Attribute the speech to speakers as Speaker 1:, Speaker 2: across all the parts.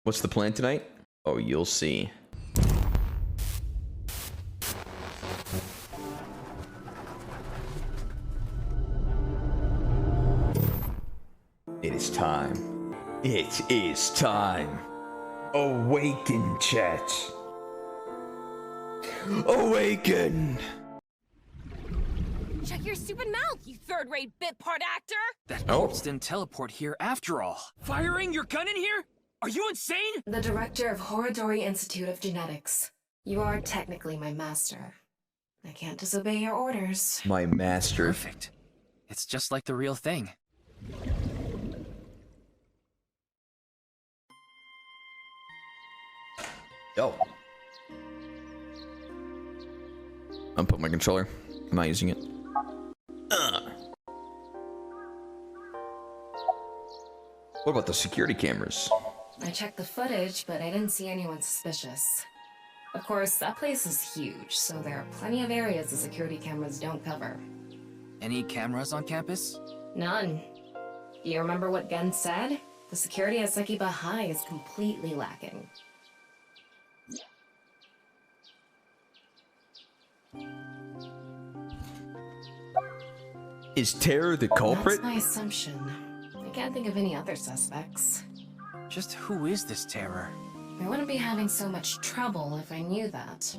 Speaker 1: What's the plan tonight? Oh, you'll see. It is time. It is time. Awaken, chat. Awaken!
Speaker 2: Shut your stupid mouth, you third-rate bit part actor!
Speaker 3: That corpse didn't teleport here after all. Firing your gun in here? Are you insane?
Speaker 4: The director of Horodori Institute of Genetics. You are technically my master. I can't disobey your orders.
Speaker 1: My master.
Speaker 3: Perfect. It's just like the real thing.
Speaker 1: Yo. Unput my controller. I'm not using it. What about the security cameras?
Speaker 4: I checked the footage, but I didn't see anyone suspicious. Of course, that place is huge, so there are plenty of areas the security cameras don't cover.
Speaker 3: Any cameras on campus?
Speaker 4: None. Do you remember what Gen said? The security at Sekiba High is completely lacking.
Speaker 1: Is Terror the culprit?
Speaker 4: That's my assumption. I can't think of any other suspects.
Speaker 3: Just who is this terror?
Speaker 4: I wouldn't be having so much trouble if I knew that.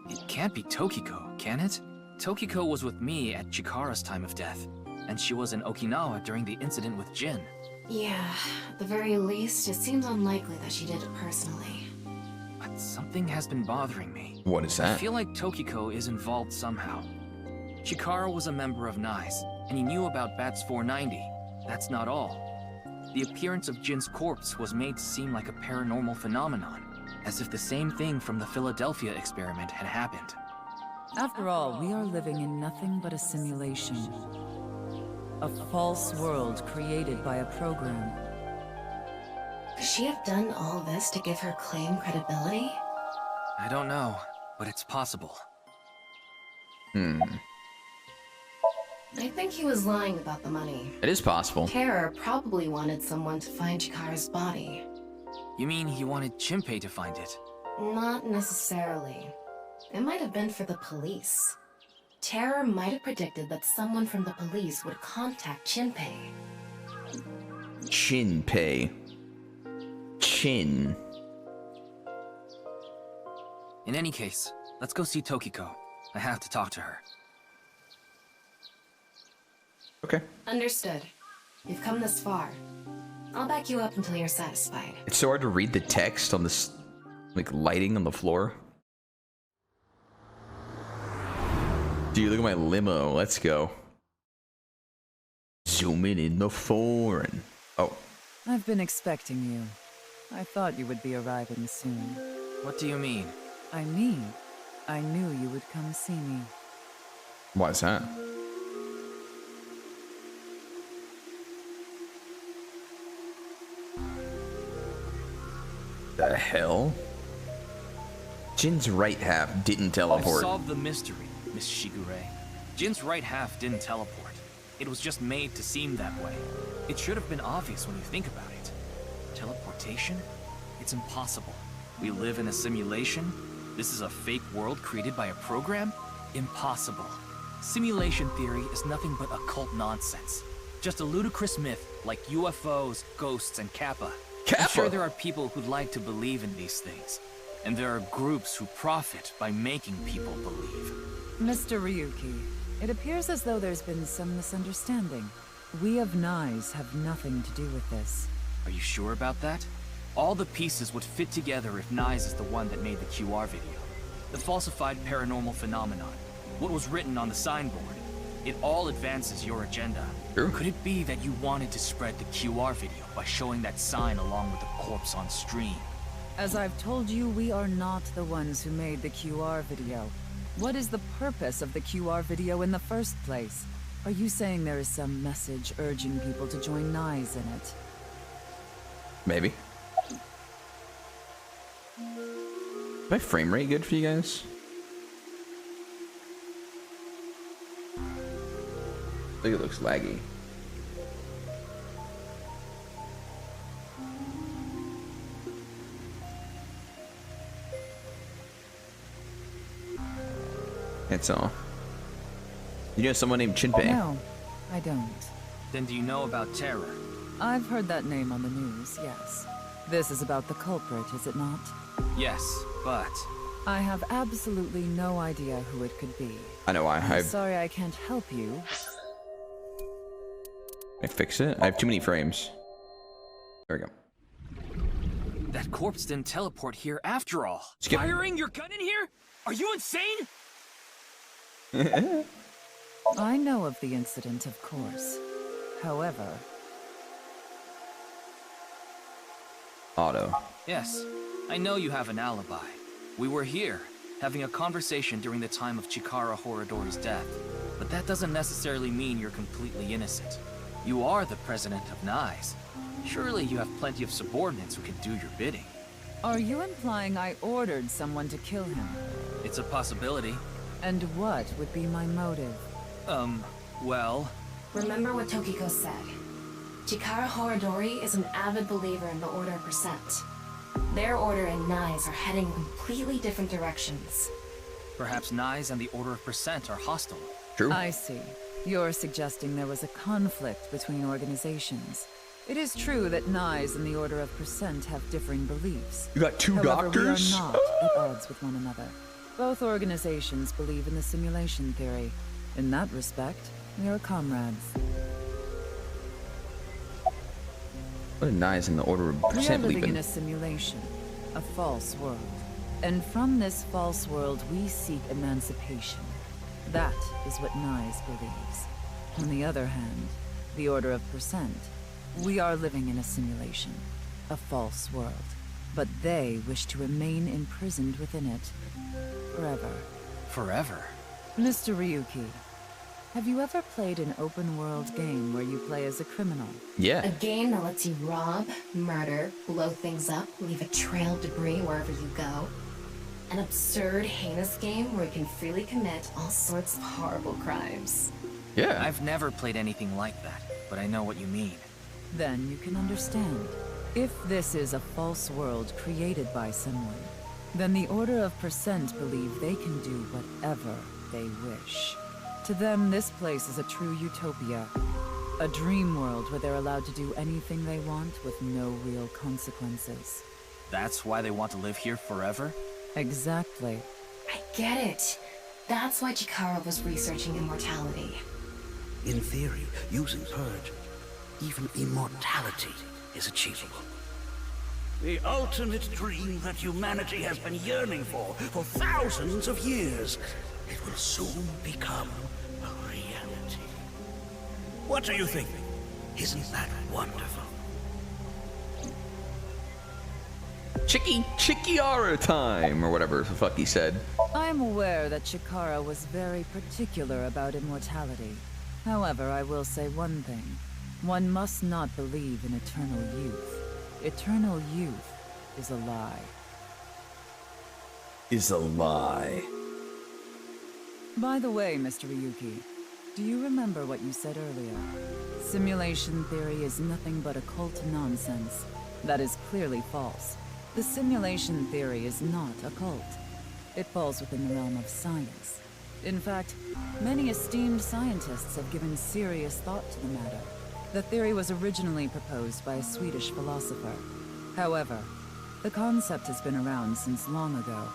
Speaker 3: It can't be Tokiko, can it? Tokiko was with me at Chikara's time of death, and she was in Okinawa during the incident with Jin.
Speaker 4: Yeah, at the very least, it seems unlikely that she did it personally.
Speaker 3: But something has been bothering me.
Speaker 1: What is
Speaker 3: I
Speaker 1: that?
Speaker 3: feel like Tokiko is involved somehow. Chikara was a member of NICE, and he knew about Bats 490. That's not all. The appearance of Jin's corpse was made to seem like a paranormal phenomenon, as if the same thing from the Philadelphia experiment had happened.
Speaker 5: After all, we are living in nothing but a simulation. A false world created by a program.
Speaker 4: Could she have done all this to give her claim credibility?
Speaker 3: I don't know, but it's possible.
Speaker 4: I think he was lying about the money.
Speaker 1: It is possible.
Speaker 4: Terror probably wanted someone to find Chikara's body.
Speaker 3: You mean he wanted Chimpei to find it?
Speaker 4: Not necessarily. It might have been for the police. Terror might have predicted that someone from the police would contact Chimpei.
Speaker 1: Chinpei. Chin.
Speaker 3: In any case, let's go see Tokiko. I have to talk to her.
Speaker 1: Okay.
Speaker 4: Understood. You've come this far. I'll back you up until you're satisfied.
Speaker 1: It's so hard to read the text on this, like, lighting on the floor. Dude, look at my limo. Let's go. Zooming in the foreign. Oh.
Speaker 5: I've been expecting you. I thought you would be arriving soon.
Speaker 3: What do you mean?
Speaker 5: I mean, I knew you would come see me.
Speaker 1: Why is that? The hell? Jin's right half didn't
Speaker 3: I've
Speaker 1: teleport.
Speaker 3: solved the mystery, Miss Shigure. Jin's right half didn't teleport. It was just made to seem that way. It should have been obvious when you think about it. Teleportation? It's impossible. We live in a simulation? This is a fake world created by a program? Impossible. Simulation theory is nothing but occult nonsense. Just a ludicrous myth like UFOs, ghosts, and Kappa. I'm sure there are people who'd like to believe in these things. And there are groups who profit by making people believe.
Speaker 5: Mr. Ryuki, it appears as though there's been some misunderstanding. We of NICE have nothing to do with this.
Speaker 3: Are you sure about that? All the pieces would fit together if NICE is the one that made the QR video. The falsified paranormal phenomenon. What was written on the signboard. It all advances your agenda.
Speaker 1: Sure.
Speaker 3: Could it be that you wanted to spread the QR video by showing that sign along with the corpse on stream?
Speaker 5: As I've told you, we are not the ones who made the QR video. What is the purpose of the QR video in the first place? Are you saying there is some message urging people to join NICE in it?
Speaker 1: Maybe. Is my frame rate good for you guys? I think it looks laggy. That's all. You know someone named Chinpei?
Speaker 5: No, I don't.
Speaker 3: Then do you know about Terror?
Speaker 5: I've heard that name on the news, yes. This is about the culprit, is it not?
Speaker 3: Yes, but...
Speaker 5: I have absolutely no idea who it could be.
Speaker 1: I know.
Speaker 5: I'm sorry I can't help you.
Speaker 1: I fix it. I have too many frames. There we go.
Speaker 3: That corpse didn't teleport here after all.
Speaker 1: Skip.
Speaker 3: Firing your gun in here? Are you insane?
Speaker 5: I know of the incident, of course. However...
Speaker 1: Auto.
Speaker 3: Yes, I know you have an alibi. We were here, having a conversation during the time of Chikara Horadori's death. But that doesn't necessarily mean you're completely innocent. You are the president of NICE. Surely you have plenty of subordinates who can do your bidding.
Speaker 5: Are you implying I ordered someone to kill him?
Speaker 3: It's a possibility.
Speaker 5: And what would be my motive?
Speaker 3: Well...
Speaker 4: Remember what Tokiko said. Chikara Horadori is an avid believer in the Order of Percent. Their order and NICE are heading in completely different directions.
Speaker 3: Perhaps NICE and the Order of Percent are hostile.
Speaker 1: True.
Speaker 5: I see. You're suggesting there was a conflict between organizations. It is true that NICE and the Order of Percent have differing beliefs.
Speaker 1: You got two
Speaker 5: However,
Speaker 1: doctors?
Speaker 5: we are not at odds with one another. Both organizations believe in the simulation theory. In that respect, we are comrades.
Speaker 1: What a nice in the Order of
Speaker 5: We are
Speaker 1: Percent
Speaker 5: living
Speaker 1: believe
Speaker 5: in
Speaker 1: in.
Speaker 5: a simulation, a false world. And from this false world, we seek emancipation. That is what NICE believes. On the other hand, the Order of Percent, we are living in a simulation, a false world. But they wish to remain imprisoned within it forever.
Speaker 3: Forever?
Speaker 5: Mr. Ryuki, have you ever played an open-world game where you play as a criminal?
Speaker 4: A
Speaker 1: Yeah.
Speaker 4: game that lets you rob, murder, blow things up, leave a trail of debris wherever you go. An absurd, heinous game where you can freely commit all sorts of horrible crimes.
Speaker 1: Yeah.
Speaker 3: I've never played anything like that, but I know what you mean.
Speaker 5: Then you can understand. If this is a false world created by someone, then the Order of Percent believe they can do whatever they wish. To them, this place is a true utopia. A dream world where they're allowed to do anything they want with no real consequences.
Speaker 3: That's why they want to live here forever?
Speaker 5: Exactly.
Speaker 4: I get it. That's why Chikara was researching immortality.
Speaker 6: In theory, using Purge, even immortality is achievable. The ultimate dream that humanity has been yearning for thousands of years. It will soon become a reality. What do you think? Isn't that wonderful?
Speaker 1: Chikiara time, or whatever the fuck he said.
Speaker 5: I'm aware that Chikara was very particular about immortality. However, I will say one thing. One must not believe in eternal youth. Eternal youth is a lie.
Speaker 1: Is a lie.
Speaker 5: By the way, Mr. Ryuki, do you remember what you said earlier? Simulation theory is nothing but occult nonsense. That is clearly false. The simulation theory is not occult. It falls within the realm of science. In fact, many esteemed scientists have given serious thought to the matter. The theory was originally proposed by a Swedish philosopher. However, the concept has been around since long ago,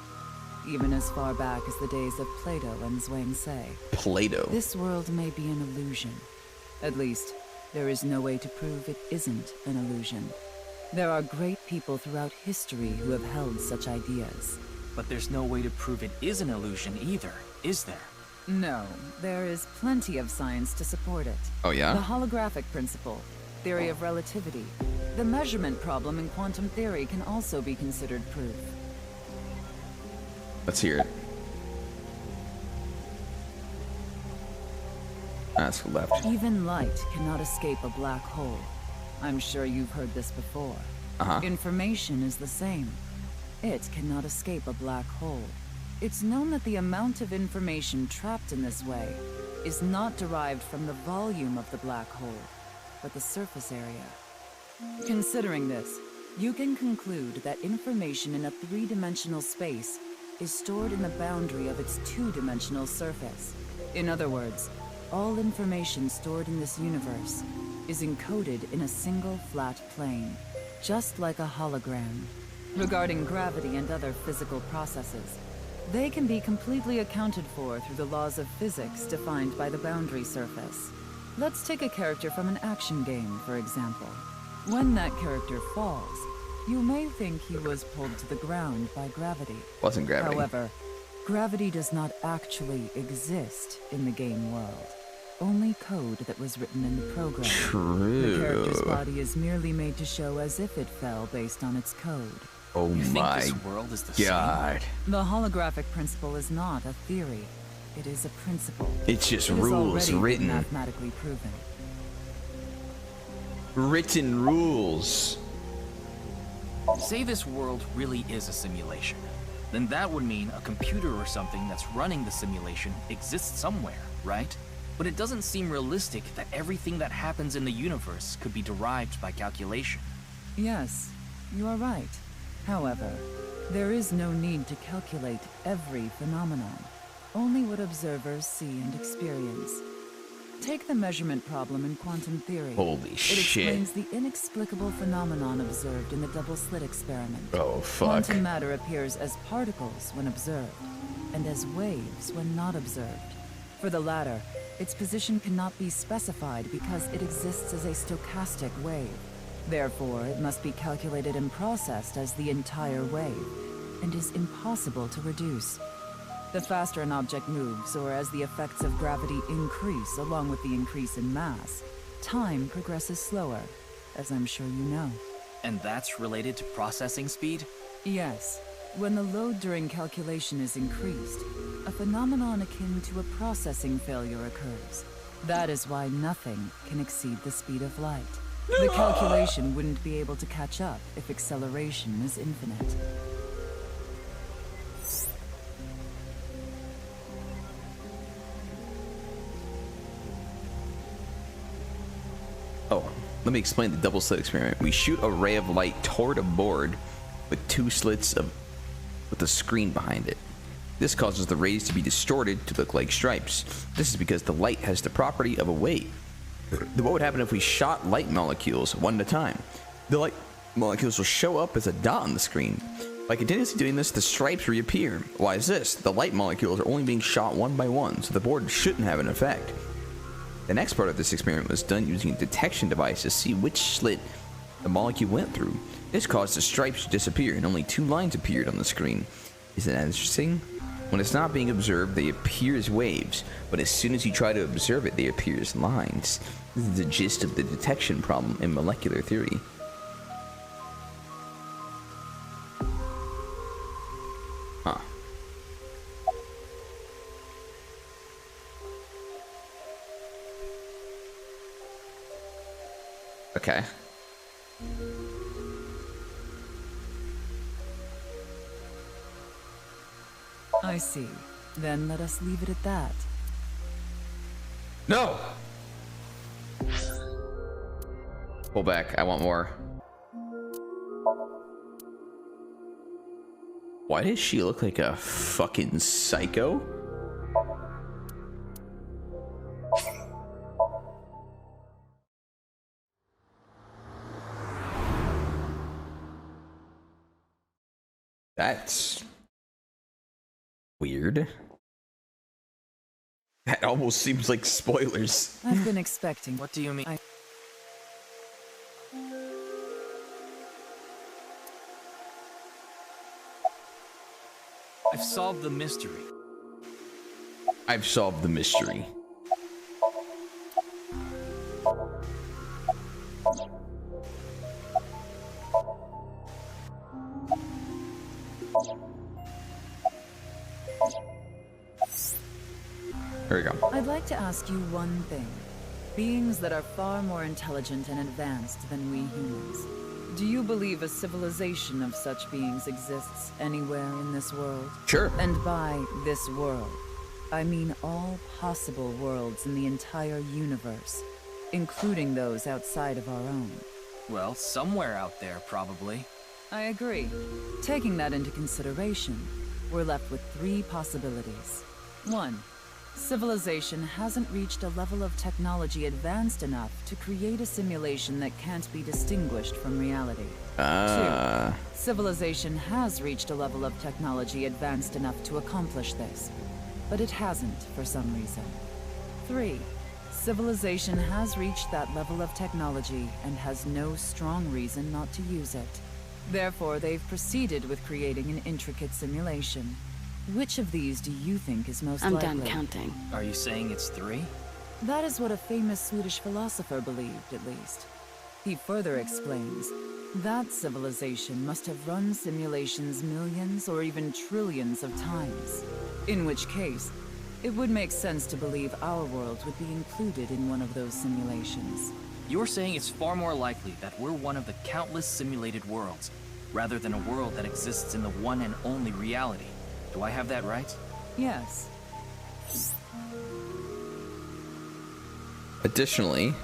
Speaker 5: even as far back as the days of Plato and Zhuangzi.
Speaker 1: Plato.
Speaker 5: This world may be an illusion. At least, there is no way to prove it isn't an illusion. There are great people throughout history who have held such ideas.
Speaker 3: But there's no way to prove it is an illusion either, is there?
Speaker 5: No, there is plenty of science to support it.
Speaker 1: Oh, yeah?
Speaker 5: The holographic principle, theory of relativity, the measurement problem in quantum theory can also be considered proof.
Speaker 1: Let's hear it. That's left.
Speaker 5: Even light cannot escape a black hole. I'm sure you've heard this before.
Speaker 1: Uh-huh.
Speaker 5: Information is the same. It cannot escape a black hole. It's known that the amount of information trapped in this way is not derived from the volume of the black hole, but the surface area. Considering this, you can conclude that information in a three-dimensional space is stored in the boundary of its two-dimensional surface. In other words, all information stored in this universe is encoded in a single flat plane, just like a hologram. Regarding gravity and other physical processes, they can be completely accounted for through the laws of physics defined by the boundary surface. Let's take a character from an action game, for example. When that character falls, you may think he was pulled to the ground by gravity.
Speaker 1: Wasn't gravity.
Speaker 5: However, gravity does not actually exist in the game world. Only code that was written in the program.
Speaker 1: True.
Speaker 5: The character's body is merely made to show as if it fell based on its code.
Speaker 1: Oh
Speaker 3: You think
Speaker 1: my
Speaker 3: this world is the
Speaker 1: god.
Speaker 5: The holographic principle is not a theory. It is a principle.
Speaker 1: It's just
Speaker 5: It has
Speaker 1: rules
Speaker 5: already been
Speaker 1: written.
Speaker 5: mathematically proven.
Speaker 1: Written rules.
Speaker 3: same? Say this world really is a simulation. Then that would mean a computer or something that's running the simulation exists somewhere, right? But it doesn't seem realistic that everything that happens in the universe could be derived by calculation.
Speaker 5: Yes, you are right. However, there is no need to calculate every phenomenon, only what observers see and experience. Take the measurement problem in quantum theory.
Speaker 1: Holy
Speaker 5: It
Speaker 1: shit.
Speaker 5: explains the inexplicable phenomenon observed in the double-slit experiment.
Speaker 1: Oh fuck.
Speaker 5: Quantum matter appears as particles when observed, and as waves when not observed. For the latter, its position cannot be specified because it exists as a stochastic wave. Therefore, it must be calculated and processed as the entire wave, and is impossible to reduce. The faster an object moves, or as the effects of gravity increase along with the increase in mass, time progresses slower, as I'm sure you know.
Speaker 3: And that's related to processing speed?
Speaker 5: Yes. When the load during calculation is increased, a phenomenon akin to a processing failure occurs. That is why nothing can exceed the speed of light. The calculation wouldn't be able to catch up if acceleration is infinite.
Speaker 1: Oh, let me explain the double slit experiment. We shoot a ray of light toward a board with two slits with a screen behind it. This causes the rays to be distorted to look like stripes. This is because the light has the property of a wave. What would happen if we shot light molecules one at a time? The light molecules will show up as a dot on the screen. By continuously doing this, the stripes reappear. Why is this? The light molecules are only being shot one by one, so the board shouldn't have an effect. The next part of this experiment was done using a detection device to see which slit the molecule went through. This caused the stripes to disappear and only two lines appeared on the screen. Isn't that interesting? When it's not being observed, they appear as waves, but as soon as you try to observe it, they appear as lines. This is the gist of the detection problem in molecular theory. Huh. Okay.
Speaker 5: I see. Then let us leave it at that.
Speaker 1: No! Pull back. I want more. Why does she look like a fucking psycho? That's weird. That almost seems like spoilers.
Speaker 5: I've been expecting.
Speaker 3: What do you mean? I've solved the mystery.
Speaker 1: I've solved the mystery. Here we go.
Speaker 5: I'd like to ask you one thing. Beings that are far more intelligent and advanced than we humans. Do you believe a civilization of such beings exists anywhere in this world?
Speaker 1: Sure.
Speaker 5: And by this world, I mean all possible worlds in the entire universe, including those outside of our own.
Speaker 3: Well, somewhere out there, probably.
Speaker 5: I agree. Taking that into consideration, we're left with three possibilities. 1. Civilization hasn't reached a level of technology advanced enough to create a simulation that can't be distinguished from reality. 2. Civilization has reached a level of technology advanced enough to accomplish this, but it hasn't for some reason. 3. Civilization has reached that level of technology and has no strong reason not to use it. Therefore, they've proceeded with creating an intricate simulation. Which of these do you think is most likely?
Speaker 7: I'm done counting.
Speaker 3: Are you saying it's 3?
Speaker 5: That is what a famous Swedish philosopher believed, at least. He further explains, that civilization must have run simulations millions or even trillions of times. In which case, it would make sense to believe our world would be included in one of those simulations.
Speaker 3: You're saying it's far more likely that we're one of the countless simulated worlds, rather than a world that exists in the one and only reality. Do I have that right?
Speaker 5: Yes.
Speaker 1: Additionally,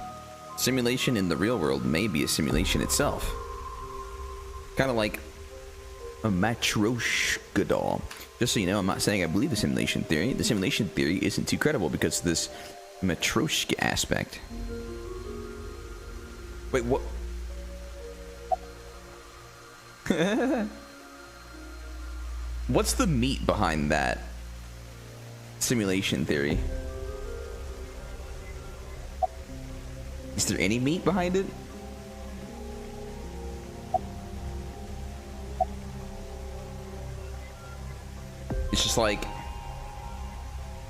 Speaker 1: simulation in the real world may be a simulation itself. Kind of like a Matryoshka doll. Just so you know, I'm not saying I believe the simulation theory. The simulation theory isn't too credible because of this Matryoshka aspect. Wait, what? What's the meat behind that simulation theory? Is there any meat behind it? It's just like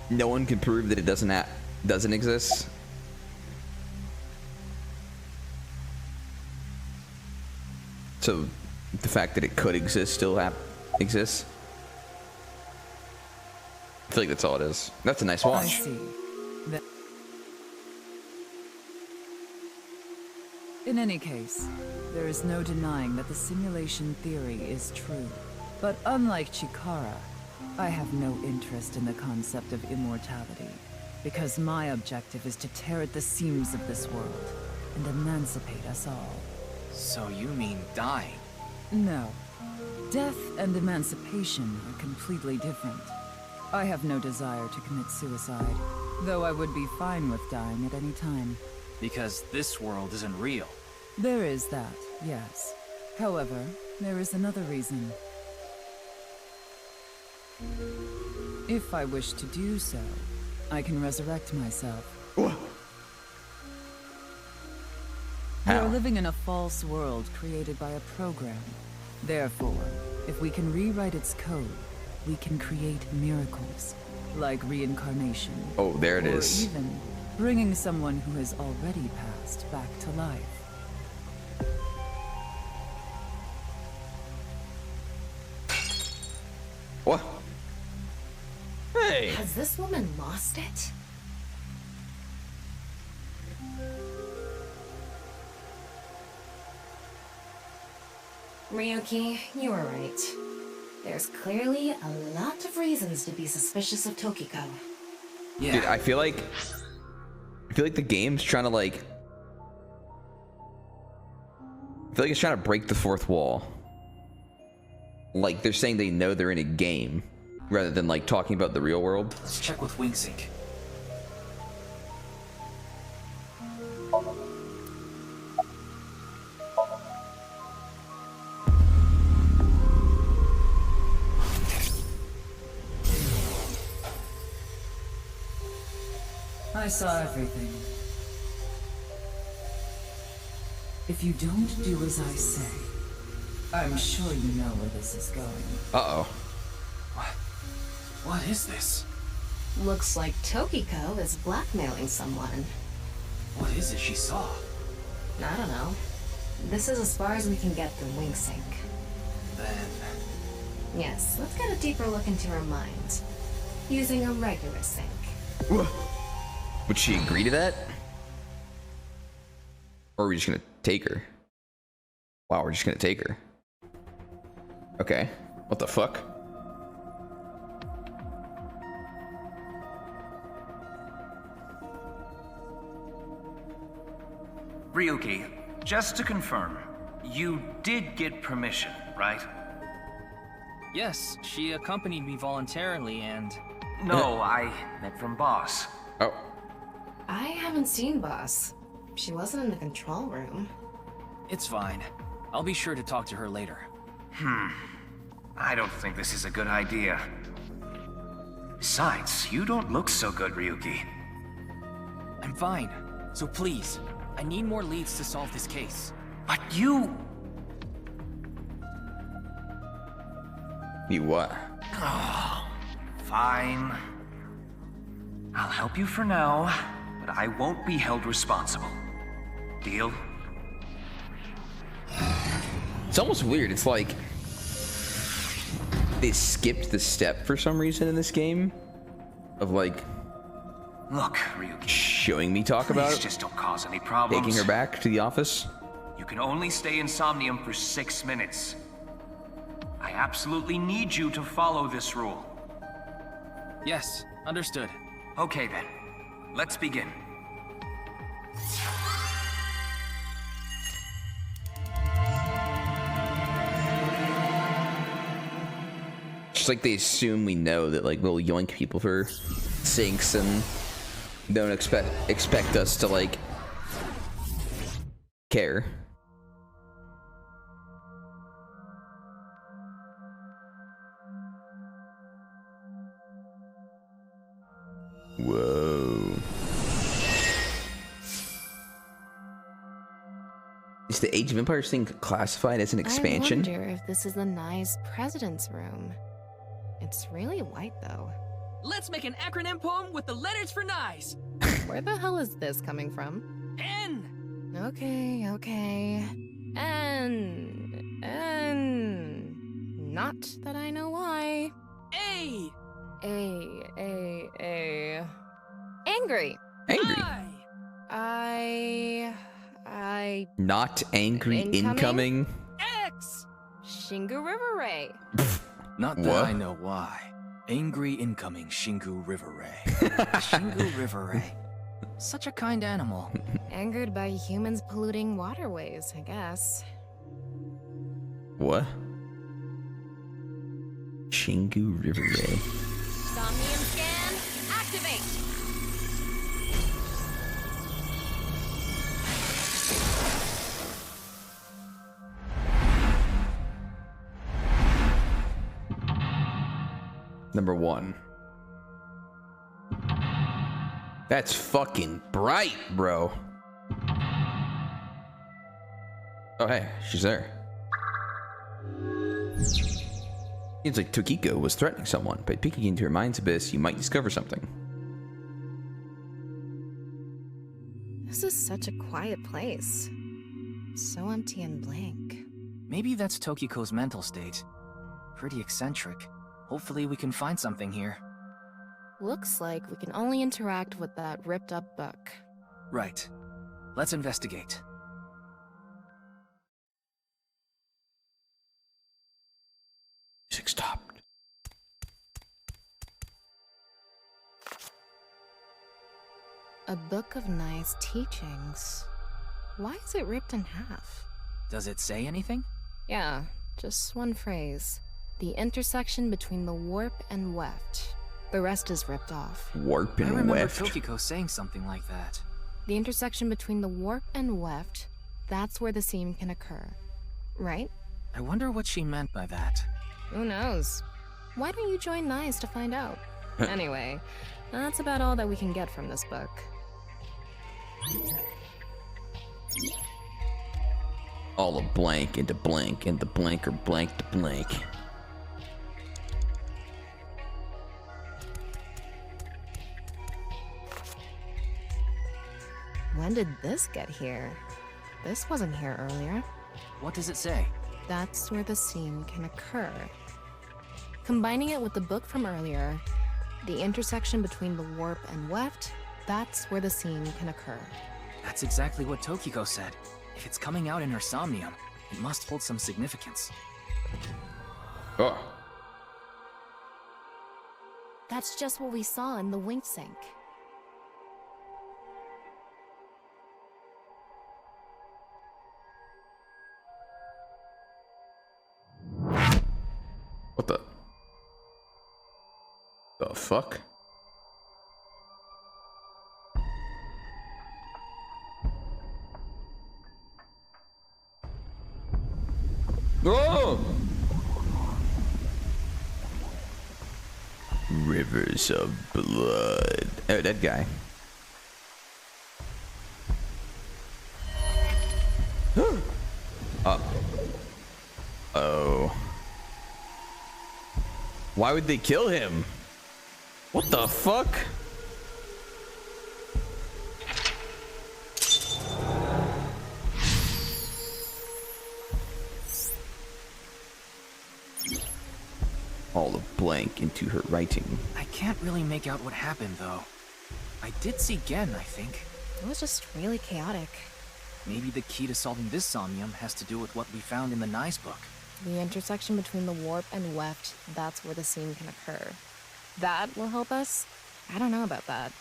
Speaker 1: no one can prove that it doesn't exist. So the fact that it could exist still exists. I feel like that's all it is. That's a nice
Speaker 5: I
Speaker 1: watch.
Speaker 5: see. In any case, there is no denying that the simulation theory is true. But unlike Chikara, I have no interest in the concept of immortality, because my objective is to tear at the seams of this world and emancipate us all.
Speaker 3: So you mean dying?
Speaker 5: No. Death and emancipation are completely different. I have no desire to commit suicide, though I would be fine with dying at any time.
Speaker 3: Because this world isn't real.
Speaker 5: There is that, yes. However, there is another reason. If I wish to do so, I can resurrect myself. We are living in a false world created by a program. Therefore, if we can rewrite its code, we can create miracles, like reincarnation.
Speaker 1: Oh, there it is.
Speaker 5: Or even bringing someone who has already passed back to life.
Speaker 1: What? Hey!
Speaker 4: Has this woman lost it? Ryuki, you were right. There's clearly a lot of reasons to be suspicious of Tokiko.
Speaker 3: Yeah.
Speaker 1: Dude, I feel like the game's trying to like... I feel like it's trying to break the fourth wall. Like, they're saying they know they're in a game, rather than like talking about the real world.
Speaker 3: Let's check with WingSync.
Speaker 5: I saw everything. If you don't do as I say, I'm sure you know where this is going.
Speaker 1: Uh-oh.
Speaker 3: What is this?
Speaker 4: Looks like Tokiko is blackmailing someone.
Speaker 3: What is it she saw?
Speaker 4: I don't know. This is as far as we can get through WingSync.
Speaker 3: Then...
Speaker 4: Yes, let's get a deeper look into her mind. Using a regular sync.
Speaker 1: Would she agree to that? Or are we just gonna take her? Wow, we're just gonna take her. Okay. What the fuck?
Speaker 8: Ryuki, just to confirm, you did get permission, right?
Speaker 3: Yes, she accompanied me voluntarily and...
Speaker 7: No, I meant from Boss.
Speaker 1: Oh.
Speaker 4: I haven't seen Boss. She wasn't in the control room.
Speaker 3: It's fine. I'll be sure to talk to her later.
Speaker 7: I don't think this is a good idea. Besides, you don't look so good, Ryuki.
Speaker 3: I'm fine. So please, I need more leads to solve this case.
Speaker 7: But you...
Speaker 1: You what?
Speaker 7: Fine. I'll help you for now, but I won't be held responsible. Deal?
Speaker 1: It's almost weird. It's like they skipped the step for some reason in this game of like
Speaker 7: Look, Ryuki.
Speaker 1: showing me talk about
Speaker 7: Please
Speaker 1: it,
Speaker 7: just don't cause any problems.
Speaker 1: taking her back to the office.
Speaker 7: You can only stay in Somnium for 6 minutes. I absolutely need you to follow this rule.
Speaker 3: Yes, understood.
Speaker 7: Okay then, let's begin.
Speaker 1: Just like they assume we know that like we'll yoink people for sinks and don't expect us to like care. Whoa. Is the Age of Empires thing classified as an expansion?
Speaker 4: I wonder if this is the nice president's room. It's really white, though.
Speaker 8: Let's make an acronym poem with the letters for nice.
Speaker 4: Where the hell is this coming from?
Speaker 8: N.
Speaker 4: Okay. N. Not that I know why.
Speaker 8: A.
Speaker 4: Angry.
Speaker 1: Angry.
Speaker 4: I.
Speaker 1: Not angry incoming.
Speaker 8: X.
Speaker 4: Shingu River Ray.
Speaker 3: Not that
Speaker 1: What?
Speaker 3: I know why. Angry incoming Shingu River Ray. Shingu River Ray. Such a kind animal.
Speaker 4: Angered by humans polluting waterways, I guess.
Speaker 1: What? Shingu River Ray.
Speaker 2: Somnium scan, activate!
Speaker 1: Number 1. That's fucking bright, bro. Oh, hey, she's there. Seems like Tokiko was threatening someone. By peeking into her mind's abyss, you might discover something.
Speaker 4: This is such a quiet place. So empty and blank.
Speaker 3: Maybe that's Tokiko's mental state. Pretty eccentric. Hopefully we can find something here.
Speaker 4: Looks like we can only interact with that ripped up book.
Speaker 3: Right. Let's investigate.
Speaker 1: Music stopped.
Speaker 4: A book of nice teachings. Why is it ripped in half?
Speaker 3: Does it say anything?
Speaker 4: Yeah, just one phrase. The intersection between the warp and weft. The rest is ripped off.
Speaker 1: Warp
Speaker 3: I
Speaker 1: and
Speaker 3: remember
Speaker 1: weft.
Speaker 3: Tokiko saying something like that.
Speaker 4: The intersection between the warp and weft, that's where the seam can occur. Right?
Speaker 3: I wonder what she meant by that.
Speaker 4: Who knows? Why don't you join NICE to find out? Anyway, that's about all that we can get from this book.
Speaker 1: All a blank into blank, and the blank or blank to blank.
Speaker 4: When did this get here? This wasn't here earlier.
Speaker 3: What does it say?
Speaker 4: That's where the seam can occur. Combining it with the book from earlier, the intersection between the warp and weft, that's where the seam can occur.
Speaker 3: That's exactly what Tokiko said. If it's coming out in her Somnium, it must hold some significance.
Speaker 1: Oh.
Speaker 4: That's just what we saw in the wink sink.
Speaker 1: What the fuck? Oh! Rivers of blood. Oh, that guy. Oh. Why would they kill him? What the fuck? All the blank into her writing.
Speaker 3: I can't really make out what happened, though. I did see Gen, I think.
Speaker 9: It was just really chaotic.
Speaker 3: Maybe the key to solving this Somnium has to do with what we found in the Nyes book.
Speaker 9: The intersection between the warp and weft, that's where the scene can occur. That will help us? I don't know about that.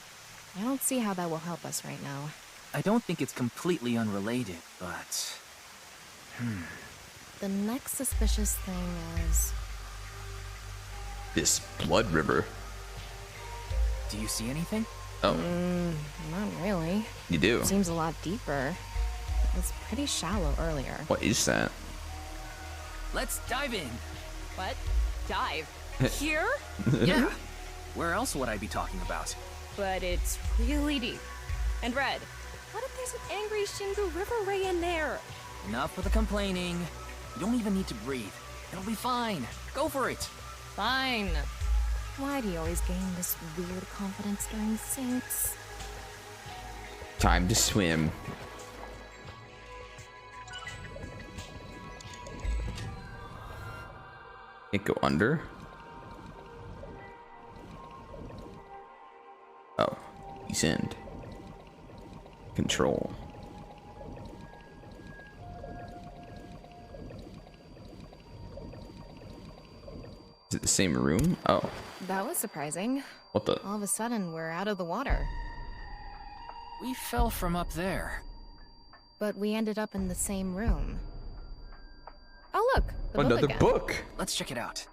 Speaker 9: I don't see how that will help us right now.
Speaker 3: I don't think it's completely unrelated, but...
Speaker 9: The next suspicious thing is...
Speaker 1: This blood river.
Speaker 3: Do you see anything?
Speaker 1: Oh.
Speaker 9: Not really.
Speaker 1: You do?
Speaker 9: It seems a lot deeper. It was pretty shallow earlier.
Speaker 1: What is that?
Speaker 3: Let's dive in.
Speaker 2: What? Dive? Here?
Speaker 3: Yeah. Where else would I be talking about?
Speaker 2: But it's really deep. And Red, what if there's an angry Shingu River Ray in there?
Speaker 3: Enough with the complaining. You don't even need to breathe. It'll be fine. Go for it.
Speaker 9: Fine. Why do you always gain this weird confidence during sinks?
Speaker 1: Time to swim. Can't go under. Oh, descend. Control. Is it the same room? Oh.
Speaker 9: That was surprising.
Speaker 1: What the?
Speaker 9: All of a sudden, we're out of the water.
Speaker 3: We fell from up there.
Speaker 9: But we ended up in the same room. Oh look, the book
Speaker 1: Another
Speaker 9: again.
Speaker 1: book.
Speaker 3: Let's check it out.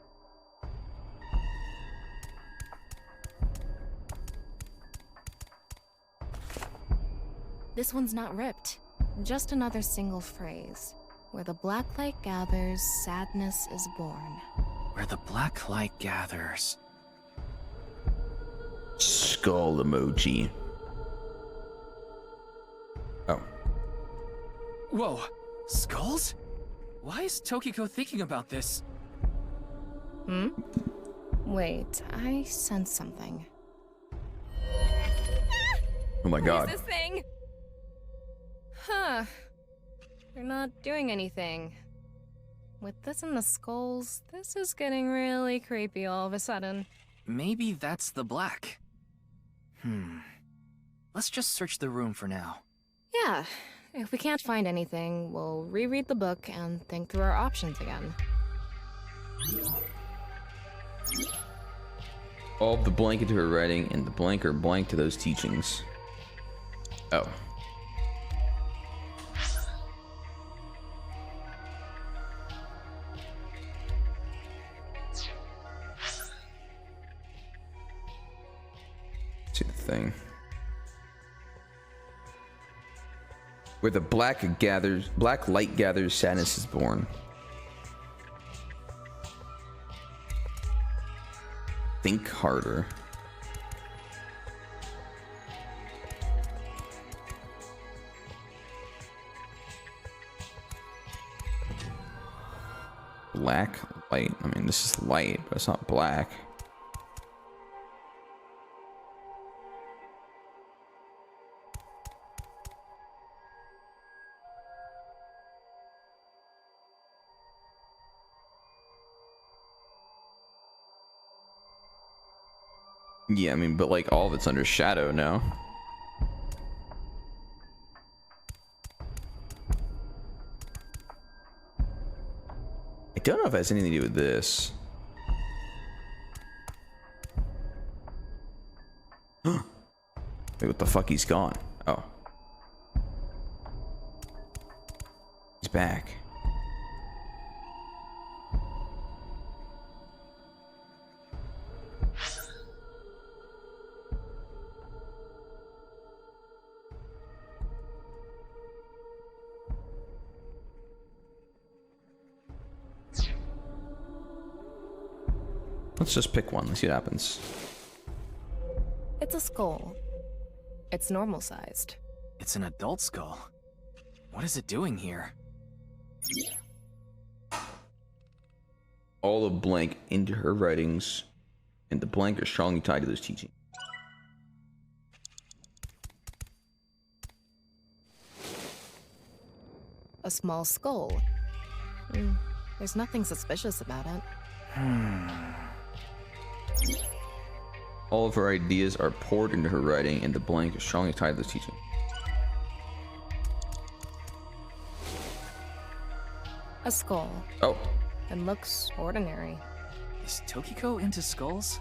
Speaker 9: This one's not ripped. Just another single phrase. Where the black light gathers, sadness is born.
Speaker 3: Where the black light gathers.
Speaker 1: Skull emoji. Oh.
Speaker 3: Whoa. Skulls? Why is Tokiko thinking about this?
Speaker 9: Wait, I sense something.
Speaker 1: Oh my god.
Speaker 2: What is this thing?
Speaker 9: Huh. They're not doing anything. With this and the skulls, this is getting really creepy all of a sudden.
Speaker 3: Maybe that's the black. Let's just search the room for now.
Speaker 9: Yeah, if we can't find anything, we'll reread the book and think through our options again.
Speaker 1: All of the blank into her writing and the blank are blank to those teachings. Oh. See the thing. Where the black light gathers, sadness is born. Think harder. Black light. I mean, this is light, but it's not black. Yeah, I mean, but like all of it's under shadow now. I don't know if it has anything to do with this. Wait, what the fuck? He's gone. Oh. He's back. Let's just pick one. Let's see what happens.
Speaker 9: It's a skull. It's normal sized.
Speaker 3: It's an adult skull. What is it doing here?
Speaker 1: All of blank into her writings, and the blank are strongly tied to those teachings.
Speaker 9: A small skull. There's nothing suspicious about it.
Speaker 1: All of her ideas are poured into her writing, and the blank is strongly tied to those teachings.
Speaker 9: A skull.
Speaker 1: Oh.
Speaker 9: It looks ordinary.
Speaker 3: Is Tokiko into skulls?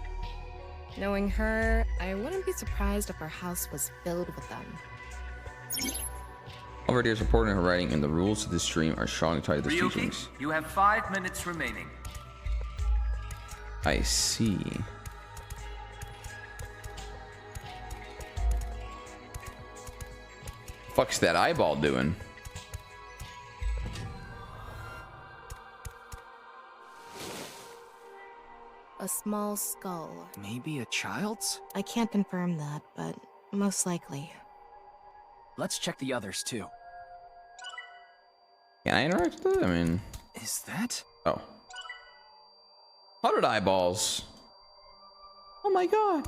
Speaker 9: Knowing her, I wouldn't be surprised if her house was filled with them.
Speaker 1: All of her ideas are poured into her writing, and the rules of this stream are strongly tied to those
Speaker 7: Ryuki,
Speaker 1: teachings.
Speaker 7: you have 5 minutes remaining.
Speaker 1: I see. Fuck's that eyeball doing?
Speaker 9: A small skull.
Speaker 3: Maybe a child's?
Speaker 9: I can't confirm that, but most likely.
Speaker 3: Let's check the others too.
Speaker 1: Can I interact with it? I mean...
Speaker 3: Is that?
Speaker 1: Oh. 100 eyeballs. Oh my god.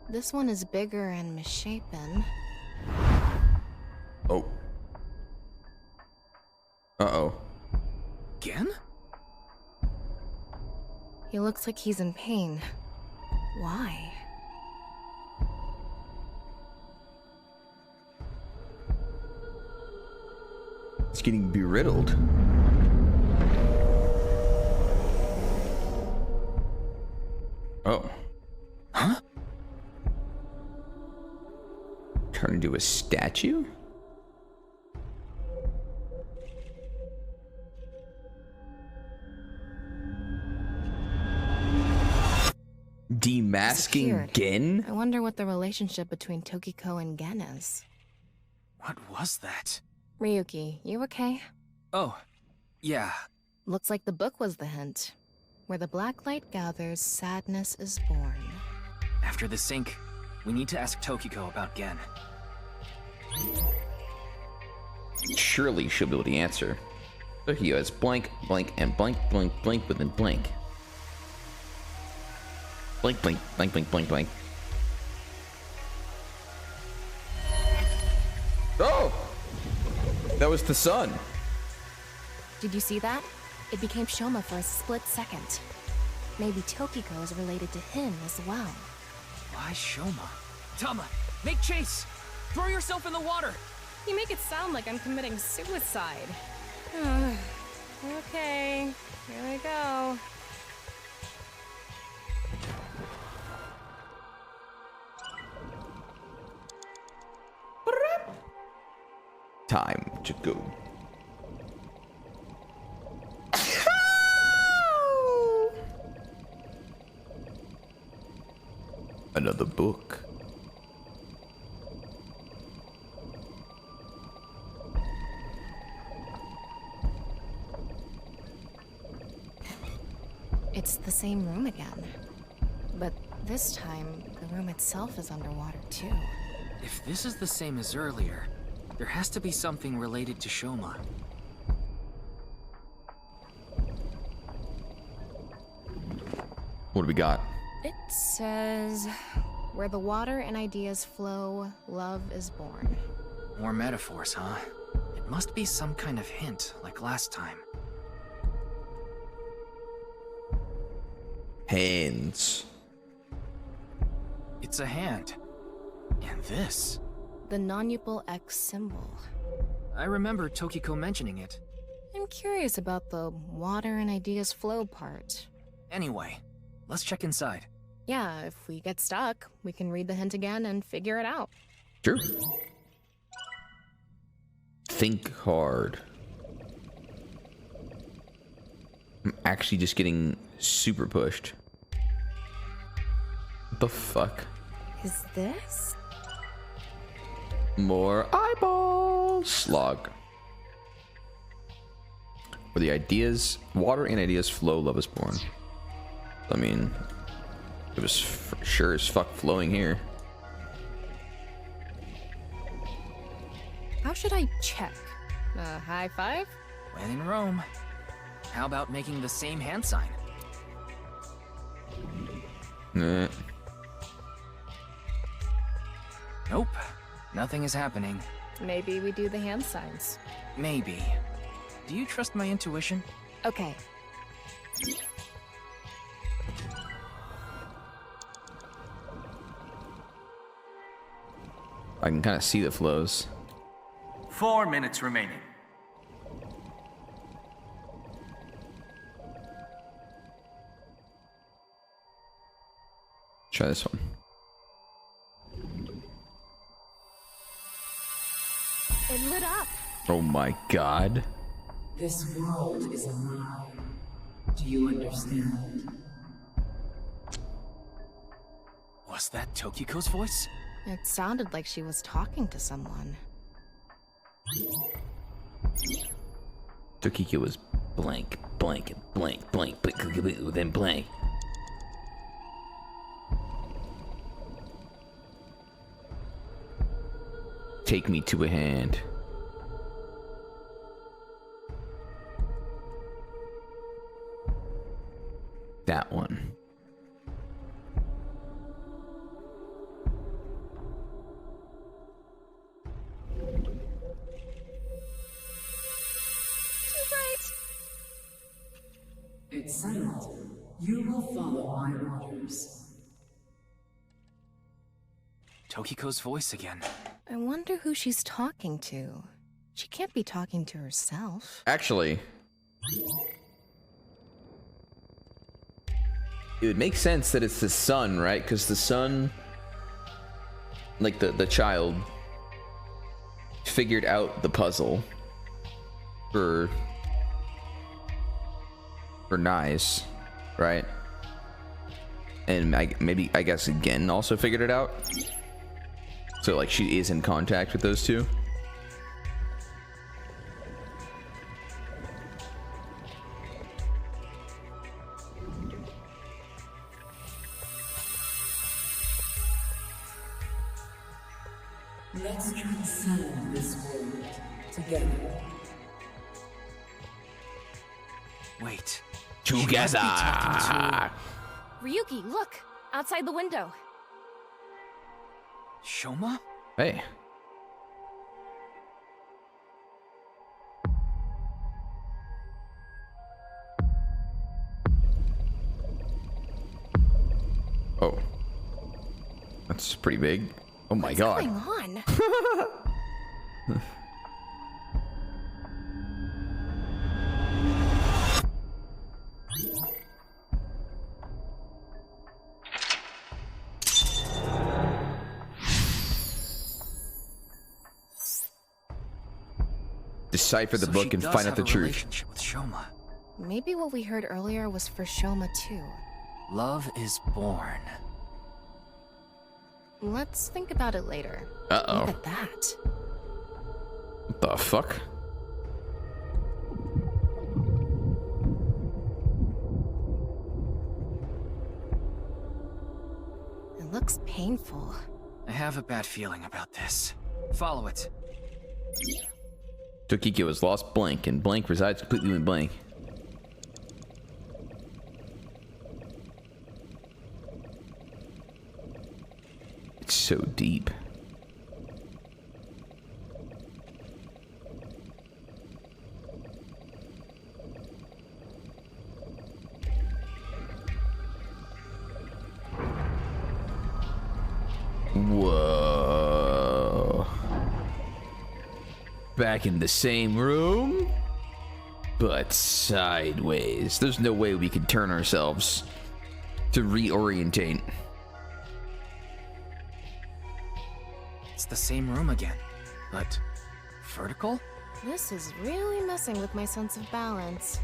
Speaker 9: This one is bigger and misshapen.
Speaker 1: Oh. Uh-oh.
Speaker 3: Gen?
Speaker 9: He looks like he's in pain. Why?
Speaker 1: It's getting beriddled. Oh.
Speaker 3: Huh?
Speaker 1: Turn into a statue? Demasking
Speaker 9: Disappeared.
Speaker 1: Gen?
Speaker 9: I wonder what the relationship between Tokiko and Gen is.
Speaker 3: What was that?
Speaker 9: Ryuki, you okay?
Speaker 3: Oh, yeah.
Speaker 9: Looks like the book was the hint. Where the black light gathers, sadness is born.
Speaker 3: After the sync, we need to ask Tokiko about Gen.
Speaker 1: Surely she'll be able to answer. Tokyo has blank, blank, and blank, blank, blank within blank. Blank, blank, blank, blank, blank, blank. Oh! That was the sun.
Speaker 9: Did you see that? It became Shoma for a split second. Maybe Tokiko is related to him as well.
Speaker 3: Why Shoma? Tama, make chase! Throw yourself in the water!
Speaker 2: You make it sound like I'm committing suicide.
Speaker 9: Okay, here we go.
Speaker 1: Time to go. Another book.
Speaker 9: It's the same room again. But this time, the room itself is underwater too.
Speaker 3: If this is the same as earlier, there has to be something related to Shoma.
Speaker 1: What do we got?
Speaker 9: It says, where the water and ideas flow, love is born.
Speaker 3: More metaphors, huh? It must be some kind of hint, like last time.
Speaker 1: Hands.
Speaker 3: It's a hand. And this.
Speaker 9: The non-upal X symbol.
Speaker 3: I remember Tokiko mentioning it.
Speaker 9: I'm curious about the water and ideas flow part.
Speaker 3: Anyway, let's check inside.
Speaker 9: Yeah, if we get stuck, we can read the hint again and figure it out.
Speaker 1: Sure. Think hard. I'm actually just getting super pushed. What the fuck?
Speaker 9: Is this?
Speaker 1: More eyeballs. Log. Where the ideas, water and ideas flow, love is born. I mean, it was sure as fuck flowing here.
Speaker 9: How should I check? High five?
Speaker 3: When in Rome. How about making the same hand sign?
Speaker 1: Nah.
Speaker 3: Nope. Nothing is happening.
Speaker 9: Maybe we do the hand signs.
Speaker 3: Maybe. Do you trust my intuition?
Speaker 9: Okay.
Speaker 1: I can kind of see the flows.
Speaker 7: 4 minutes remaining.
Speaker 1: Try this one.
Speaker 2: It lit up.
Speaker 1: Oh my god.
Speaker 5: This world is a lie. Do you understand?
Speaker 3: Was that Tokiko's voice?
Speaker 9: It sounded like she was talking to someone.
Speaker 1: Tokiko was blank, blank, blank, blank, blank, then blank. Take me to a hand. That one.
Speaker 5: It's settled. You will follow my orders.
Speaker 3: Tokiko's voice again.
Speaker 9: I wonder who she's talking to. She can't be talking to herself.
Speaker 1: Actually, it would make sense that it's the son, right? Because the son, like the child, figured out the puzzle for Nice, right? And I guess again also figured it out. So like she is in contact with those two.
Speaker 5: Let's transcend this world together.
Speaker 3: Wait.
Speaker 1: Together.
Speaker 2: Ryuki, look! Outside the window.
Speaker 3: Shoma?
Speaker 1: Hey. Oh. That's pretty big. Oh my god.
Speaker 9: What's going on?
Speaker 1: Decipher the book and find out the truth.
Speaker 3: Relationship with Shoma.
Speaker 9: Maybe what we heard earlier was for Shoma too.
Speaker 3: Love is born.
Speaker 9: Let's think about it later.
Speaker 1: Uh-oh.
Speaker 9: Look at that.
Speaker 1: What the fuck?
Speaker 9: It looks painful.
Speaker 3: I have a bad feeling about this. Follow it.
Speaker 1: Tokiko has lost blank, and blank resides completely in blank. It's so deep. Whoa. Back in the same room, but sideways. There's no way we can turn ourselves to reorientate.
Speaker 3: It's the same room again, but vertical?
Speaker 9: This is really messing with my sense of balance.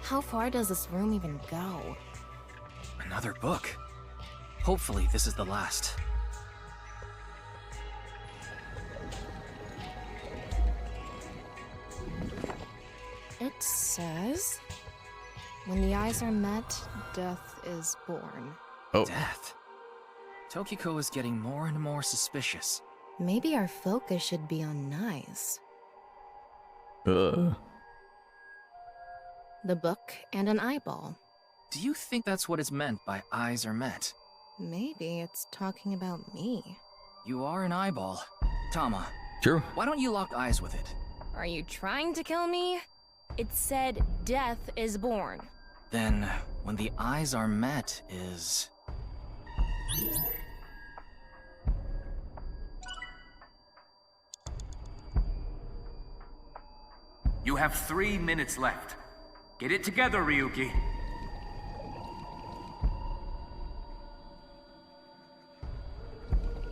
Speaker 9: How far does this room even go?
Speaker 3: Another book. Hopefully this is the last.
Speaker 9: says, when the eyes are met, death is born.
Speaker 1: Oh.
Speaker 3: Death. Tokiko is getting more and more suspicious.
Speaker 9: Maybe our focus should be on Nyes.
Speaker 1: Uh.
Speaker 9: The book and an eyeball.
Speaker 3: Do you think that's what is meant by eyes are met?
Speaker 9: Maybe it's talking about me.
Speaker 3: You are an eyeball. Tama,
Speaker 1: True.
Speaker 3: why don't you lock eyes with it?
Speaker 2: Are you trying to kill me? It said death is born.
Speaker 3: Then, when the eyes are met is...
Speaker 7: You have 3 minutes left. Get it together, Ryuki.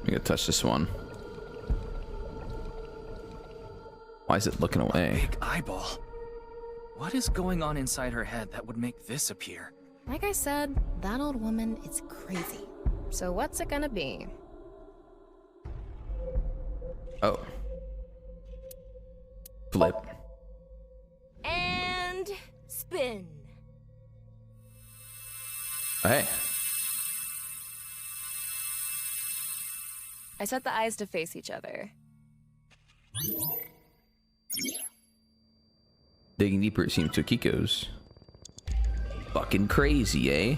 Speaker 1: I'm gonna touch this one. Why is it looking away?
Speaker 3: Big eyeball. What is going on inside her head that would make this appear?
Speaker 9: Like I said, that old woman is crazy. So what's it gonna be?
Speaker 1: Oh. Flip.
Speaker 2: And spin.
Speaker 1: Hey.
Speaker 9: I set the eyes to face each other.
Speaker 1: Digging deeper, it seems Tokiko's. Fucking crazy, eh?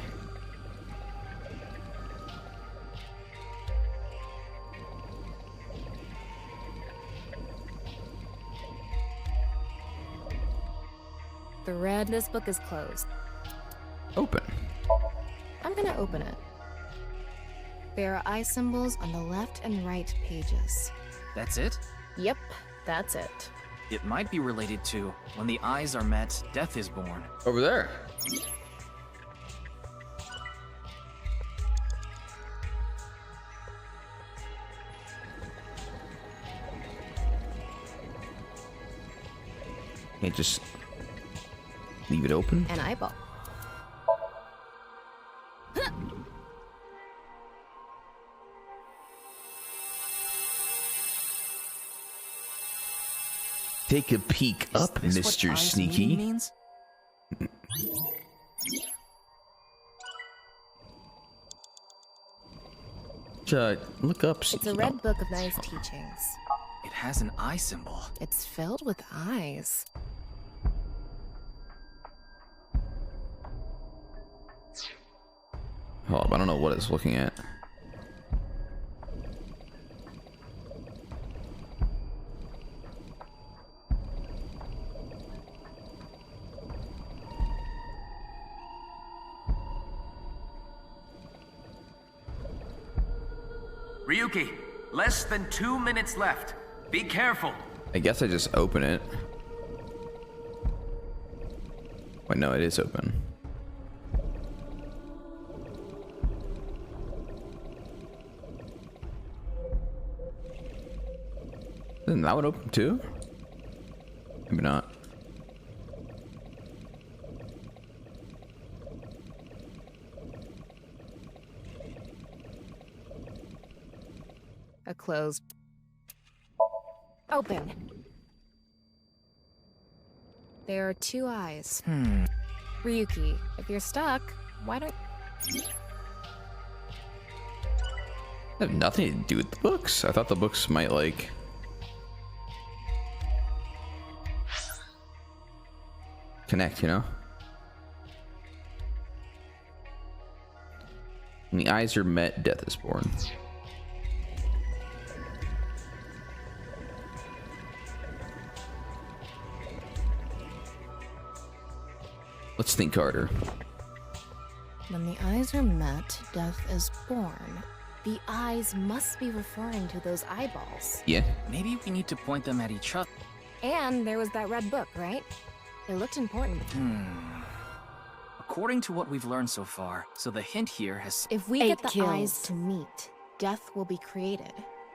Speaker 9: The red, this book is closed.
Speaker 1: Open.
Speaker 9: I'm gonna open it. There are eye symbols on the left and right pages.
Speaker 3: That's it?
Speaker 9: Yep, that's it.
Speaker 3: It might be related to when the eyes are met, death is born.
Speaker 1: Over there. Can't just leave it open.
Speaker 9: An eyeball.
Speaker 1: Take a peek up,
Speaker 3: Is this
Speaker 1: Mr.
Speaker 3: what eyes
Speaker 1: Sneaky.
Speaker 3: means?
Speaker 1: Look up,
Speaker 9: It's
Speaker 1: Sneaky.
Speaker 9: a red book of Nyes teachings.
Speaker 3: It has an eye symbol.
Speaker 9: It's filled with eyes.
Speaker 1: Hold up, I don't know what it's looking at.
Speaker 7: Ryuki, less than 2 minutes left. Be careful.
Speaker 1: I guess I just open it. Wait, no, it is open. Isn't that one open too? Maybe not.
Speaker 9: A closed. Open. There are two eyes. Ryuki, if you're stuck, why don't...
Speaker 1: That have nothing to do with the books. I thought the books might like connect, you know? When the eyes are met, death is born. Let's think harder.
Speaker 9: When the eyes are met, death is born. The eyes must be referring to those eyeballs.
Speaker 1: Yeah.
Speaker 3: Maybe we need to point them at each other.
Speaker 9: And there was that red book, right? It looked important.
Speaker 3: According to what we've learned so far, so the hint here has...
Speaker 9: If we get the eyes to meet, death will be created.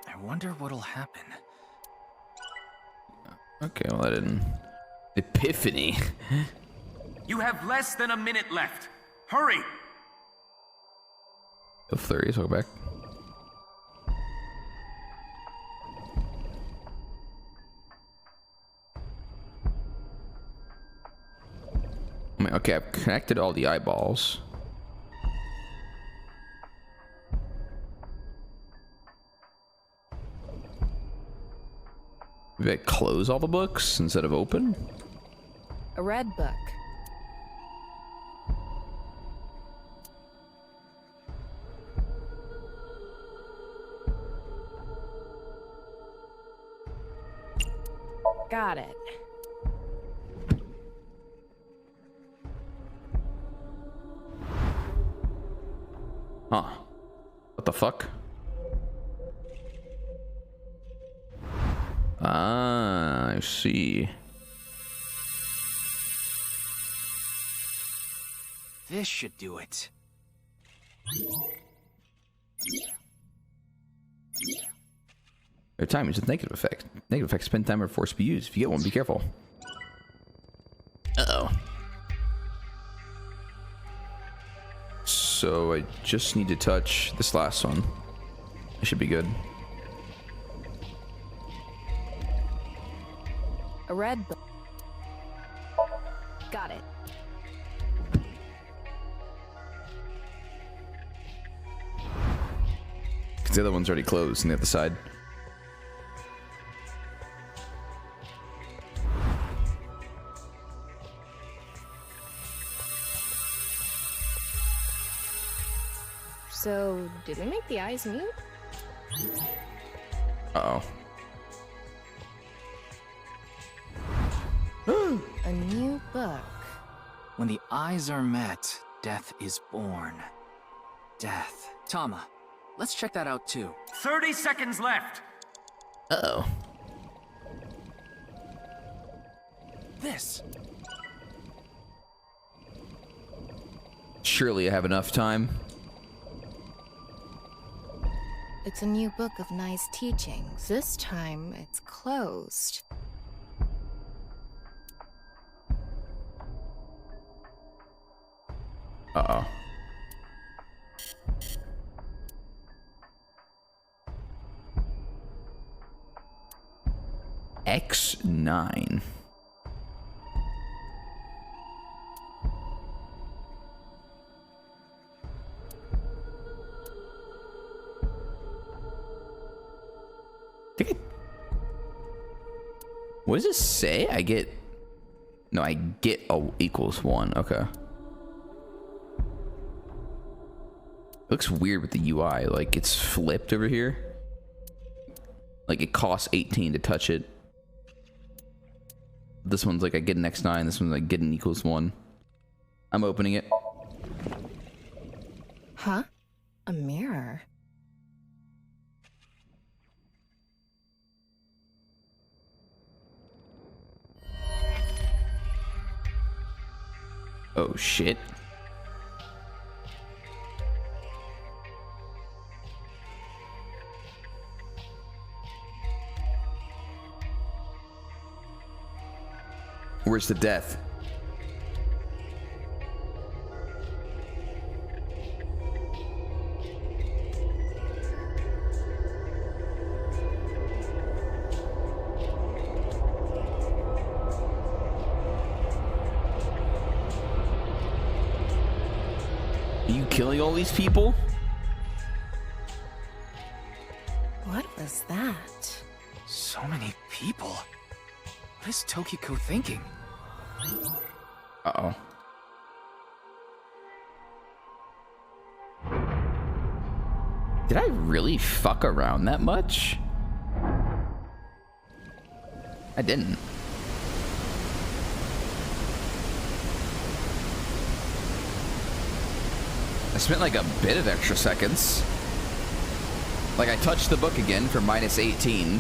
Speaker 3: I wonder what'll happen.
Speaker 1: Okay, well, I didn't. Epiphany.
Speaker 7: You have less than a minute left. Hurry!
Speaker 1: The flurries, welcome back. I mean, okay, I've connected all the eyeballs. Maybe I close all the books instead of open?
Speaker 9: A red book. Got it.
Speaker 1: Huh. What the fuck? Ah, I see.
Speaker 3: This should do it.
Speaker 1: Their timing is a negative effect. Negative effects spend time or force to be used. If you get one, be careful. Uh-oh. So I just need to touch this last one. I should be good.
Speaker 9: A red book. Got it.
Speaker 1: Because the other one's already closed on the other side.
Speaker 9: So, did we make the eyes mute?
Speaker 1: Uh-oh.
Speaker 9: A new book.
Speaker 3: When the eyes are met, death is born. Death. Tama, let's check that out too.
Speaker 7: 30 seconds left.
Speaker 1: Uh-oh.
Speaker 3: This.
Speaker 1: Surely I have enough time.
Speaker 9: It's a new book of nice teachings. This time, it's closed.
Speaker 1: Uh-oh. X9. What does it say? I get... No, I get O equals 1. Okay. Looks weird with the UI. Like, it's flipped over here. Like, it costs 18 to touch it. This one's like, I get an X9. This one's like, get an equals 1. I'm opening it.
Speaker 9: Huh? A mirror?
Speaker 1: Oh, shit. Where's the death? Are you killing all these people?
Speaker 9: What was that?
Speaker 3: So many people. What is Tokiko thinking?
Speaker 1: Uh-oh. Did I really fuck around that much? I didn't. I spent like a bit of extra seconds. Like I touched the book again for -18.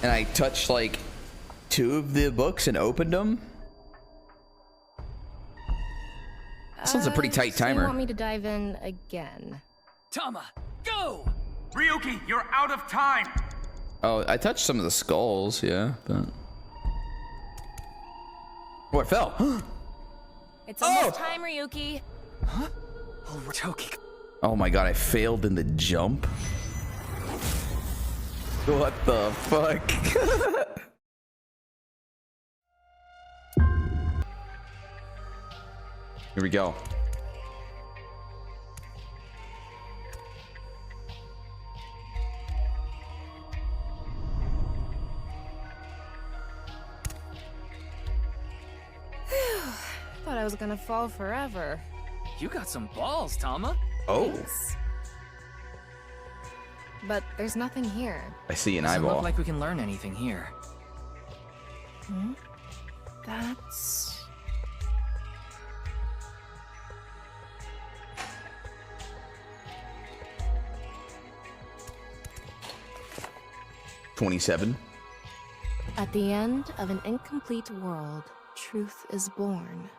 Speaker 1: And I touched like 2 of the books and opened them. This one's a pretty tight
Speaker 9: So you
Speaker 1: timer.
Speaker 9: want me to dive in again?
Speaker 3: Tama, go!
Speaker 7: Ryuki, you're out of time.
Speaker 1: Oh, I touched some of the skulls, yeah, but... Oh, it fell.
Speaker 9: It's almost time, Ryuki.
Speaker 3: Huh? Oh, Tokiko.
Speaker 1: Oh my god, I failed in the jump. What the fuck? Here we go.
Speaker 9: Thought I was gonna fall forever.
Speaker 3: You got some balls, Tama.
Speaker 1: Oh,
Speaker 9: Thanks. But there's nothing here.
Speaker 1: I see an
Speaker 3: Doesn't
Speaker 1: eyeball.
Speaker 3: look like we can learn anything here.
Speaker 9: That's...
Speaker 1: 27.
Speaker 9: At the end of an incomplete world, truth is born.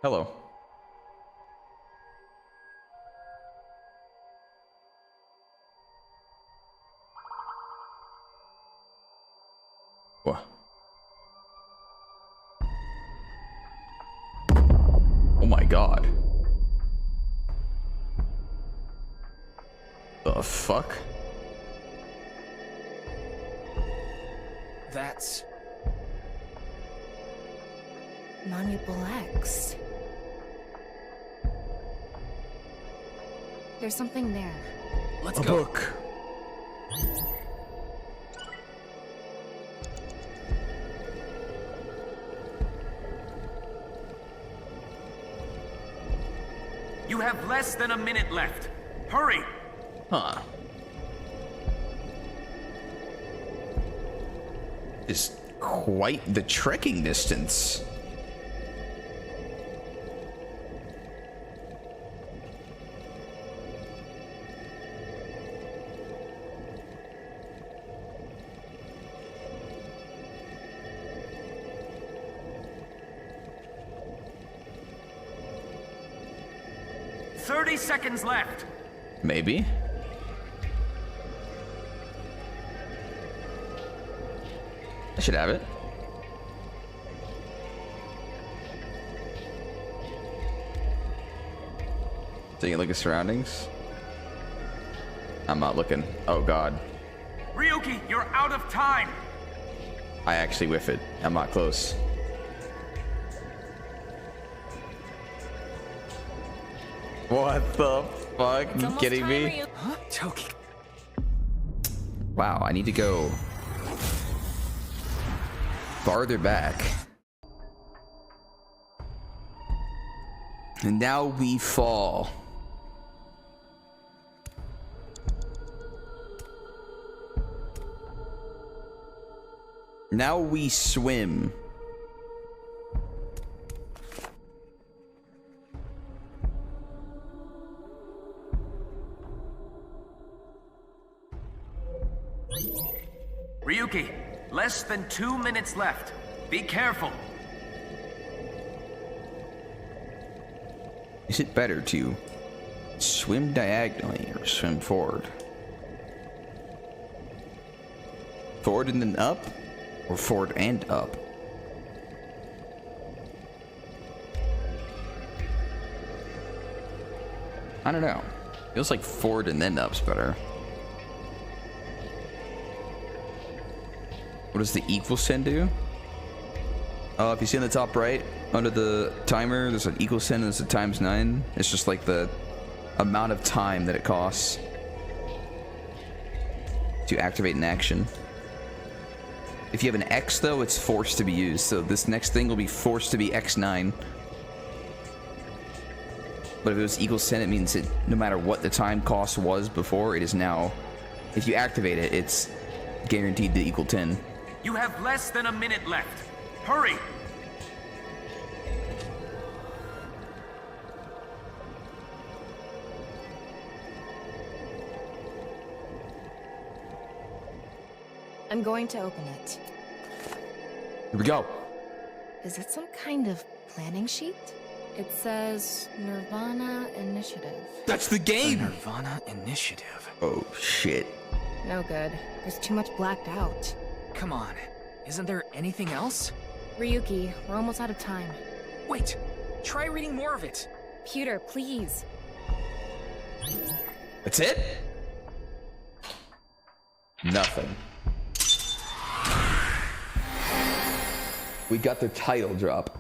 Speaker 1: Hello. What? Oh my god. The fuck?
Speaker 3: That's...
Speaker 9: Manipul X. There's something there.
Speaker 3: Let's
Speaker 1: A
Speaker 3: go.
Speaker 1: book.
Speaker 7: You have less than a minute left. Hurry!
Speaker 1: Huh. Is quite the trekking distance.
Speaker 7: "30 seconds left."
Speaker 1: Maybe. I should have it. Taking a look at surroundings. I'm not looking. Oh god.
Speaker 7: Ryuki, you're out of time.
Speaker 1: I actually whiff it. I'm not close. What the fuck?
Speaker 9: It's
Speaker 1: You
Speaker 9: almost
Speaker 1: kidding
Speaker 9: time,
Speaker 1: me?
Speaker 9: Ryu.
Speaker 3: Huh? Toki.
Speaker 1: Wow, I need to go farther back. And now we fall. Now we swim.
Speaker 7: Ryuki, less than 2 minutes left. Be careful.
Speaker 1: Is it better to swim diagonally or swim forward? Forward and then up? Or forward and up? I don't know. Feels like forward and then up's better. What does the equal sign do? If you see on the top right, under the timer, there's an equal sign and there's a ×9. It's just like the amount of time that it costs to activate an action. If you have an X though, it's forced to be used. So this next thing will be forced to be X9. But if it was equal sign, it means it, no matter what the time cost was before, it is now, if you activate it, it's guaranteed to equal 10.
Speaker 7: You have less than a minute left. Hurry!
Speaker 9: I'm going to open it.
Speaker 1: Here we go.
Speaker 9: Is it some kind of planning sheet? It says Nirvana Initiative.
Speaker 1: That's the
Speaker 3: The
Speaker 1: game!
Speaker 3: Nirvana Initiative.
Speaker 1: Oh, shit.
Speaker 9: No good. There's too much blacked out.
Speaker 3: Come on. Isn't there anything else?
Speaker 9: Ryuki, we're almost out of time.
Speaker 3: Wait. Try reading more of it.
Speaker 9: Pewter, please.
Speaker 1: That's it? We got the title drop.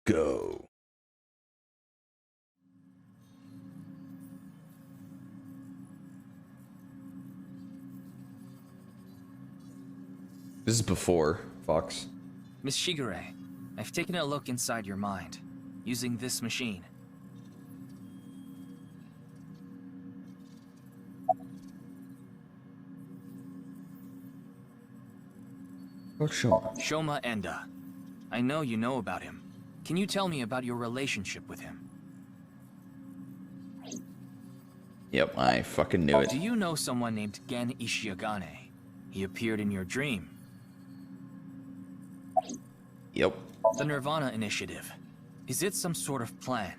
Speaker 1: Go. This is before Fox.
Speaker 3: Miss Shigure, I've taken a look inside your mind, using this machine.
Speaker 1: Oh, Shoma.
Speaker 3: Shoma Enda. I know you know about him. Can you tell me about your relationship with him?
Speaker 1: Yep, I fucking knew it.
Speaker 3: Do you know someone named Gen Ishiagane? He appeared in your dream.
Speaker 1: Yep.
Speaker 3: The Nirvana initiative. Is it some sort of plan?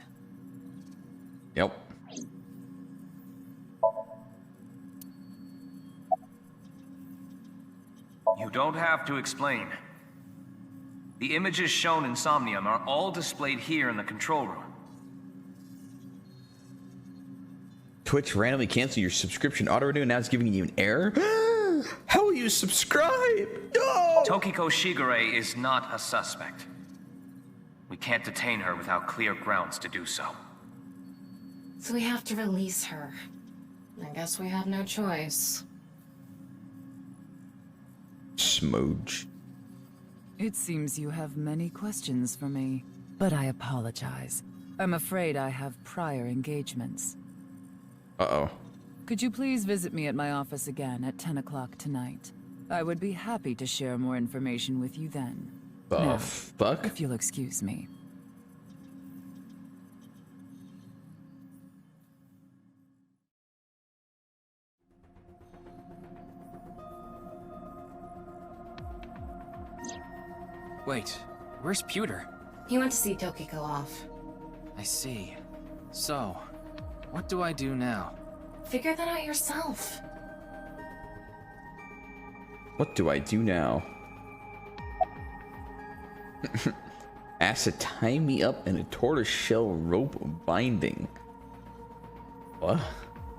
Speaker 1: Yep.
Speaker 7: You don't have to explain. The images shown in Somnium are all displayed here in the control room.
Speaker 1: Twitch randomly cancel your subscription auto-renew and now it's giving you an error? How will you subscribe? No!
Speaker 7: Tokiko Shigure is not a suspect. We can't detain her without clear grounds to do so.
Speaker 4: So we have to release her. I guess we have no choice.
Speaker 1: Smooge.
Speaker 5: It seems you have many questions for me, but I apologize. I'm afraid I have prior engagements.
Speaker 1: Uh-oh.
Speaker 5: Could you please visit me at my office again at 10 o'clock tonight? I would be happy to share more information with you then.
Speaker 1: The
Speaker 5: Now,
Speaker 1: fuck?
Speaker 5: if you'll excuse me.
Speaker 3: Wait, where's Pewter?
Speaker 4: He went to see Tokiko off.
Speaker 3: I see. So, what do I do now?
Speaker 4: Figure that out yourself.
Speaker 1: What do I do now? Asked to tie me up in a tortoiseshell rope binding. What?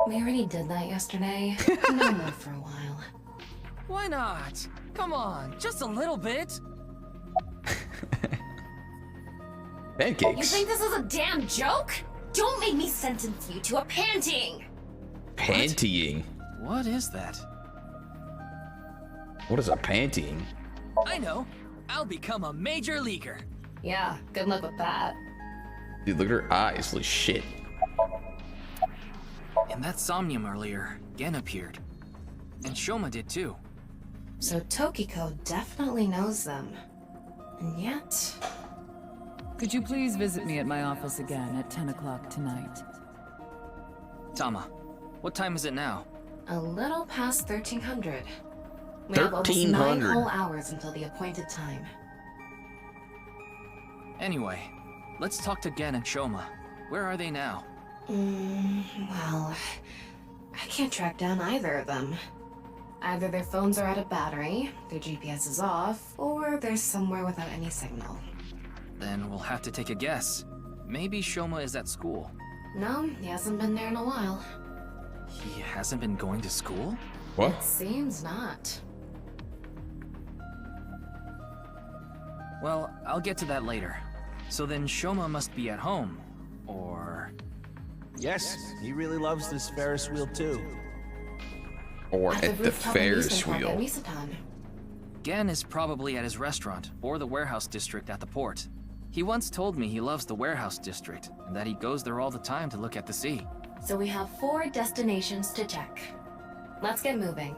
Speaker 4: We already did that yesterday. No more for a while.
Speaker 8: Why not? Come on, just a little bit.
Speaker 1: Pancakes.
Speaker 4: You think this is a damn joke? Don't make me sentence you to a pantying!
Speaker 1: Pantying?
Speaker 3: What is that?
Speaker 1: What is a pantying?
Speaker 8: I know. I'll become a major leaguer.
Speaker 4: Yeah, good luck with that.
Speaker 1: Dude, look at her eyes. Holy shit.
Speaker 3: In that Somnium earlier, Gen appeared. And Shoma did too.
Speaker 4: So Tokiko definitely knows them. And yet...
Speaker 5: Could you please visit me at my office again at 10 o'clock tonight?
Speaker 3: Tama, what time is it now?
Speaker 4: A little past 1300. We have almost 9
Speaker 1: 1300.
Speaker 4: whole hours until the appointed time.
Speaker 3: Anyway, let's talk to Gen and Shoma. Where are they now?
Speaker 4: Well... I can't track down either of them. Either their phones are out of battery, their GPS is off, or they're somewhere without any signal.
Speaker 3: Then we'll have to take a guess. Maybe Shoma is at school.
Speaker 4: No, he hasn't been there in a while.
Speaker 3: He hasn't been going to school?
Speaker 1: What?
Speaker 4: Seems not.
Speaker 3: Well, I'll get to that later. So then Shoma must be at home. Or...
Speaker 10: Yes, he really loves this Ferris wheel too.
Speaker 1: Or
Speaker 4: At
Speaker 1: at the
Speaker 4: rooftop
Speaker 1: Ferris
Speaker 4: amusement park at
Speaker 1: wheel.
Speaker 4: Misatan.
Speaker 3: Gen is probably at his restaurant, or the warehouse district at the port. He once told me he loves the warehouse district, and that he goes there all the time to look at the sea.
Speaker 4: So we have 4 destinations to check. Let's get moving.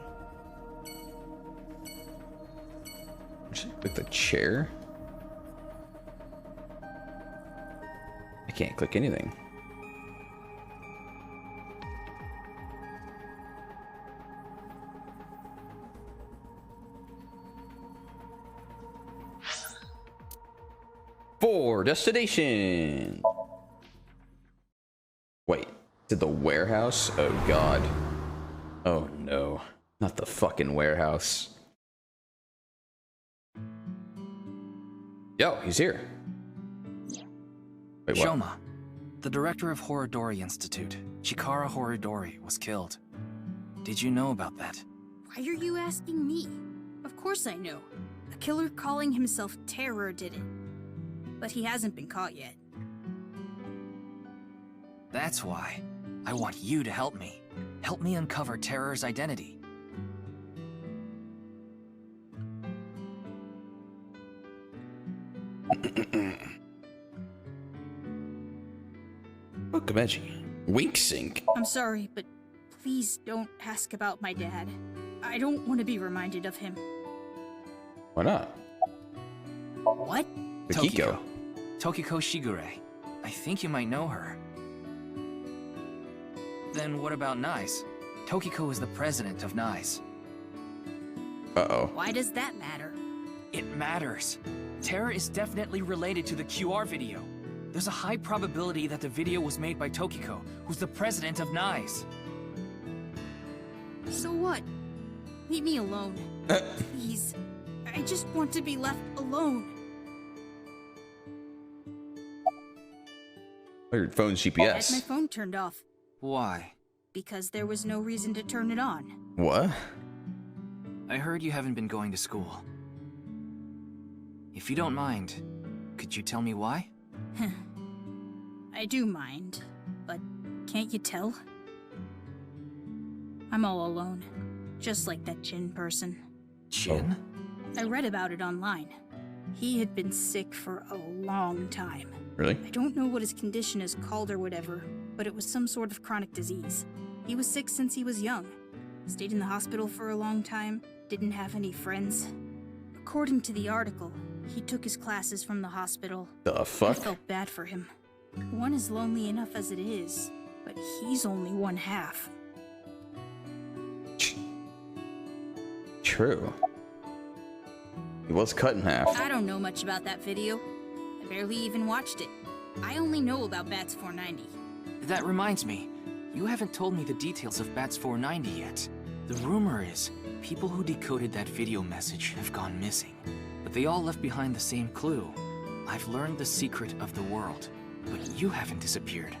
Speaker 1: With the chair? I can't click anything. For destination. Wait, To the warehouse? Oh god. Oh no. Not the fucking warehouse. Yo, he's here. Wait, what?
Speaker 3: Shoma, the director of Horodori Institute, Chikara Horodori, was killed. Did you know about that?
Speaker 11: Why are you asking me? Of course I know. A killer calling himself Terror did it. But he hasn't been caught yet.
Speaker 3: That's why. I want you to help me. Help me uncover Terror's identity.
Speaker 1: Oh, Komechi. Wink sync.
Speaker 11: I'm sorry, but please don't ask about my dad. I don't want to be reminded of him.
Speaker 1: Why not?
Speaker 11: What?
Speaker 1: Tokiko.
Speaker 3: Tokiko Shigure. I think you might know her. Then what about NICE? Tokiko is the president of NICE.
Speaker 1: Uh-oh.
Speaker 11: Why does that matter?
Speaker 3: It matters. Terror is definitely related to the QR video. There's a high probability that the video was made by Tokiko, who's the president of NICE.
Speaker 11: So what? Leave me alone. Please. I just want to be left alone.
Speaker 1: Oh, your phone's
Speaker 11: I had
Speaker 1: GPS.
Speaker 11: my phone turned off.
Speaker 3: Why?
Speaker 11: Because there was no reason to turn it on.
Speaker 1: What?
Speaker 3: I heard you haven't been going to school. If you don't mind, could you tell me why?
Speaker 11: I do mind, but can't you tell? I'm all alone, just like that Jin person.
Speaker 3: Jin?
Speaker 11: I read about it online. He had been sick for a long time.
Speaker 1: Really?
Speaker 11: I don't know what his condition is called or whatever, but it was some sort of chronic disease. He was sick since he was young. Stayed in the hospital for a long time, didn't have any friends. According to the article, he took his classes from the hospital.
Speaker 1: The
Speaker 11: I
Speaker 1: fuck?
Speaker 11: felt bad for him. One is lonely enough as it is, but he's only one half.
Speaker 1: True. He was cut in half.
Speaker 11: I don't know much about that video. I barely even watched it. I only know about Bats 490.
Speaker 3: That reminds me, you haven't told me the details of Bats 490 yet. The rumor is, people who decoded that video message have gone missing. But they all left behind the same clue. I've learned the secret of the world, but you haven't disappeared.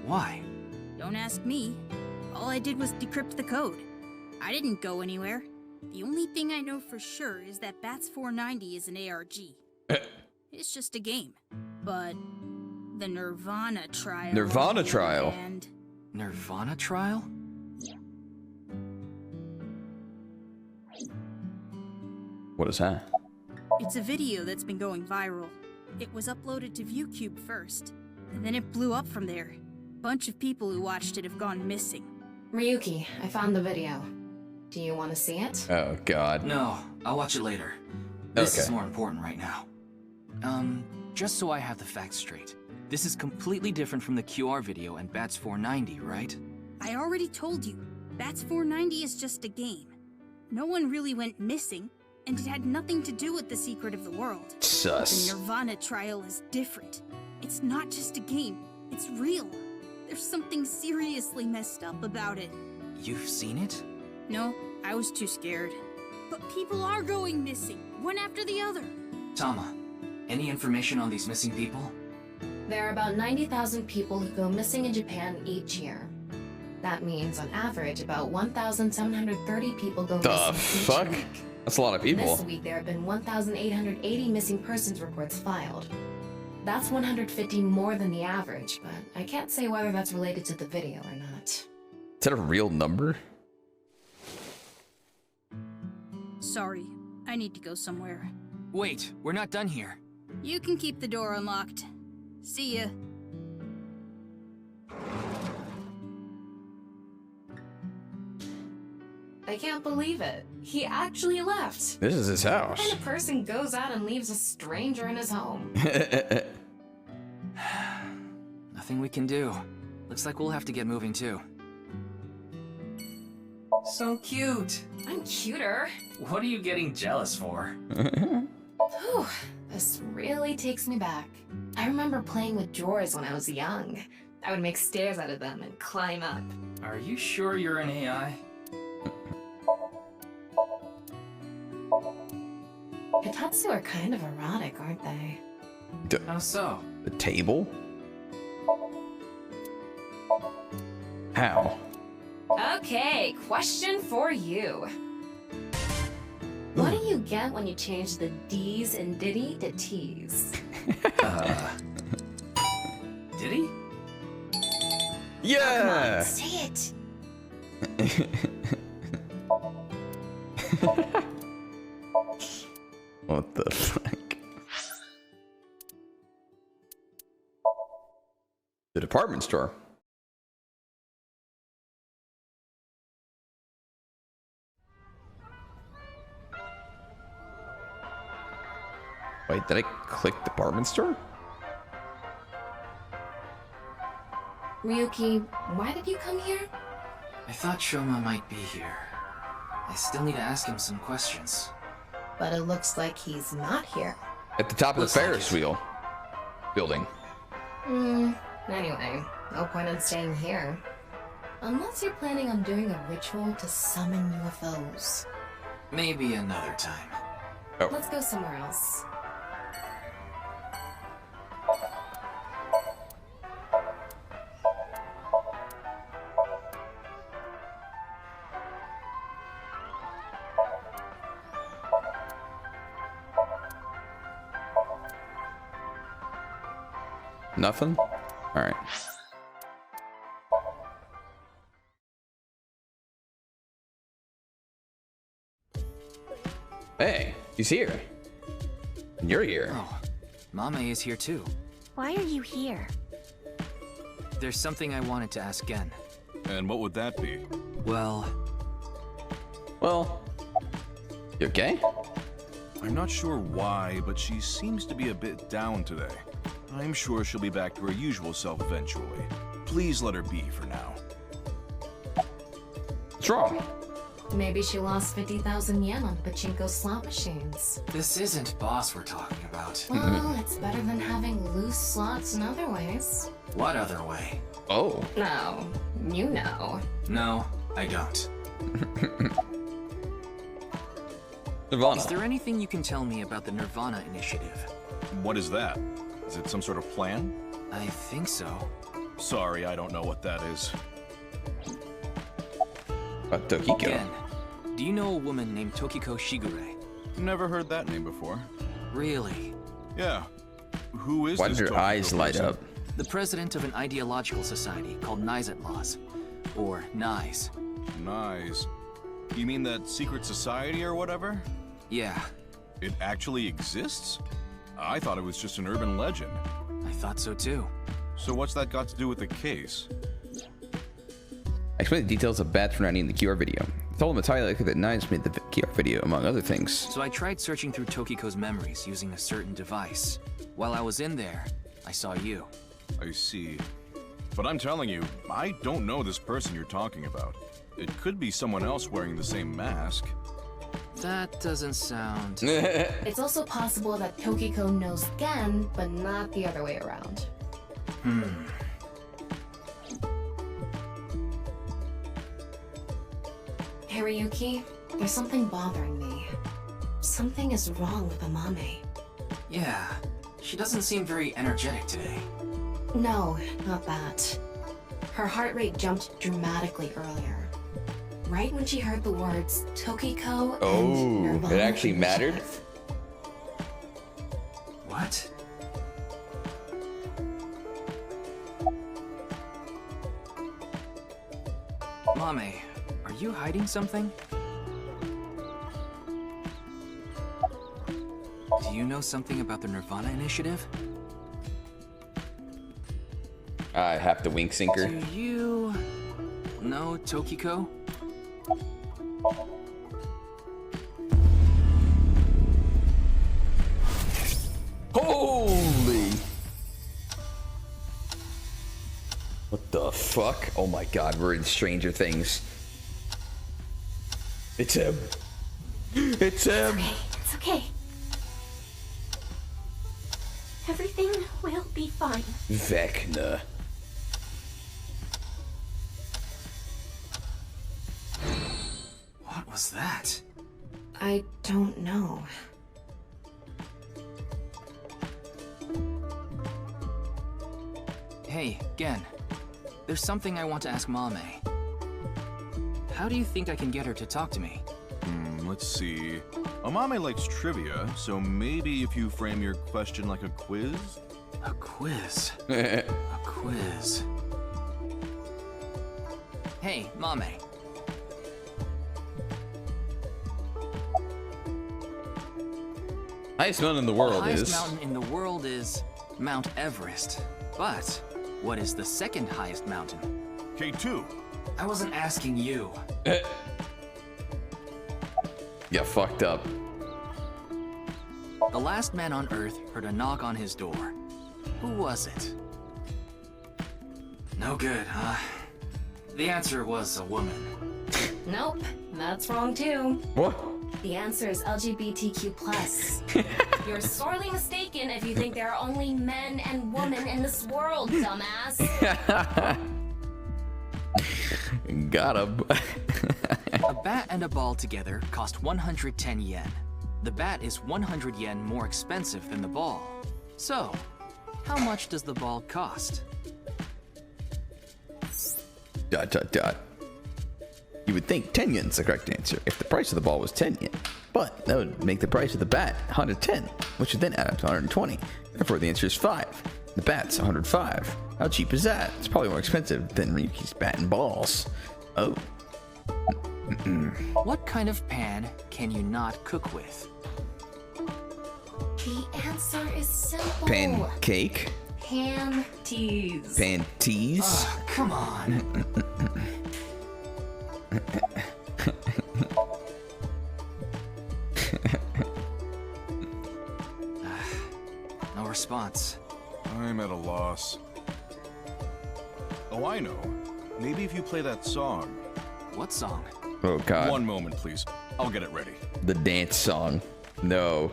Speaker 3: Why?
Speaker 11: Don't ask me. All I did was decrypt the code. I didn't go anywhere. The only thing I know for sure is that Bats 490 is an ARG. It's just a game. But the Nirvana trial.
Speaker 1: Nirvana trial?
Speaker 11: And
Speaker 3: Nirvana trial?
Speaker 1: What is that?
Speaker 11: it's a video that's been going viral. It was uploaded to ViewCube first, and then it blew up from there. Bunch of people who watched it have gone missing.
Speaker 4: Ryuki, I found the video. Do you want to see it?
Speaker 1: Oh god.
Speaker 3: No, I'll watch it later. This is
Speaker 1: Okay.
Speaker 3: more important right now. Just so I have the facts straight. This is completely different from the QR video and Bats 490, right?
Speaker 11: I already told you, Bats 490 is just a game. No one really went missing, and it had nothing to do with the secret of the world.
Speaker 1: Sus.
Speaker 11: The Nirvana trial is different. It's not just a game, it's real. There's something seriously messed up about it.
Speaker 3: You've seen it?
Speaker 11: No, I was too scared. But people are going missing, one after the other.
Speaker 3: Tama, any information on these missing people?
Speaker 4: There are about 90,000 people who go missing in Japan each year. That means, on average, about 1,730 people go
Speaker 1: The
Speaker 4: missing
Speaker 1: fuck?
Speaker 4: each week.
Speaker 1: That's a lot of people.
Speaker 4: This week, there have been 1,880 missing persons reports filed. That's 150 more than the average, but I can't say whether that's related to the video or not.
Speaker 1: Is that a real number?
Speaker 11: Sorry, I need to go somewhere.
Speaker 3: Wait, we're not done here.
Speaker 11: You can keep the door unlocked. See ya.
Speaker 4: I can't believe it. He actually left.
Speaker 1: This is his
Speaker 4: What
Speaker 1: house.
Speaker 4: kind of person goes out and leaves a stranger in his home?
Speaker 3: Nothing we can do. Looks like we'll have to get moving too. So cute.
Speaker 4: I'm cuter.
Speaker 3: What are you getting jealous for?
Speaker 4: Whew, this really takes me back. I remember playing with drawers when I was young. I would make stairs out of them and climb up.
Speaker 3: Are you sure you're an AI?
Speaker 4: Hitatsu are kind of erotic, aren't they?
Speaker 3: How so?
Speaker 1: The table? How?
Speaker 4: Okay, question for you. What do you get when you change the D's in Diddy to T's?
Speaker 3: Did he?
Speaker 1: Yeah!
Speaker 4: Come on, say it.
Speaker 1: What the fuck? The department store. Wait, did I click department store?
Speaker 4: Ryuki, why did you come here?
Speaker 3: I thought Shoma might be here. I still need to ask him some questions.
Speaker 4: But it looks like he's not here.
Speaker 1: At the top of the
Speaker 3: Looks like
Speaker 1: Ferris
Speaker 3: it.
Speaker 1: wheel building.
Speaker 4: Anyway, no point in staying here. Unless you're planning on doing a ritual to summon UFOs.
Speaker 3: Maybe another time.
Speaker 1: Oh.
Speaker 4: Let's go somewhere else.
Speaker 1: Nothing? Alright. Hey, he's here. And you're here.
Speaker 3: Oh, Mame is here too.
Speaker 2: Why are you here?
Speaker 3: There's something I wanted to ask Gen.
Speaker 10: And what would that be?
Speaker 3: Well,
Speaker 1: You okay?
Speaker 10: I'm not sure why, but she seems to be a bit down today. I'm sure she'll be back to her usual self eventually. Please let her be for now.
Speaker 1: What's wrong?
Speaker 4: Maybe she lost 50,000 yen on pachinko slot machines.
Speaker 3: this isn't boss we're talking about.
Speaker 4: Well, it's better than having loose slots in other ways.
Speaker 3: What other way?
Speaker 1: Oh.
Speaker 4: No, you know.
Speaker 3: No, I don't.
Speaker 1: Nirvana.
Speaker 3: Is there anything you can tell me about the Nirvana initiative?
Speaker 10: What is that? Is it some sort of plan?
Speaker 3: I think so.
Speaker 10: Sorry, I don't know what that is.
Speaker 1: About Tokiko.
Speaker 3: Gen, do you know a woman named Tokiko Shigure?
Speaker 10: Never heard that name before.
Speaker 3: Really?
Speaker 10: Yeah. Who is
Speaker 1: Why
Speaker 10: this
Speaker 1: did her
Speaker 10: Tokiko
Speaker 1: eyes light
Speaker 10: person?
Speaker 1: up?
Speaker 3: The president of an ideological society called Nizet Laws. Or NICE.
Speaker 10: Nice. You mean that secret society or whatever?
Speaker 3: Yeah,
Speaker 10: It actually exists? I thought it was just an urban legend.
Speaker 3: I thought so too.
Speaker 10: So what's that got to do with the case?
Speaker 1: I explained the details of Bats for 90 in the QR video. I told him it's highly likely that Nines made the QR video, among other things.
Speaker 3: So I tried searching through Tokiko's memories using a certain device. While I was in there, I saw you.
Speaker 10: I see. But I'm telling you, I don't know this person you're talking about. It could be someone else wearing the same mask.
Speaker 3: That doesn't sound...
Speaker 4: It's also possible that Tokiko knows Gen, but not the other way around. Hey Ryuki, there's something bothering me. Something is wrong with Amame.
Speaker 3: Yeah, she doesn't seem very energetic today.
Speaker 4: No, not that. Her heart rate jumped dramatically earlier. Right when she heard the words Tokiko
Speaker 1: Oh,
Speaker 4: and Nirvana
Speaker 1: it actually mattered?
Speaker 4: Initiative.
Speaker 3: What? Mame, are you hiding something? Do you know something about the Nirvana initiative?
Speaker 1: I have to wink sinker.
Speaker 3: Do you know Tokiko?
Speaker 1: Holy! What the fuck? Oh my god, we're in Stranger Things. It's him. It's him.
Speaker 2: It's okay. Everything will be fine.
Speaker 1: Vecna.
Speaker 3: was that?
Speaker 4: I don't know.
Speaker 3: Hey, Gen. There's something I want to ask Mame. How do you think I can get her to talk to me?
Speaker 10: Let's see. Amame likes trivia, so maybe if you frame your question like a quiz?
Speaker 3: A quiz? A quiz. Hey, Mame.
Speaker 1: Highest mountain in the world
Speaker 3: The highest
Speaker 1: is...
Speaker 3: mountain in the world is Mount Everest. But what is the second highest mountain?
Speaker 10: K2.
Speaker 3: I wasn't asking you.
Speaker 1: Yeah, fucked up.
Speaker 3: The last man on Earth heard a knock on his door. Who was it? No good, huh? The answer was a woman.
Speaker 4: Nope, that's wrong too.
Speaker 1: What?
Speaker 4: The answer is LGBTQ+. You're sorely mistaken if you think there are only men and women in this world, dumbass.
Speaker 1: Got him.
Speaker 3: A bat and a ball together cost 110 yen. The bat is 100 yen more expensive than the ball. So, how much does the ball cost? ...
Speaker 1: You would think 10 yen's the correct answer if the price of the ball was 10 yen. But that would make the price of the bat 110, which would then add up to 120. Therefore, the answer is 5. The bat's 105. How cheap is that? It's probably more expensive than Ryuki's bat and balls. Oh.
Speaker 3: What kind of pan can you not cook with?
Speaker 4: The answer is simple.
Speaker 1: Pancake?
Speaker 4: Panties.
Speaker 1: Panties?
Speaker 3: Come on. No response.
Speaker 10: I'm at a loss. Oh, I know. Maybe if you play that song.
Speaker 3: What song?
Speaker 1: Oh, God.
Speaker 10: One moment, please. I'll get it ready.
Speaker 1: The dance song. No.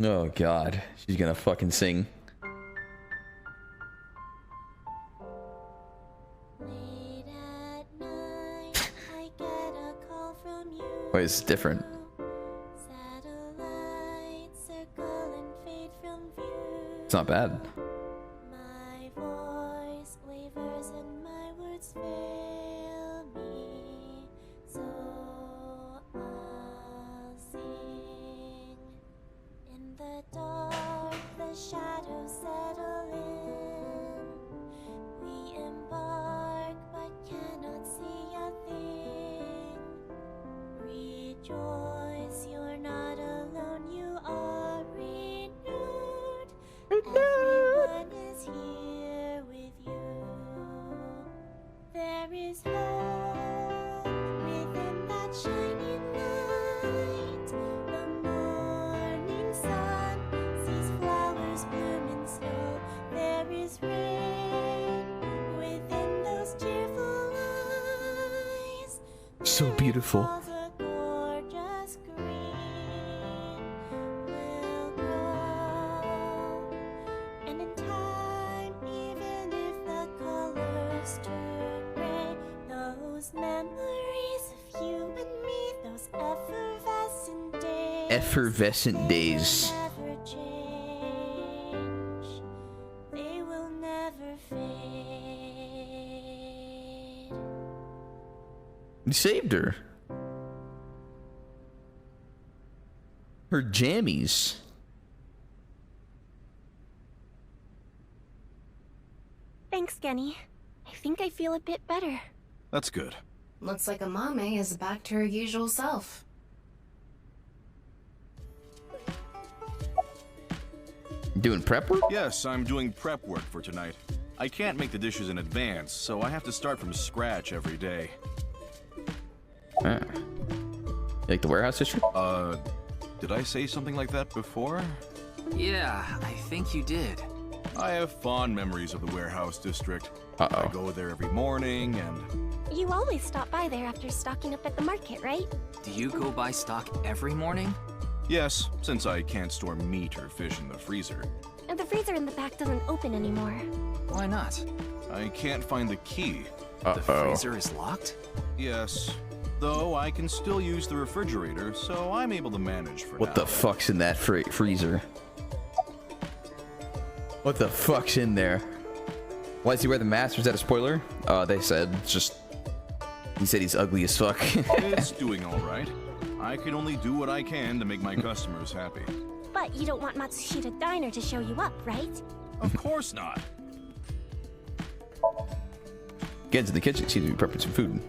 Speaker 1: Oh, God. She's gonna fucking sing. Wait, it's different. It's not bad.
Speaker 12: My voice wavers and my words fail me, so I'll sing. In the dark, the shadows settle in. We embark, but cannot see a thing. Rejoice, you're not alone, you are renewed. Everyone is here with you. There is hope within that shining light. The morning sun sees flowers bloom in snow. There is rain within those cheerful eyes.
Speaker 1: So beautiful. Effervescent days.
Speaker 12: They will never fade.
Speaker 1: You saved her. Her jammies.
Speaker 12: Thanks, Genny. I think I feel a bit better.
Speaker 10: That's good.
Speaker 4: Looks like Amame is back to her usual self.
Speaker 1: Doing prep work?
Speaker 10: Yes, I'm doing prep work for tonight. I can't make the dishes in advance, so I have to start from scratch every day.
Speaker 1: Ah. You like the warehouse district?
Speaker 10: Did I say something like that before?
Speaker 3: Yeah, I think you did.
Speaker 10: I have fond memories of the warehouse district.
Speaker 1: Uh-oh.
Speaker 10: I go there every morning and...
Speaker 12: You always stop by there after stocking up at the market, right?
Speaker 3: Do you go buy stock every morning?
Speaker 10: Yes, since I can't store meat or fish in the freezer.
Speaker 12: And the freezer in the back doesn't open anymore.
Speaker 3: Why not?
Speaker 10: I can't find the key.
Speaker 3: The freezer is locked?
Speaker 10: Yes. though I can still use the refrigerator, so I'm able to manage for now.
Speaker 1: What the fuck's in that freezer? What the fuck's in there? Why does he wear the mask? Was that a spoiler? They said it's just... He said he's ugly as fuck.
Speaker 10: It's doing all right. I can only do what I can to make my customers happy.
Speaker 12: But you don't want Matsushita Diner to show you up, right?
Speaker 10: Of course not.
Speaker 1: Gets in the kitchen, seems to be prepping some food.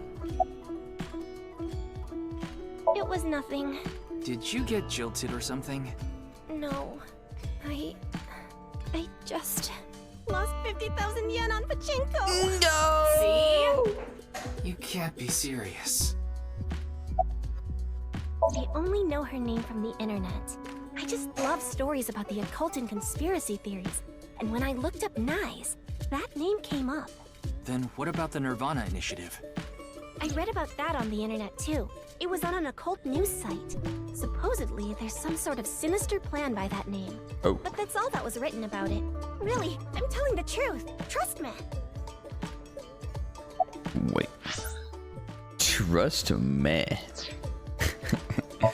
Speaker 12: It was nothing.
Speaker 3: Did you get jilted or something?
Speaker 12: No. I just lost 50,000 yen on pachinko.
Speaker 3: No! See? You can't be serious.
Speaker 12: I only know her name from the internet. I just love stories about the occult and conspiracy theories. And when I looked up Nyes, that name came up.
Speaker 3: Then what about the Nirvana initiative?
Speaker 12: I read about that on the internet too. It was on an occult news site. Supposedly, there's some sort of sinister plan by that name.
Speaker 1: Oh.
Speaker 12: But that's all that was written about it. Really, I'm telling the truth. Trust me.
Speaker 1: Wait. Trust me.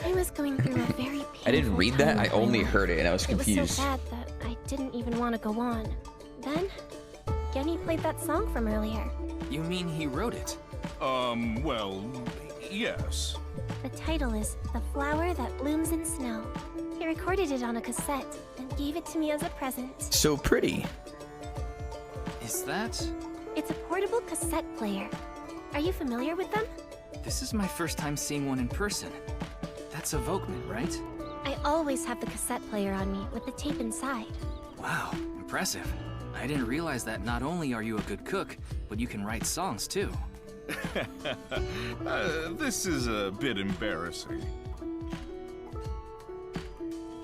Speaker 12: I was going through a very painful
Speaker 1: I didn't read that, I
Speaker 12: time in
Speaker 1: only
Speaker 12: my life.
Speaker 1: heard it and I was
Speaker 12: It
Speaker 1: confused.
Speaker 12: was so bad that I didn't even want to go on. Then, Genny played that song from earlier.
Speaker 3: You mean he wrote it?
Speaker 10: Well, yes.
Speaker 12: The title is The Flower That Blooms in Snow. He recorded it on a cassette and gave it to me as a present.
Speaker 1: So pretty.
Speaker 3: Is that...
Speaker 12: It's a portable cassette player. Are you familiar with them?
Speaker 3: This is my first time seeing one in person. That's a Volkman, right?
Speaker 12: I always have the cassette player on me with the tape inside.
Speaker 3: Wow, impressive. I didn't realize that not only are you a good cook, but you can write songs too.
Speaker 10: This is a bit embarrassing.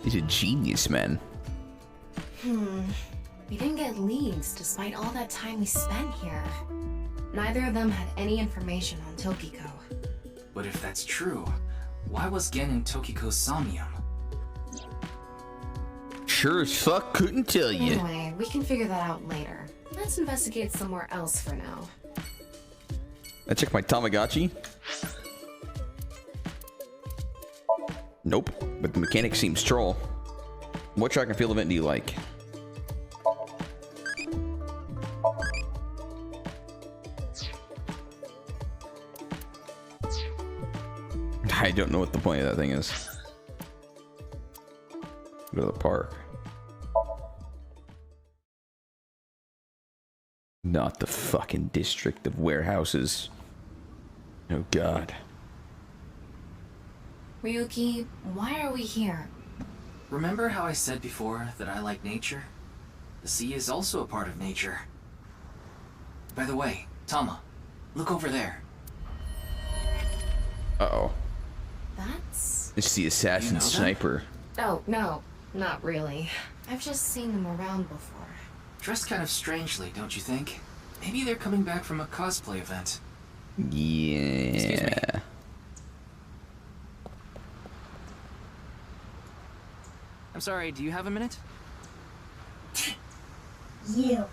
Speaker 1: He's a genius, man.
Speaker 4: We didn't get leads despite all that time we spent here. Neither of them had any information on Tokiko.
Speaker 3: But if that's true, why was Gen in Tokiko's Somnium?
Speaker 1: Sure as fuck couldn't tell you.
Speaker 4: Anyway, we can figure that out later. Let's investigate somewhere else for now.
Speaker 1: I check my Tamagotchi. Nope, but the mechanic seems troll. What track and field event do you like? I don't know what the point of that thing is. Go to the park. Not the fucking district of warehouses. Oh god.
Speaker 4: Ryuki, why are we here?
Speaker 3: Remember how I said before that I like nature? The sea is also a part of nature. By the way, Tama, look over there.
Speaker 1: Uh-oh.
Speaker 4: That's...
Speaker 1: It's the assassin
Speaker 3: You know that?
Speaker 1: sniper.
Speaker 4: Oh, no, not really. I've just seen them around before.
Speaker 3: Dressed kind of strangely, don't you think? Maybe they're coming back from a cosplay event.
Speaker 1: Yeah.
Speaker 3: Excuse me. I'm sorry, do you have a minute?
Speaker 13: You.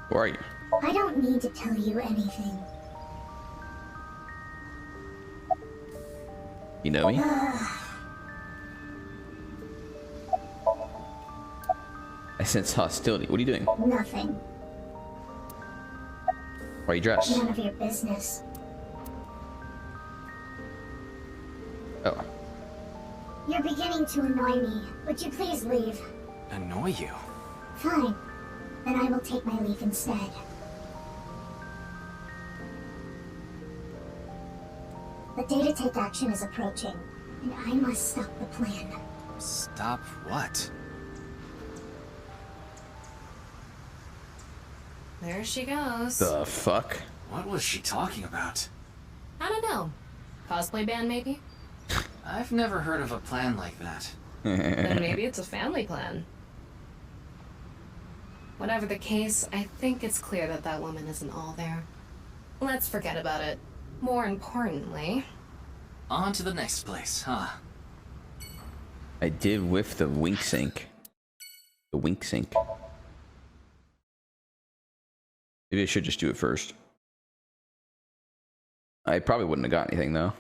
Speaker 1: Who are you?
Speaker 13: I don't need to tell you anything.
Speaker 1: You know me? I sense hostility. What are you doing?
Speaker 13: Nothing.
Speaker 1: Why are you dressed?
Speaker 13: None of your business.
Speaker 1: Oh.
Speaker 13: You're beginning to annoy me. Would you please leave?
Speaker 3: Annoy you?
Speaker 13: Fine. Then I will take my leave instead. The day to take action is approaching, and I must stop the plan.
Speaker 3: Stop what?
Speaker 4: There she goes.
Speaker 1: The fuck?
Speaker 3: What was she talking about?
Speaker 4: I don't know. Cosplay band, maybe?
Speaker 3: I've never heard of a plan like that.
Speaker 4: Then maybe it's a family plan. Whatever the case, I think it's clear that that woman isn't all there. Let's forget about it. More importantly...
Speaker 3: On to the next place, huh?
Speaker 1: I did whiff the wink sink. The wink sink. Maybe I should just do it first. I probably wouldn't have got anything though.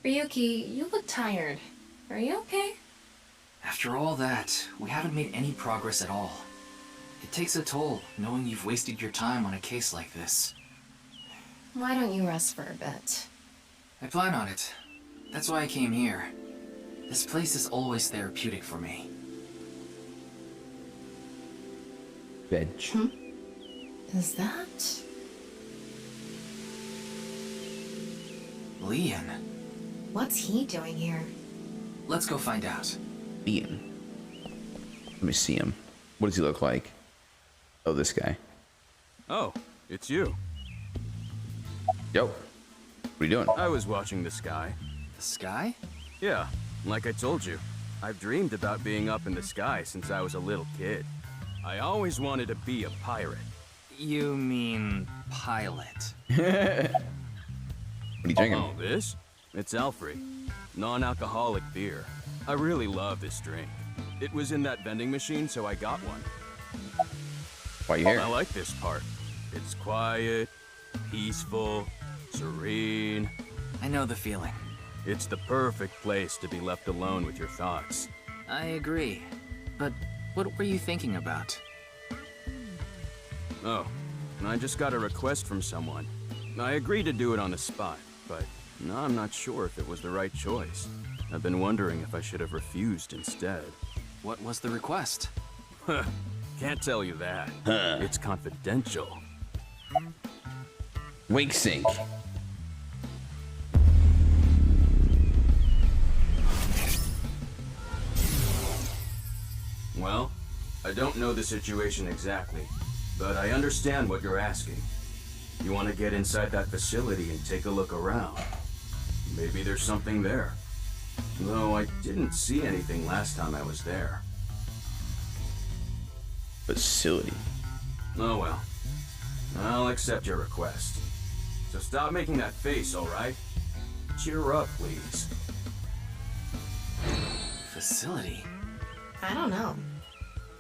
Speaker 4: Ryuki, you look tired. Are you okay?
Speaker 3: After all that, we haven't made any progress at all. It takes a toll knowing you've wasted your time on a case like this.
Speaker 4: Why don't you rest for a bit?
Speaker 3: I plan on it. That's why I came here. This place is always therapeutic for me.
Speaker 1: Veg.
Speaker 4: Is that...
Speaker 3: Leon.
Speaker 4: What's he doing here?
Speaker 3: Let's go find out.
Speaker 1: Ian. Let me see him. What does he look like? Oh, this guy.
Speaker 14: Oh, it's you.
Speaker 1: Yo. What are you doing?
Speaker 14: I was watching the sky.
Speaker 3: The sky?
Speaker 14: Yeah, like I told you. I've dreamed about being up in the sky since I was a little kid. I always wanted to be a pirate.
Speaker 3: You mean pilot?
Speaker 1: What are you drinking?
Speaker 14: Oh, this? It's Alfred. Non-alcoholic beer. I really love this drink. It was in that vending machine, so I got one.
Speaker 1: Why are you here?
Speaker 14: I like this part. It's quiet, peaceful, serene.
Speaker 3: I know the feeling.
Speaker 14: It's the perfect place to be left alone with your thoughts.
Speaker 3: I agree. But what were you thinking about?
Speaker 14: Oh, I just got a request from someone. I agreed to do it on the spot, but now I'm not sure if it was the right choice. I've been wondering if I should have refused instead.
Speaker 3: What was the request?
Speaker 14: Can't tell you that. It's confidential.
Speaker 1: Wink sync.
Speaker 14: Well, I don't know the situation exactly, but I understand what you're asking. You want to get inside that facility and take a look around. Maybe there's something there. Though I didn't see anything last time I was there.
Speaker 1: Facility.
Speaker 14: Oh well. I'll accept your request. So stop making that face, alright? Cheer up, please.
Speaker 3: Facility?
Speaker 4: I don't know.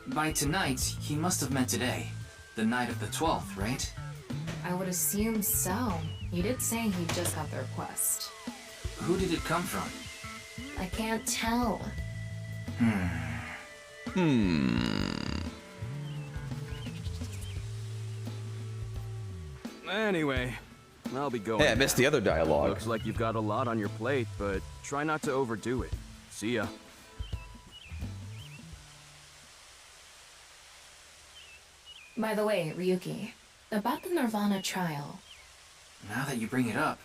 Speaker 3: By tonight, he must have meant today. The night of the 12th, right?
Speaker 4: I would assume so. You did say he just got the request.
Speaker 3: Who did it come from?
Speaker 4: I can't tell.
Speaker 14: Anyway, I'll be going.
Speaker 1: Hey, I missed the other dialogue.
Speaker 14: Looks like you've got a lot on your plate, but try not to overdo it. See ya.
Speaker 4: By the way, Ryuki, about the Nirvana trial.
Speaker 3: Now that you bring it up,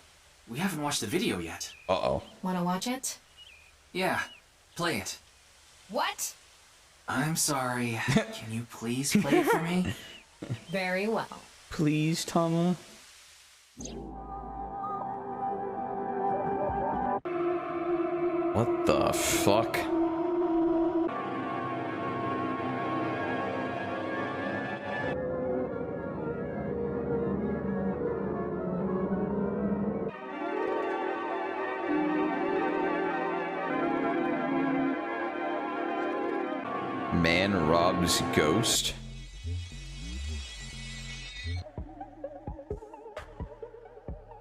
Speaker 3: we haven't watched the video yet.
Speaker 1: Uh-oh.
Speaker 4: Wanna watch it?
Speaker 3: Yeah, play it.
Speaker 4: What?
Speaker 3: I'm sorry. Can you please play it for me?
Speaker 4: Very well.
Speaker 1: Please, Tama. What the fuck? Man robs ghost.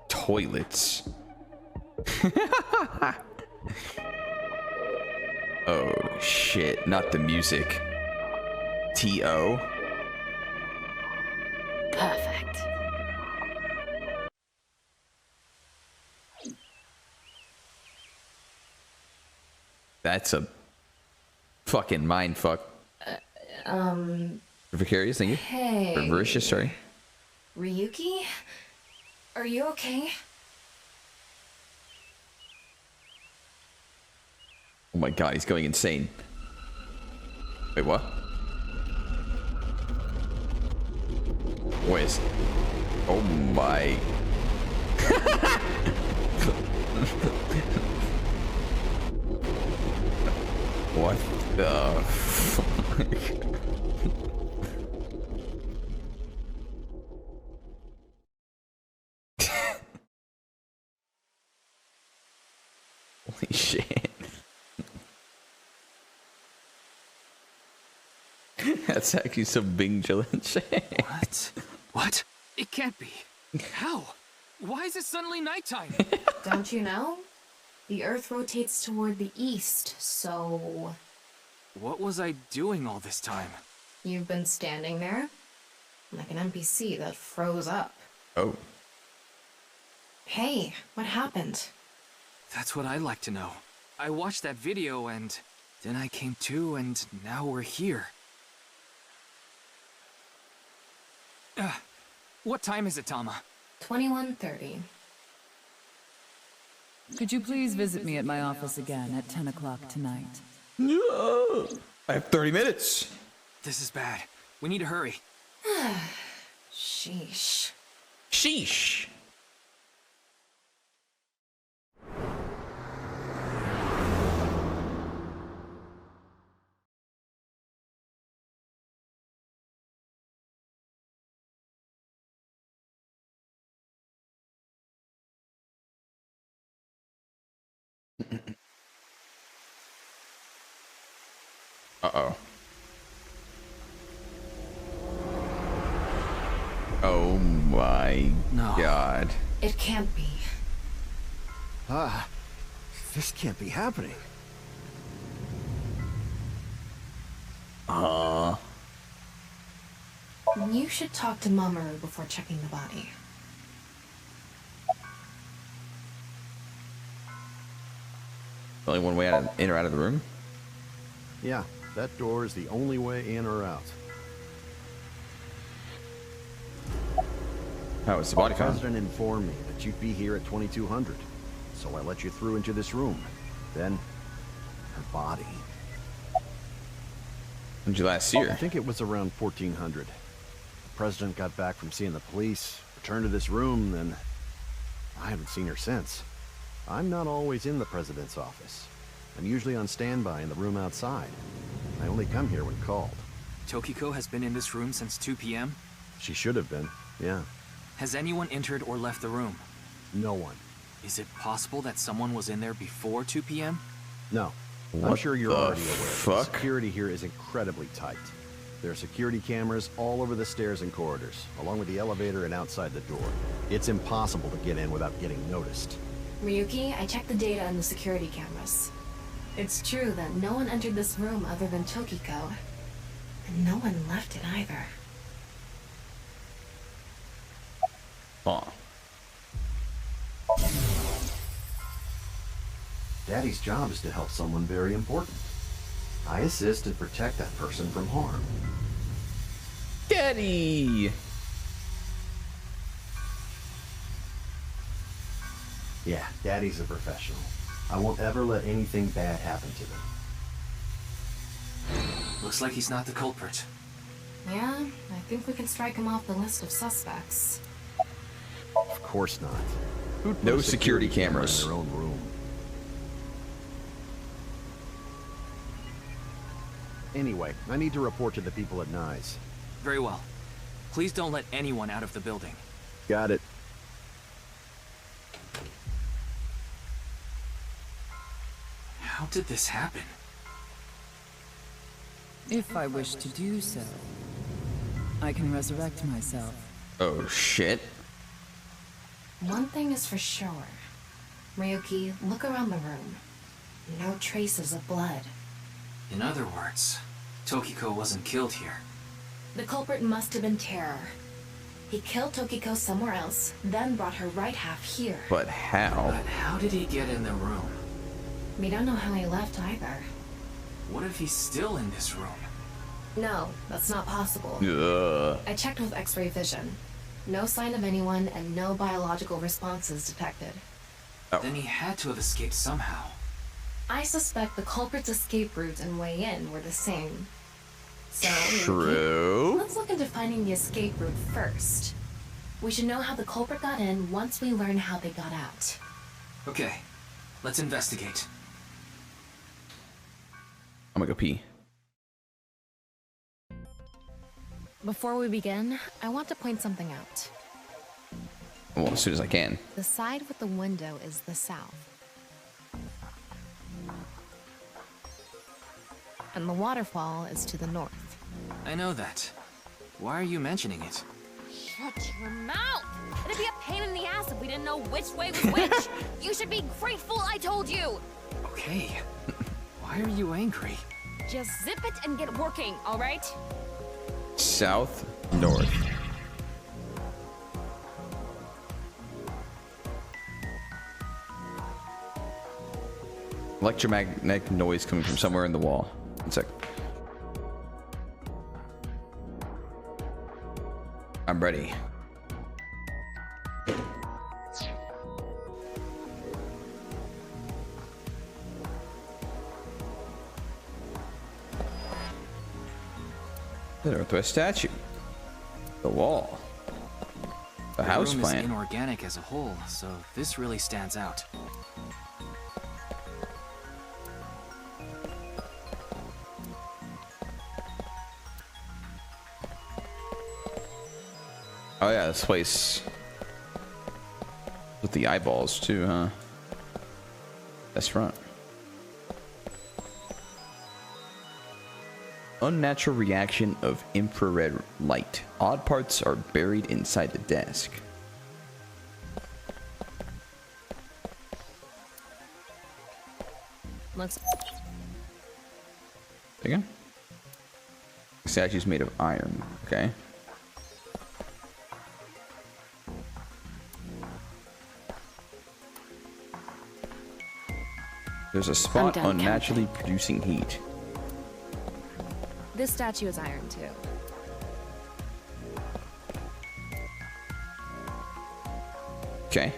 Speaker 1: Toilets. Oh shit, not the music. T.O.
Speaker 4: Perfect.
Speaker 1: That's a fucking mind fuck. Precarious, thank you.
Speaker 4: Hey.
Speaker 1: Revertious, sorry.
Speaker 4: Ryuki? Are you okay?
Speaker 1: Oh my god, he's going insane. Wait, what? Wait. Oh my. What the fuck? Holy shit. That's actually some vigilance.
Speaker 3: What? It can't be. How? Why is it suddenly nighttime?
Speaker 4: Don't you know? The Earth rotates toward the east, so...
Speaker 3: What was I doing all this time?
Speaker 4: You've been standing there? Like an NPC that froze up.
Speaker 1: Oh.
Speaker 4: Hey, what happened?
Speaker 3: That's what I'd like to know. I watched that video and then I came to and now we're here. What time is it, Tama?
Speaker 4: 21:30.
Speaker 5: Could you please visit me at my office again at 10 o'clock tonight?
Speaker 1: No. I have 30 minutes.
Speaker 3: This is bad. We need to hurry.
Speaker 4: Sheesh.
Speaker 1: Sheesh. Uh-oh. Oh my god.
Speaker 4: It can't be.
Speaker 15: This can't be happening.
Speaker 4: You should talk to Mamoru before checking the body.
Speaker 1: Only one way out in or out of the room?
Speaker 15: Yeah, that door is the only way in or out.
Speaker 1: How is the body
Speaker 15: The
Speaker 1: found?
Speaker 15: president informed me that you'd be here at 2200, so I let you through into this room. Then, her body.
Speaker 1: When did you last see her?
Speaker 15: I think it was around 1400. The president got back from seeing the police, returned to this room, then I haven't seen her since. I'm not always in the president's office. I'm usually on standby in the room outside. I only come here when called.
Speaker 3: Tokiko has been in this room since 2 p.m.?
Speaker 15: She should have been, yeah.
Speaker 3: Has anyone entered or left the room?
Speaker 15: No one.
Speaker 3: Is it possible that someone was in there before 2 p.m.?
Speaker 15: No. I'm
Speaker 1: What
Speaker 15: sure you're
Speaker 1: the
Speaker 15: already aware.
Speaker 1: fuck?
Speaker 15: The security here is incredibly tight. There are security cameras all over the stairs and corridors, along with the elevator and outside the door. It's impossible to get in without getting noticed.
Speaker 4: Ryuki, I checked the data on the security cameras. It's true that no one entered this room other than Tokiko. And no one left it either.
Speaker 1: Huh.
Speaker 15: Daddy's job is to help someone very important. I assist and protect that person from harm.
Speaker 1: Daddy!
Speaker 15: Yeah, Daddy's a professional. I won't ever let anything bad happen to them.
Speaker 3: Looks like he's not the culprit.
Speaker 4: Yeah, I think we can strike him off the list of suspects.
Speaker 15: Of course not. Who'd put
Speaker 1: No
Speaker 15: a
Speaker 1: security
Speaker 15: camera
Speaker 1: cameras.
Speaker 15: in their own room? Anyway, I need to report to the people at Nyes.
Speaker 3: Very well. Please don't let anyone out of the building.
Speaker 15: Got it.
Speaker 3: How did this happen?
Speaker 5: If I wish to do so, I can resurrect myself.
Speaker 1: Oh shit.
Speaker 4: One thing is for sure. Ryuki, look around the room. No traces of blood.
Speaker 3: In other words, Tokiko wasn't killed here.
Speaker 4: The culprit must have been Terror. He killed Tokiko somewhere else, then brought her right half here.
Speaker 1: But how?
Speaker 3: But how did he get in the room?
Speaker 4: We don't know how he left either.
Speaker 3: What if he's still in this room?
Speaker 4: No, that's not possible.
Speaker 1: Ugh.
Speaker 4: I checked with X-ray vision. No sign of anyone and no biological responses detected.
Speaker 1: Oh.
Speaker 3: Then he had to have escaped somehow.
Speaker 4: I suspect the culprit's escape route and way in were the same. So,
Speaker 1: True.
Speaker 4: let's look into finding the escape route first. We should know how the culprit got in once we learn how they got out.
Speaker 3: Okay, let's investigate.
Speaker 1: I'm gonna go pee.
Speaker 9: Before we begin, I want to point something out.
Speaker 1: Well, as soon as I can.
Speaker 9: The side with the window is the south. And the waterfall is to the north.
Speaker 3: I know that. Why are you mentioning it?
Speaker 9: Shut your mouth! It'd be a pain in the ass if we didn't know which way was which. You should be grateful I told you.
Speaker 3: Okay. Why are you angry?
Speaker 9: Just zip it and get working, all right?
Speaker 1: South, north. Electromagnetic noise coming from somewhere in the wall. One sec. I'm ready. The Northwest statue. The wall. The house
Speaker 3: room
Speaker 1: plan.
Speaker 3: is inorganic as a whole, so this really stands out.
Speaker 1: Oh yeah, this place with the eyeballs too, huh? That's front. Unnatural reaction of infrared light. Odd parts are buried inside the desk.
Speaker 9: Looks.
Speaker 1: Again? The statue's made of iron. Okay. There's a spot unnaturally producing heat.
Speaker 9: This statue is iron too.
Speaker 1: Okay.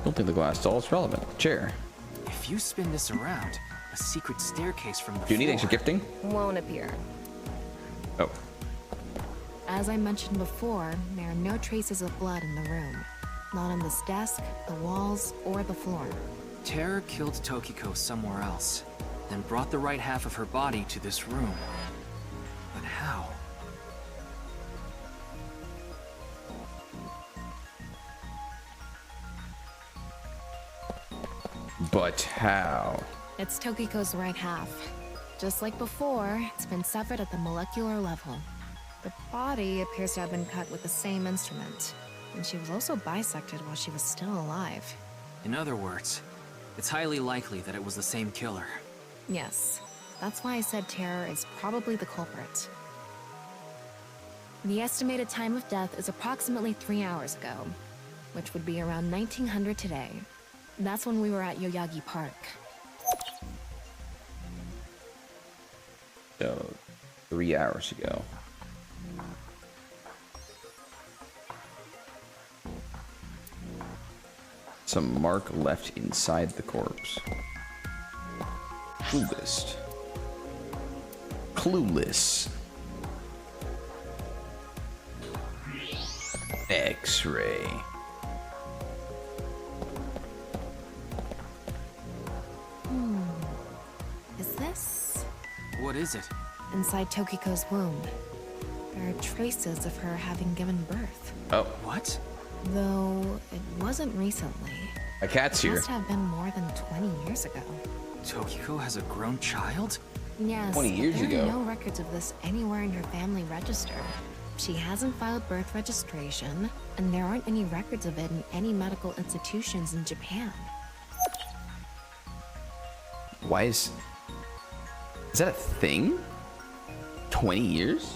Speaker 1: Don't think the glass doll is relevant. Chair.
Speaker 3: If you spin this around, a secret staircase from the
Speaker 1: Do you need
Speaker 3: floor.
Speaker 1: extra gifting?
Speaker 9: Won't appear.
Speaker 1: Oh.
Speaker 4: As I mentioned before, there are no traces of blood in the room. Not on this desk, the walls, or the floor.
Speaker 3: Terror killed Tokiko somewhere else, then brought the right half of her body to this room. But how?
Speaker 1: But how?
Speaker 4: It's Tokiko's right half. Just like before, it's been severed at the molecular level. The body appears to have been cut with the same instrument. And she was also bisected while she was still alive.
Speaker 3: In other words, it's highly likely that it was the same killer.
Speaker 4: Yes. That's why I said Terror is probably the culprit. The estimated time of death is approximately 3 hours ago, which would be around 1900 today. That's when we were at Yoyagi Park.
Speaker 1: So, 3 hours ago. Some mark left inside the corpse. Clueless. Clueless. X-ray.
Speaker 4: Is this?
Speaker 3: What is it?
Speaker 4: Inside Tokiko's womb. There are traces of her having given birth.
Speaker 1: Oh.
Speaker 3: What?
Speaker 4: Though it wasn't recently.
Speaker 1: A cat's here.
Speaker 4: It must have been more than 20 years ago.
Speaker 3: Tokiko has a grown child?
Speaker 4: Yes,
Speaker 1: 20 years
Speaker 4: there
Speaker 1: ago.
Speaker 4: are no records of this anywhere in her family register. She hasn't filed birth registration, and there aren't any records of it in any medical institutions in Japan.
Speaker 1: Why is that a thing? 20 years?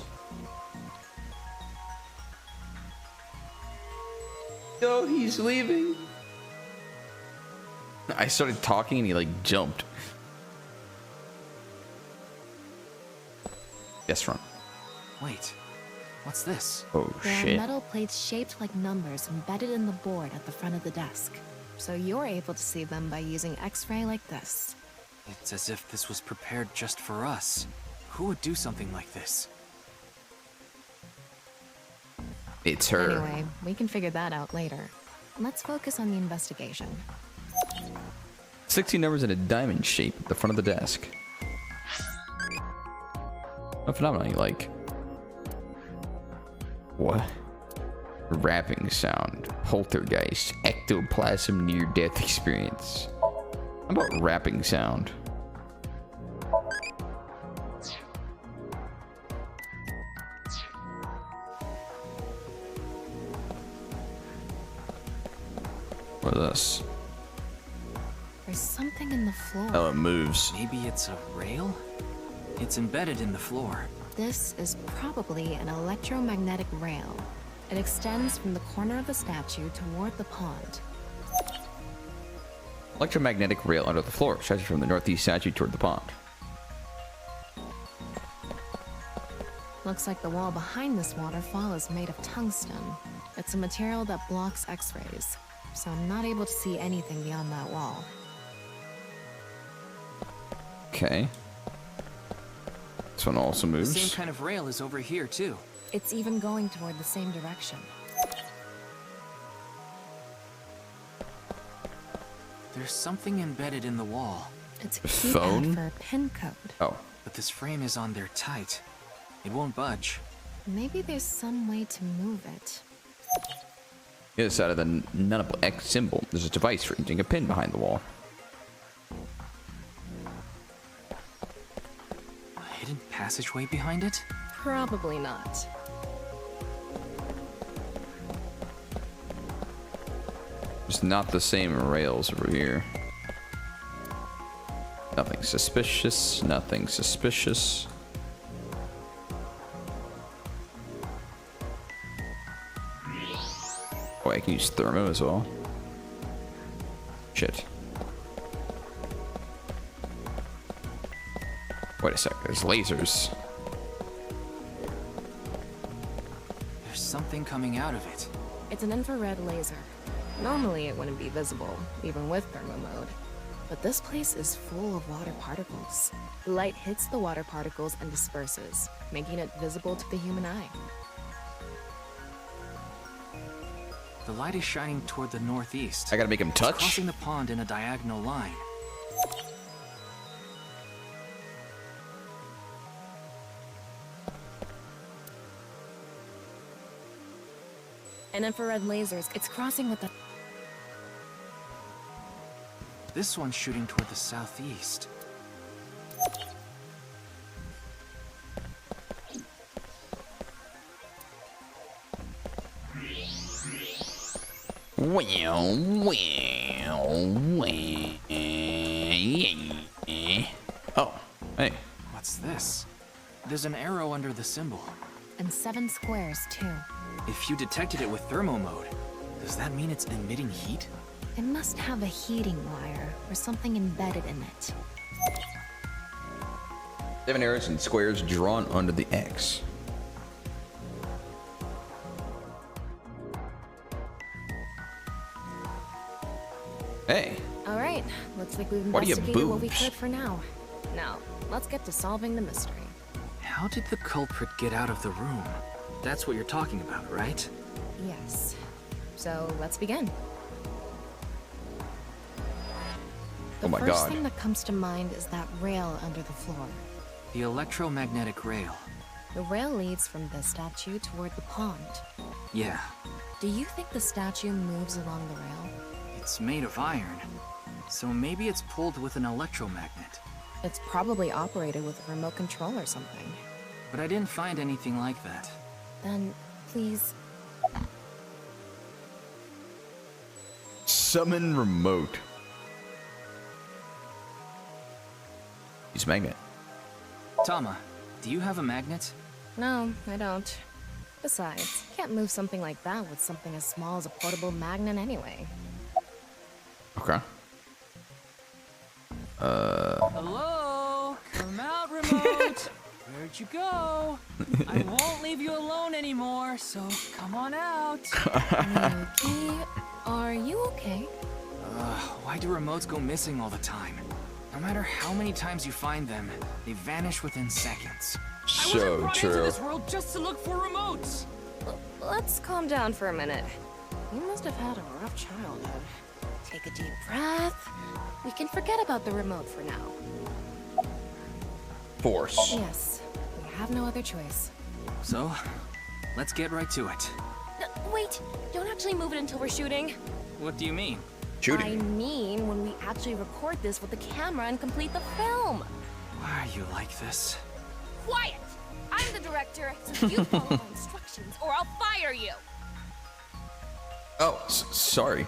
Speaker 1: No, he's leaving. I started talking and he like jumped. Yes, front.
Speaker 3: Wait, what's this?
Speaker 1: Oh
Speaker 4: There
Speaker 1: shit.
Speaker 4: are metal plates shaped like numbers embedded in the board at the front of the desk. So you're able to see them by using X-ray like this.
Speaker 3: It's as if this was prepared just for us. Who would do something like this?
Speaker 1: It's her.
Speaker 4: Anyway, we can figure that out later. Let's focus on the investigation.
Speaker 1: 16 numbers in a diamond shape at the front of the desk. What phenomenon you like? What? Rapping sound. Poltergeist. Ectoplasm near-death experience. How about rapping sound? What is this?
Speaker 9: There's something in the floor.
Speaker 1: Oh, it moves.
Speaker 3: Maybe it's a rail? It's embedded in the floor.
Speaker 9: This is probably an electromagnetic rail. It extends from the corner of the statue toward the pond.
Speaker 1: Electromagnetic rail under the floor, stretching from the northeast statue toward the pond.
Speaker 9: Looks like the wall behind this waterfall is made of tungsten. It's a material that blocks X-rays, so I'm not able to see anything beyond that wall.
Speaker 1: Okay. This one also moves.
Speaker 3: The same kind of rail is over here, too.
Speaker 9: It's even going toward the same direction.
Speaker 3: There's something embedded in the wall.
Speaker 9: It's a
Speaker 1: phone?
Speaker 9: keypad for a pin code.
Speaker 1: Oh.
Speaker 3: But this frame is on there tight. It won't budge.
Speaker 9: Maybe there's some way to move it.
Speaker 1: The other side of the nullable X symbol, there's a device for inserting a pin behind the wall.
Speaker 3: A hidden passageway behind it?
Speaker 9: Probably not.
Speaker 1: It's not the same rails over here. Nothing suspicious, nothing suspicious. Oh, I can use thermo as well. Shit. Wait a sec, there's lasers.
Speaker 3: There's something coming out of it.
Speaker 9: It's an infrared laser. Normally it wouldn't be visible, even with thermo mode. But this place is full of water particles. The light hits the water particles and disperses, making it visible to the human eye.
Speaker 3: The light is shining toward the northeast.
Speaker 1: I gotta make him touch?
Speaker 3: It's crossing the pond in a diagonal line.
Speaker 9: And infrared lasers, it's crossing with the...
Speaker 3: This one's shooting toward the southeast.
Speaker 1: Well. Oh, hey.
Speaker 3: What's this? There's an arrow under the symbol.
Speaker 9: And 7 squares, too.
Speaker 3: If you detected it with thermo mode, does that mean it's emitting heat?
Speaker 9: It must have a heating wire or something embedded in it.
Speaker 1: 7 arrows and squares drawn under the X. Hey.
Speaker 9: All right, looks like we've
Speaker 1: What are your
Speaker 9: investigated what we
Speaker 1: boobs?
Speaker 9: could for now. Now, let's get to solving the mystery.
Speaker 3: How did the culprit get out of the room? That's what you're talking about, right?
Speaker 9: Yes. So, let's begin. The
Speaker 1: Oh my
Speaker 9: first
Speaker 1: God.
Speaker 9: thing that comes to mind is that rail under the floor.
Speaker 3: The electromagnetic rail.
Speaker 9: The rail leads from the statue toward the pond.
Speaker 3: Yeah,
Speaker 9: Do you think the statue moves along the rail?
Speaker 3: it's made of iron. So maybe it's pulled with an electromagnet.
Speaker 9: It's probably operated with a remote control or something.
Speaker 3: But I didn't find anything like that.
Speaker 9: Then, please...
Speaker 1: Summon remote. Use magnet.
Speaker 3: Tama, do you have a magnet?
Speaker 9: No, I don't. Besides, can't move something like that with something as small as a portable magnet anyway.
Speaker 1: Okay.
Speaker 8: Hello? Come out, remote. Where'd you go? I won't leave you alone anymore, so come on out.
Speaker 9: Yuki, are you okay?
Speaker 3: Why do remotes go missing all the time? No matter how many times you find them, they vanish within seconds.
Speaker 8: I wasn't brought into this world just to look for remotes.
Speaker 9: Let's calm down for a minute. You must have had a rough childhood. Take a deep breath. We can forget about the remote for now.
Speaker 1: Force.
Speaker 9: Yes, we have no other choice.
Speaker 3: So, let's get right to it.
Speaker 12: Wait, don't actually move it until we're shooting.
Speaker 3: What do you mean?
Speaker 12: I mean, when we actually record this with the camera and complete the film.
Speaker 3: Why are you like this?
Speaker 12: Quiet! I'm the director, so you follow my instructions or I'll fire you.
Speaker 1: Oh, sorry.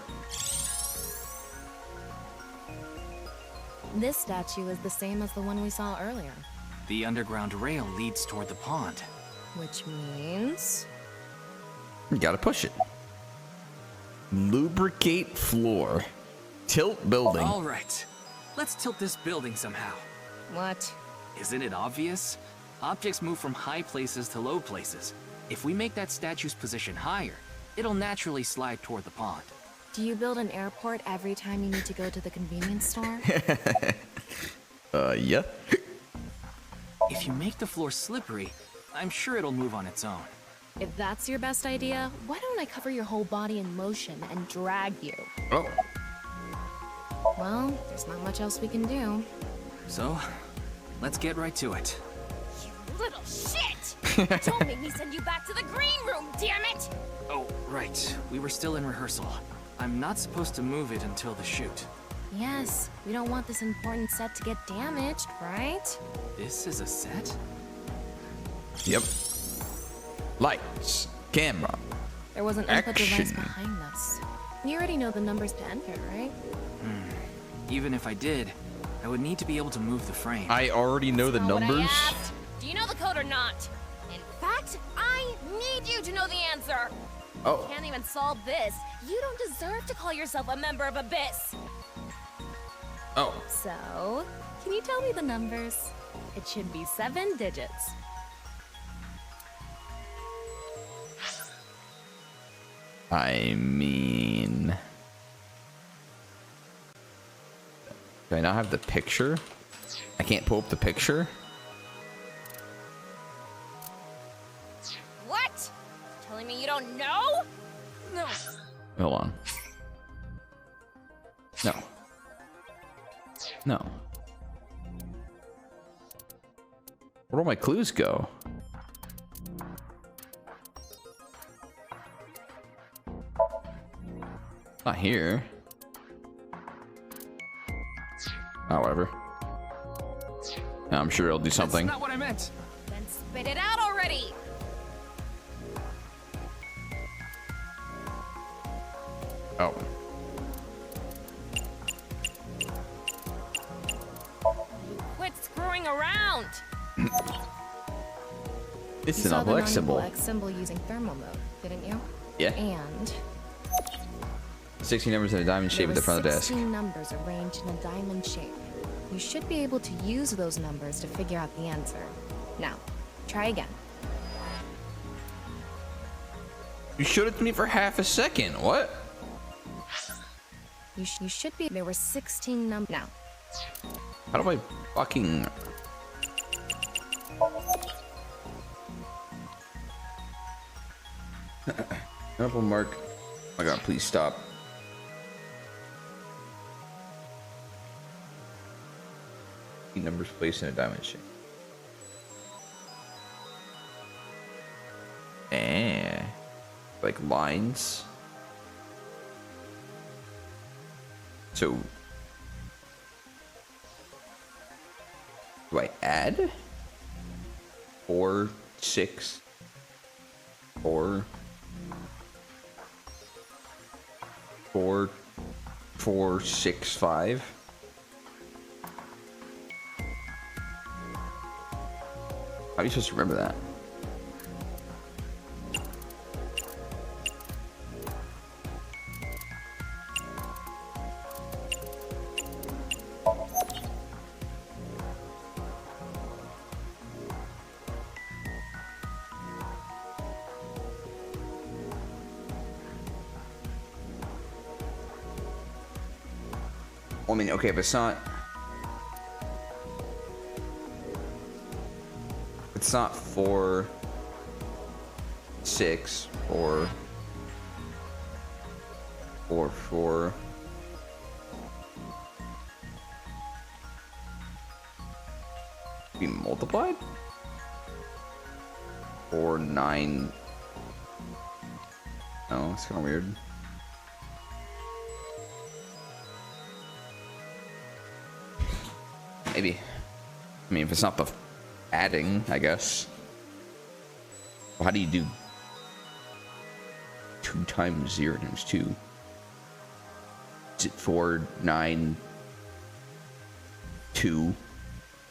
Speaker 9: This statue is the same as the one we saw earlier.
Speaker 3: The underground rail leads toward the pond.
Speaker 9: Which means...
Speaker 1: You gotta push it. Lubricate floor. Tilt building.
Speaker 3: All right. Let's tilt this building somehow.
Speaker 9: What?
Speaker 3: Isn't it obvious? Objects move from high places to low places. If we make that statue's position higher, it'll naturally slide toward the pond.
Speaker 9: Do you build an airport every time you need to go to the convenience store?
Speaker 1: Yeah.
Speaker 3: If you make the floor slippery, I'm sure it'll move on its own.
Speaker 9: If that's your best idea, why don't I cover your whole body in motion and drag you?
Speaker 1: Oh.
Speaker 9: Well, there's not much else we can do.
Speaker 3: So, let's get right to it.
Speaker 2: You little shit! Don't make me send you back to the green room, damn it!
Speaker 3: Oh, right. We were still in rehearsal. I'm not supposed to move it until the shoot.
Speaker 9: Yes, we don't want this important set to get damaged, right?
Speaker 3: This is a set?
Speaker 1: Yep. Lights. Camera.
Speaker 9: There was an input device
Speaker 1: Action.
Speaker 9: behind this. You already know the numbers to enter, right?
Speaker 3: Even if I did, I would need to be able to move the frame.
Speaker 1: I already know the
Speaker 2: Not what I
Speaker 1: numbers.
Speaker 2: asked. Do you know the code or not? In fact, I need you to know the answer.
Speaker 1: Oh.
Speaker 2: You can't even solve this. You don't deserve to call yourself a member of Abyss.
Speaker 1: Oh.
Speaker 9: So, can you tell me the numbers? It should be 7 digits.
Speaker 1: I mean... Do I not have the picture? I can't pull up the picture?
Speaker 2: What? Telling me you don't know? No.
Speaker 1: Hold on. No. No. Where'd all my clues go? Not here. Oh, whatever. I'm sure it'll do something.
Speaker 3: That's not what I meant.
Speaker 2: Then spit it out already.
Speaker 1: Oh.
Speaker 2: Quit screwing around.
Speaker 1: It's
Speaker 9: You
Speaker 1: an
Speaker 9: saw the
Speaker 1: oblique symbol.
Speaker 9: non-oblique symbol using thermal mode, didn't you?
Speaker 1: Yeah.
Speaker 9: And
Speaker 1: 16 numbers in a diamond shape
Speaker 9: there
Speaker 1: at the
Speaker 9: were
Speaker 1: front of the desk.
Speaker 9: 16 numbers arranged in a diamond shape. You should be able to use those numbers to figure out the answer. Now, try again.
Speaker 1: You showed it to me for half a second. What?
Speaker 9: You should be. There were 16 numbers. Now,
Speaker 1: How do I fucking... Apple mark. Oh my god, please stop. Numbers placed in a diamond shape. Like lines. So do I add 4, 6, 4, 4, 4, 6, 5? How are you supposed to remember that? Well, I mean, okay, if it's not... It's not 4, 6, or 4, 4. Be multiplied? 4, 9. Oh, it's kind of weird. Maybe. I mean, if it's not the adding, I guess. Well, how do you do 2 times 0 times 2? Is it 4, 9, 2.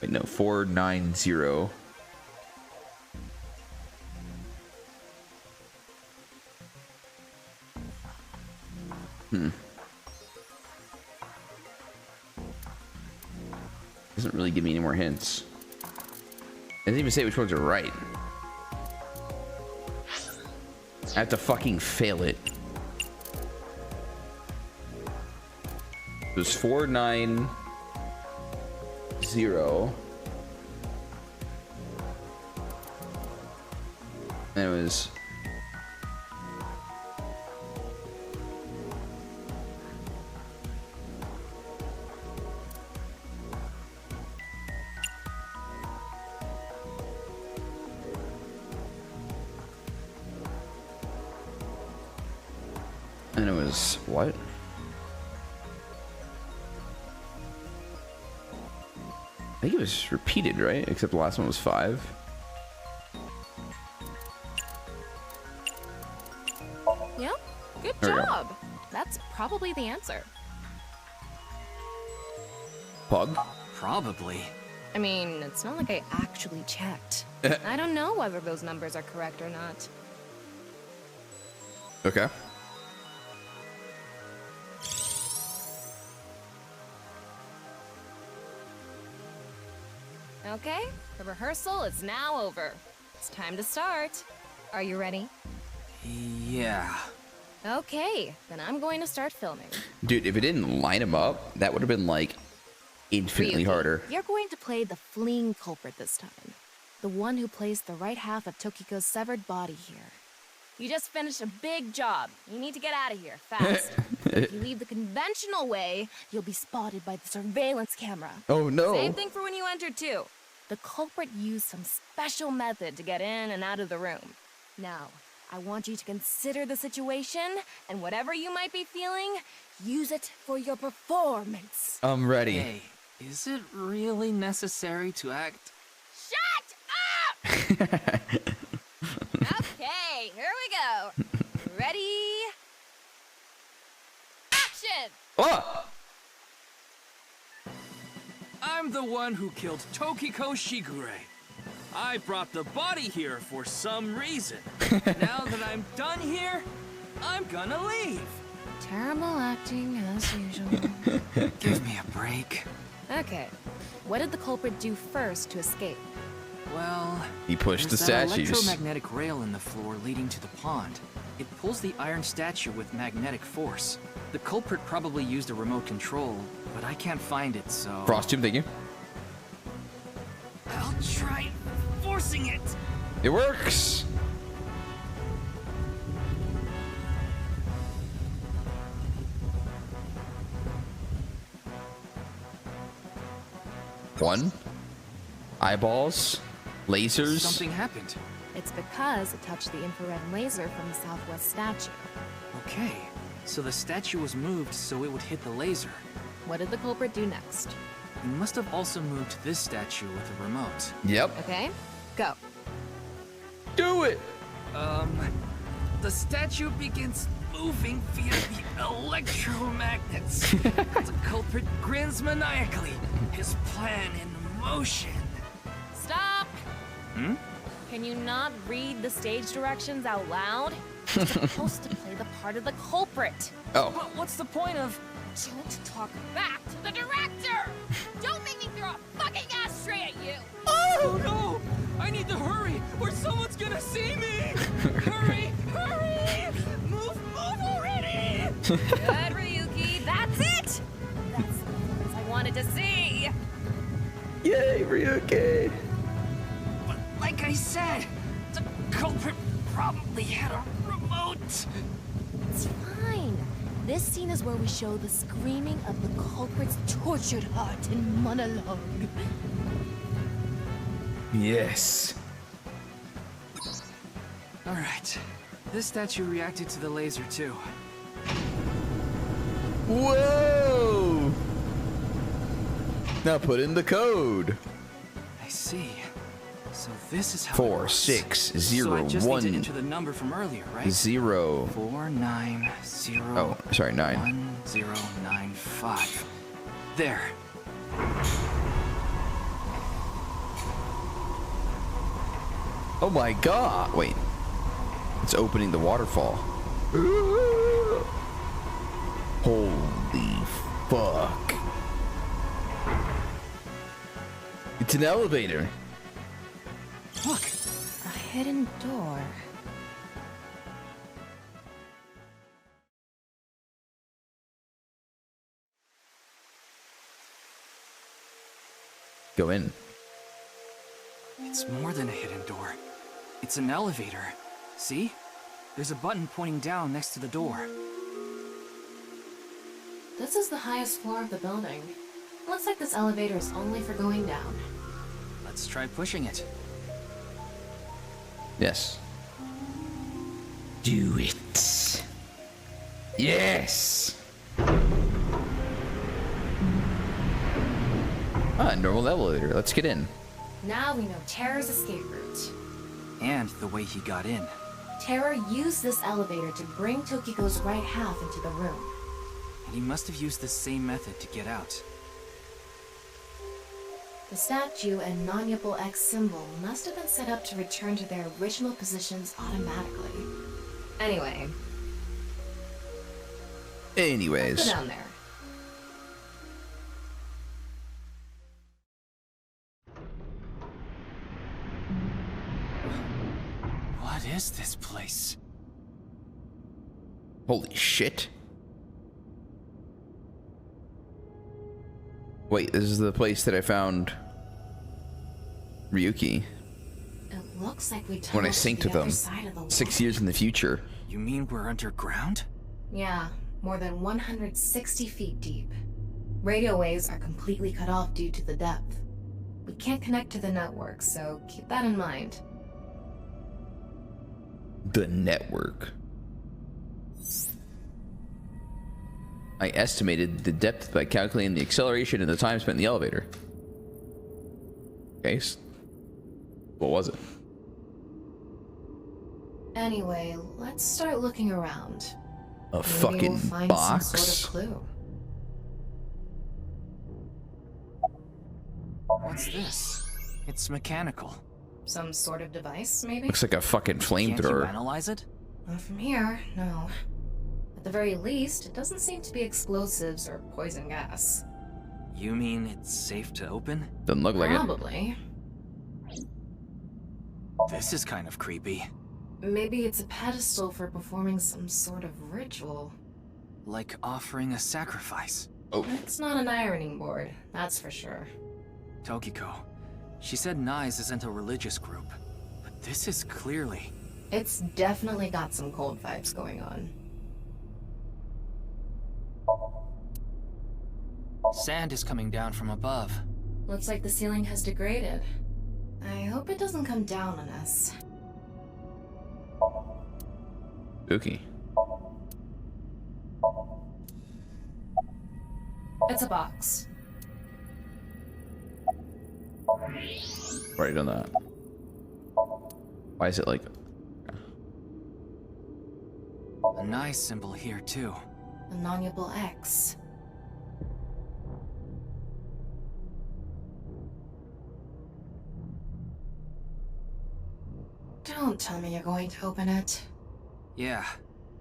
Speaker 1: Wait, no, 490. Doesn't really give me any more hints. It doesn't even say which ones are right. I have to fucking fail it. It was 490. And it was... And it was what? I think it was repeated, right? Except the last one was 5.
Speaker 9: Yep, good
Speaker 1: There we go.
Speaker 9: job. That's probably the answer.
Speaker 1: Pug?
Speaker 3: Probably.
Speaker 9: I mean, it's not like I actually checked. I don't know whether those numbers are correct or not.
Speaker 1: Okay.
Speaker 9: Okay, the rehearsal is now over. It's time to start. Are you ready?
Speaker 3: Yeah.
Speaker 9: Okay, then I'm going to start filming.
Speaker 1: Dude, if it didn't line him up, that would have been like infinitely
Speaker 9: Ryuki,
Speaker 1: harder.
Speaker 9: You're going to play the fleeing culprit this time. The one who placed the right half of Tokiko's severed body here. You just finished a big job. You need to get out of here, fast. If you leave the conventional way, you'll be spotted by the surveillance camera.
Speaker 1: Oh no.
Speaker 9: Same thing for when you entered too. The culprit used some special method to get in and out of the room. Now, I want you to consider the situation, and whatever you might be feeling, use it for your performance.
Speaker 1: I'm ready.
Speaker 3: Hey, is it really necessary to act?
Speaker 9: Shut up! Okay, here we go. Ready? Action!
Speaker 1: Oh!
Speaker 8: I'm the one who killed Tokiko Shigure. I brought the body here for some reason. Now that I'm done here, I'm gonna leave.
Speaker 9: Terrible acting as usual.
Speaker 3: Give me a break.
Speaker 9: Okay, what did the culprit do first to escape?
Speaker 3: Well,
Speaker 1: He pushed the
Speaker 3: there's that
Speaker 1: statues.
Speaker 3: electromagnetic rail in the floor leading to the pond. It pulls the iron statue with magnetic force. The culprit probably used a remote control, but I can't find it, so...
Speaker 1: Frostube, thank you.
Speaker 3: I'll try forcing it.
Speaker 1: It works. One. Eyeballs. Lasers.
Speaker 3: Something happened.
Speaker 9: It's because it touched the infrared laser from the southwest statue.
Speaker 3: Okay, so the statue was moved so it would hit the laser.
Speaker 9: What did the culprit do next?
Speaker 3: He must have also moved this statue with a remote.
Speaker 1: Yep.
Speaker 9: Okay, go.
Speaker 1: Do it.
Speaker 3: The statue begins moving via the electromagnets. The culprit grins maniacally, his plan in motion.
Speaker 9: Stop!
Speaker 3: Hmm?
Speaker 9: Can you not read the stage directions out loud? You're supposed to play the part of the culprit.
Speaker 1: Oh.
Speaker 8: But what's the point of...
Speaker 9: Don't talk back to the director! Don't make me throw a fucking ashtray at you!
Speaker 8: Oh no! I need to hurry, or someone's gonna see me! Hurry! Hurry! Move already!
Speaker 9: Good, Ryuki, that's it! That's the performance I wanted to see!
Speaker 1: Yay, Ryuki!
Speaker 3: But like I said, the culprit probably had a remote.
Speaker 9: It's fine. This scene is where we show the screaming of the culprit's tortured heart in monologue.
Speaker 1: Yes.
Speaker 3: Alright, this statue reacted to the laser too.
Speaker 1: Whoa! Now put in the code.
Speaker 3: I see. So this is how
Speaker 1: 4
Speaker 3: it works.
Speaker 1: 6
Speaker 3: So
Speaker 1: 0
Speaker 3: I just need to
Speaker 1: 1
Speaker 3: enter the number from earlier, right?
Speaker 1: 0.
Speaker 3: 490.
Speaker 1: Oh, sorry, 9.
Speaker 3: 1095. There.
Speaker 1: Oh my god. Wait. It's opening the waterfall. Holy fuck. It's an elevator.
Speaker 9: Look, a hidden door.
Speaker 1: Go in.
Speaker 3: It's more than a hidden door. It's an elevator. See? There's a button pointing down next to the door.
Speaker 4: This is the highest floor of the building. Looks like this elevator is only for going down.
Speaker 3: Let's try pushing it.
Speaker 1: Yes. Do it. Yes. Ah, normal elevator. Let's get in.
Speaker 4: Now we know Terror's escape route.
Speaker 3: And the way he got in.
Speaker 4: Terror used this elevator to bring Tokiko's right half into the room.
Speaker 3: And he must have used the same method to get out.
Speaker 4: The statue and non-Yipple X symbol must have been set up to return to their original positions automatically. Anyway.
Speaker 1: Anyways.
Speaker 4: Let's go down there.
Speaker 3: What is this place?
Speaker 1: Holy shit. Wait, this is the place that I found Ryuki.
Speaker 4: It looks like we
Speaker 1: when I
Speaker 4: tunneled to
Speaker 1: synced
Speaker 4: the
Speaker 1: with
Speaker 4: other
Speaker 1: them
Speaker 4: side of the wall.
Speaker 1: 6 years in the future.
Speaker 3: You mean we're underground?
Speaker 4: Yeah, more than 160 feet deep. Radio waves are completely cut off due to the depth. We can't connect to the network, so keep that in mind.
Speaker 1: The network. I estimated the depth by calculating the acceleration and the time spent in the elevator. Okay. What was it?
Speaker 4: Anyway, let's start looking around.
Speaker 1: A
Speaker 4: Maybe
Speaker 1: fucking
Speaker 4: we'll find
Speaker 1: box?
Speaker 4: some sort of clue.
Speaker 3: What's this? It's mechanical.
Speaker 4: Some sort of device, maybe?
Speaker 1: Looks like a fucking
Speaker 3: Can't you
Speaker 1: flamethrower.
Speaker 3: analyze it?
Speaker 4: Not from here, no. At the very least, it doesn't seem to be explosives or poison gas.
Speaker 3: You mean it's safe to open?
Speaker 1: Doesn't look like it.
Speaker 4: Probably.
Speaker 3: This is kind of creepy.
Speaker 4: Maybe it's a pedestal for performing some sort of ritual.
Speaker 3: Like offering a sacrifice.
Speaker 1: Oh.
Speaker 4: It's not an ironing board, that's for sure.
Speaker 3: Tokiko. She said Nyes isn't a religious group. But this is clearly...
Speaker 4: It's definitely got some cold vibes going on.
Speaker 3: Sand is coming down from above.
Speaker 4: Looks like the ceiling has degraded. I hope it doesn't come down on us.
Speaker 1: Spooky.
Speaker 4: It's a box.
Speaker 1: Already done that. Why is it like...
Speaker 3: A nice symbol here, too.
Speaker 4: A non-Yipple X. Don't tell me you're going to open it.
Speaker 3: Yeah.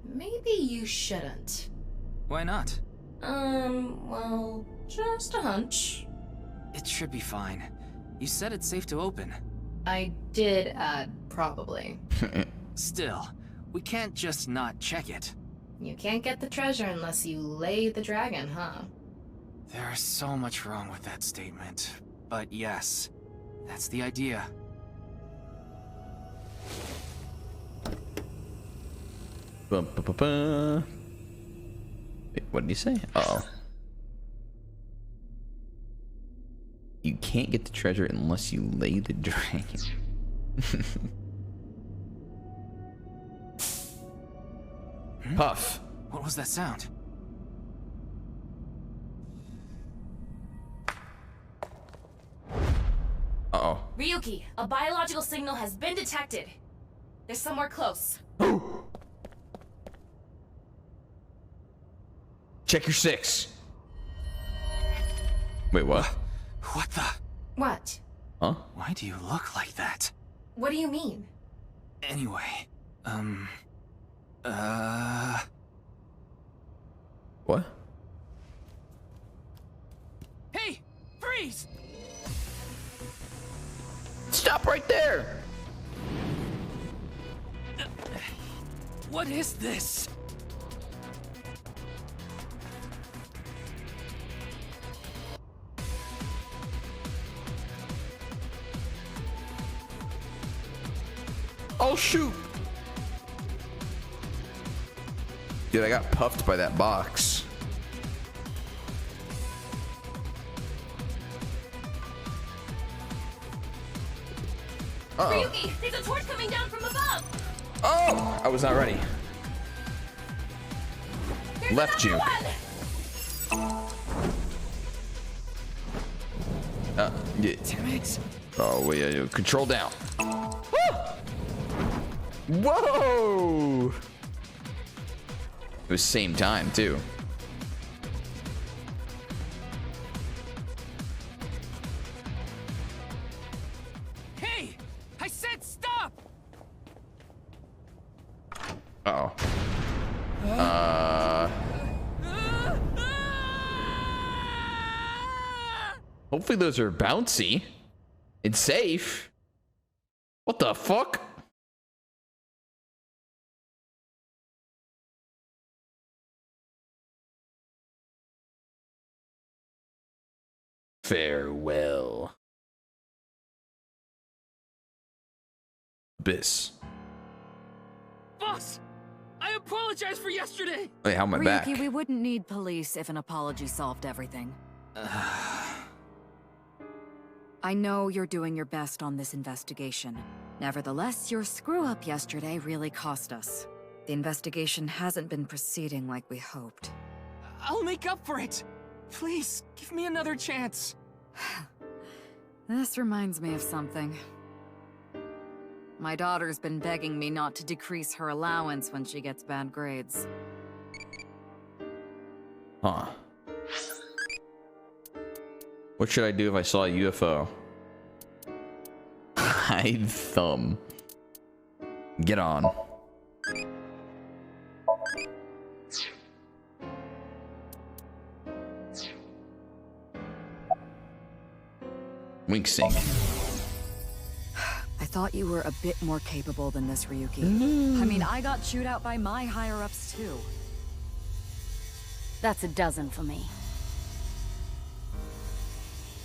Speaker 4: Maybe you shouldn't.
Speaker 3: Why not?
Speaker 4: Well, just a hunch.
Speaker 3: It should be fine. You said it's safe to open.
Speaker 4: I did add probably.
Speaker 3: Still, we can't just not check it.
Speaker 4: You can't get the treasure unless you lay the dragon, huh?
Speaker 3: There's so much wrong with that statement. But yes, that's the idea.
Speaker 1: Bum, ba, ba, ba. Wait, what did he say? Uh-oh. You can't get the treasure unless you lay the dragon. Puff.
Speaker 3: What was that sound?
Speaker 1: Uh-oh.
Speaker 4: Ryuki, a biological signal has been detected. They're somewhere close.
Speaker 1: Check your 6. Wait, what?
Speaker 3: What the?
Speaker 4: What?
Speaker 1: Huh?
Speaker 3: Why do you look like that?
Speaker 4: What do you mean?
Speaker 3: Anyway,
Speaker 1: What?
Speaker 8: Hey, freeze!
Speaker 1: Stop right there!
Speaker 8: What is this?
Speaker 1: Oh shoot! Dude, I got puffed by that box. Uh-oh.
Speaker 2: Ryuki, there's a torch coming down from above!
Speaker 1: Oh! I was not ready.
Speaker 2: There's
Speaker 1: Left juke. Yeah.
Speaker 8: Damn it.
Speaker 1: Oh, wait, yeah, control down. Whoa! It was same time, too.
Speaker 8: Hey! I said stop!
Speaker 1: Uh-oh. Hopefully those are bouncy and safe. What the fuck? Farewell. Abyss.
Speaker 8: Boss! I apologize for yesterday!
Speaker 1: Wait, how am I back?
Speaker 5: Ryuki, we wouldn't need police if an apology solved everything. I know you're doing your best on this investigation. Nevertheless, your screw-up yesterday really cost us. The investigation hasn't been proceeding like we hoped.
Speaker 8: I'll make up for it! Please, give me another chance.
Speaker 5: This reminds me of something. My daughter's been begging me not to decrease her allowance when she gets bad grades.
Speaker 1: Huh. What should I do if I saw a UFO? Hide thumb. Get on. Wink sync.
Speaker 5: I thought you were a bit more capable than this, Ryuki. I mean, I got chewed out by my higher-ups, too.
Speaker 16: That's a dozen for me.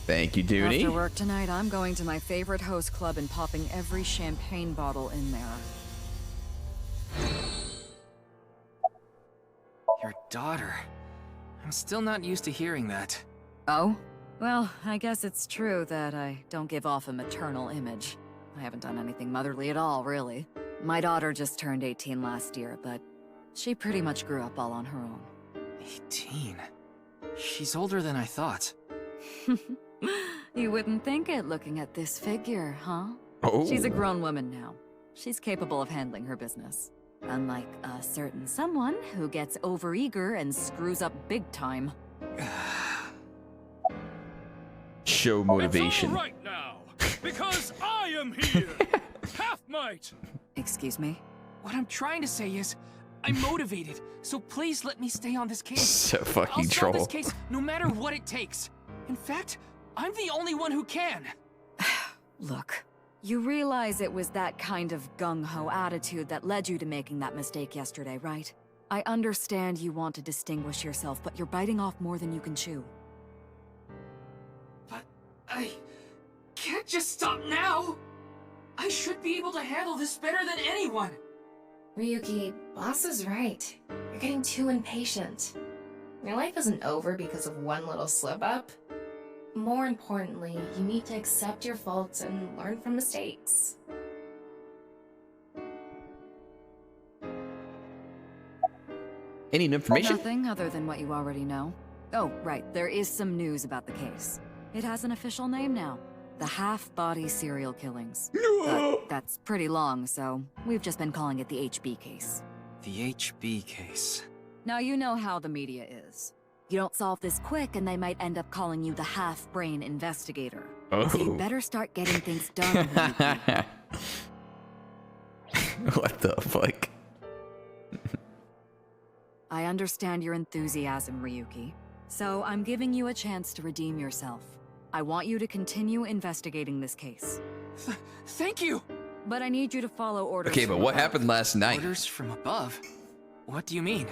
Speaker 1: Thank you, Duty.
Speaker 5: After work tonight, I'm going to my favorite host club and popping every champagne bottle in there.
Speaker 3: Your daughter. I'm still not used to hearing that.
Speaker 5: Oh? Well, I guess it's true that I don't give off a maternal image. I haven't done anything motherly at all, really. My daughter just turned 18 last year, but she pretty much grew up all on her own.
Speaker 3: 18? She's older than I thought.
Speaker 5: You wouldn't think it looking at this figure, huh?
Speaker 1: Oh.
Speaker 5: She's a grown woman now. She's capable of handling her business. Unlike a certain someone who gets overeager and screws up big time.
Speaker 1: Show motivation.
Speaker 8: It's all right now, because I am here! Half might!
Speaker 5: Excuse me?
Speaker 3: What I'm trying to say is, I'm motivated, so please let me stay on this case.
Speaker 1: So fucking
Speaker 3: I'll
Speaker 1: troll.
Speaker 3: solve this case no matter what it takes. In fact, I'm the only one who can.
Speaker 5: Look, you realize it was that kind of gung-ho attitude that led you to making that mistake yesterday, right? I understand you want to distinguish yourself, but you're biting off more than you can chew.
Speaker 3: But I can't just stop now. I should be able to handle this better than anyone.
Speaker 4: Ryuki, boss is right. You're getting too impatient. Your life isn't over because of one little slip-up. More importantly, you need to accept your faults and learn from mistakes.
Speaker 1: Any information?
Speaker 5: Nothing other than what you already know. Oh, right, there is some news about the case. It has an official name now. The Half-Body Serial Killings. But that's pretty long, so we've just been calling it the HB case.
Speaker 3: The HB case.
Speaker 5: Now you know how the media is. You don't solve this quick and they might end up calling you the half-brain investigator.
Speaker 1: Oh.
Speaker 5: So you better start getting things done. Ryuki.
Speaker 1: What the fuck?
Speaker 5: I understand your enthusiasm, Ryuki. So I'm giving you a chance to redeem yourself. I want you to continue investigating this case.
Speaker 8: Thank you!
Speaker 5: But I need you to follow orders.
Speaker 1: Okay, but
Speaker 5: from
Speaker 1: what
Speaker 5: above.
Speaker 1: happened last night?
Speaker 8: Orders from above? What do you mean?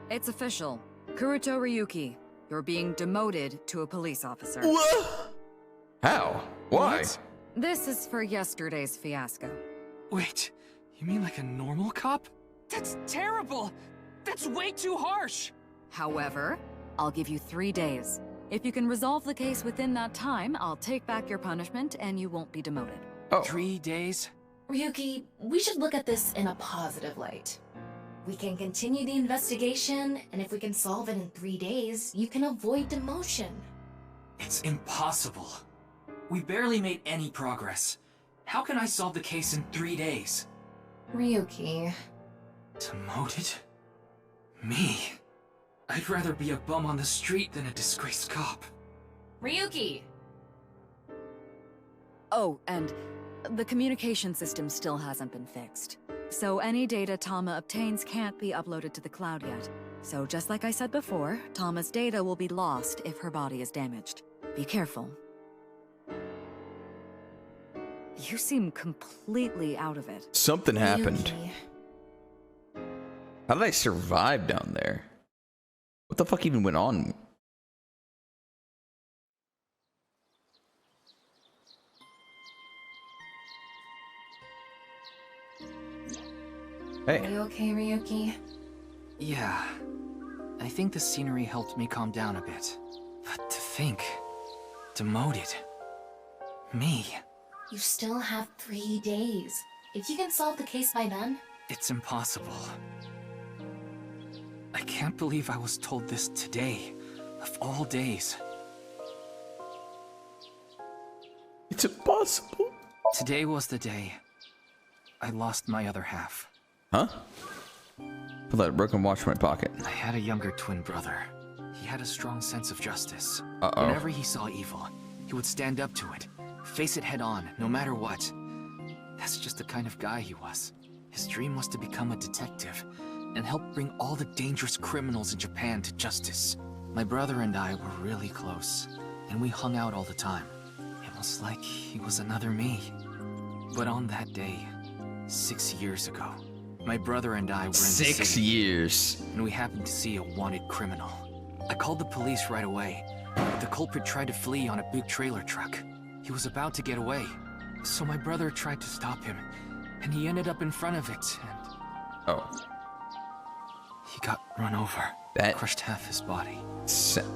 Speaker 5: It's official. Kuruto Ryuki, you're being demoted to a police officer.
Speaker 1: What? How? Why?
Speaker 8: What?
Speaker 5: This is for yesterday's fiasco.
Speaker 8: Wait, you mean like a normal cop? That's terrible! That's way too harsh!
Speaker 5: However, I'll give you 3 days. If you can resolve the case within that time, I'll take back your punishment and you won't be demoted.
Speaker 1: Oh.
Speaker 8: 3 days?
Speaker 4: Ryuki, we should look at this in a positive light. We can continue the investigation, and if we can solve it in 3 days, you can avoid demotion.
Speaker 3: It's impossible. We barely made any progress. How can I solve the case in 3 days?
Speaker 4: Ryuki.
Speaker 3: Demoted? Me? I'd rather be a bum on the street than a disgraced cop.
Speaker 4: Ryuki!
Speaker 5: Oh, and the communication system still hasn't been fixed. So any data Tama obtains can't be uploaded to the cloud yet. So just like I said before, Tama's data will be lost if her body is damaged. Be careful. You seem completely out of it.
Speaker 1: Something happened.
Speaker 4: Ryuki.
Speaker 1: How did I survive down there? What the fuck even went on? Hey.
Speaker 4: Are you okay, Ryuki?
Speaker 3: Yeah. I think the scenery helped me calm down a bit. But to think... demoted. Me.
Speaker 4: You still have 3 days. If you can solve the case by then...
Speaker 3: It's impossible. I can't believe I was told this today, of all days.
Speaker 1: It's impossible.
Speaker 3: Today was the day I lost my other half.
Speaker 1: Huh? Put that broken watch in my pocket.
Speaker 3: I had a younger twin brother. He had a strong sense of justice.
Speaker 1: Uh-oh.
Speaker 3: Whenever he saw evil, he would stand up to it, face it head on, no matter what. That's just the kind of guy he was. His dream was to become a detective and help bring all the dangerous criminals in Japan to justice. My brother and I were really close, and we hung out all the time. It was like he was another me. But on that day, 6 years ago, my brother and I were in the
Speaker 1: 6
Speaker 3: city,
Speaker 1: years.
Speaker 3: and we happened to see a wanted criminal. I called the police right away, but the culprit tried to flee on a big trailer truck. He was about to get away, so my brother tried to stop him, and he ended up in front of it, and...
Speaker 1: Oh.
Speaker 3: He got run over.
Speaker 1: That
Speaker 3: crushed half his body.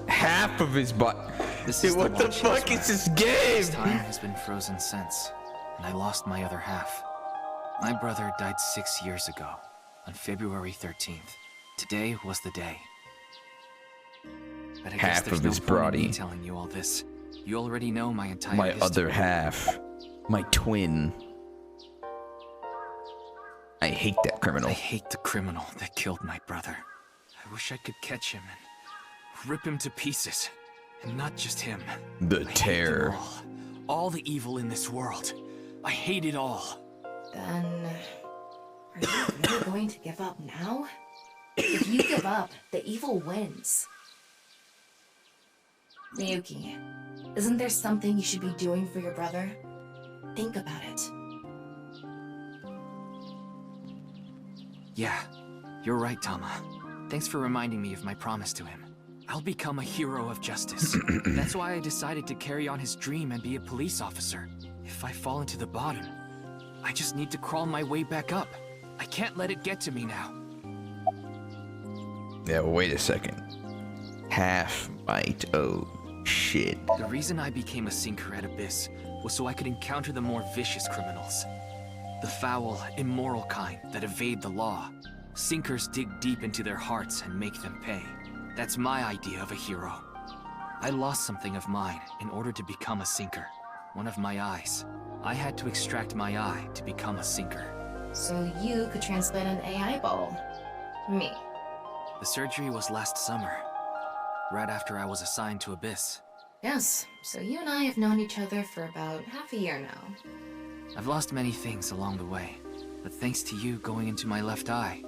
Speaker 1: Half of his body.
Speaker 3: Dude,
Speaker 1: what the fuck is this game?
Speaker 3: His time has been frozen since, and I lost my other half. My brother died 6 years ago, on February 13th. Today was the day. But I guess
Speaker 1: Half
Speaker 3: there's
Speaker 1: of
Speaker 3: no
Speaker 1: his
Speaker 3: point in
Speaker 1: body.
Speaker 3: me telling you all this. You already know my entire
Speaker 1: My
Speaker 3: history.
Speaker 1: other half. My twin. I hate that criminal.
Speaker 3: I hate the criminal that killed my brother. I wish I could catch him and rip him to pieces. And not just him.
Speaker 1: The
Speaker 3: I hate
Speaker 1: terror.
Speaker 3: them all the evil in this world. I hate it all.
Speaker 4: Then... are you really going to give up now? If you give up, the evil wins. Ryuki, isn't there something you should be doing for your brother? Think about it.
Speaker 3: Yeah, you're right, Tama. Thanks for reminding me of my promise to him. I'll become a hero of justice. That's why I decided to carry on his dream and be a police officer. If I fall into the bottom, I just need to crawl my way back up. I can't let it get to me now.
Speaker 1: Yeah, well, wait a second. Half might. Oh, shit.
Speaker 3: The reason I became a sinker at Abyss was so I could encounter the more vicious criminals. The foul, immoral kind that evade the law. Sinkers dig deep into their hearts and make them pay. That's my idea of a hero. I lost something of mine in order to become a sinker. One of my eyes. I had to extract my eye to become a sinker.
Speaker 4: So you could transplant an AI ball. Me.
Speaker 3: The surgery was last summer, right after I was assigned to Abyss.
Speaker 4: Yes, so you and I have known each other for about half a year now.
Speaker 3: I've lost many things along the way, but thanks to you going into my left eye,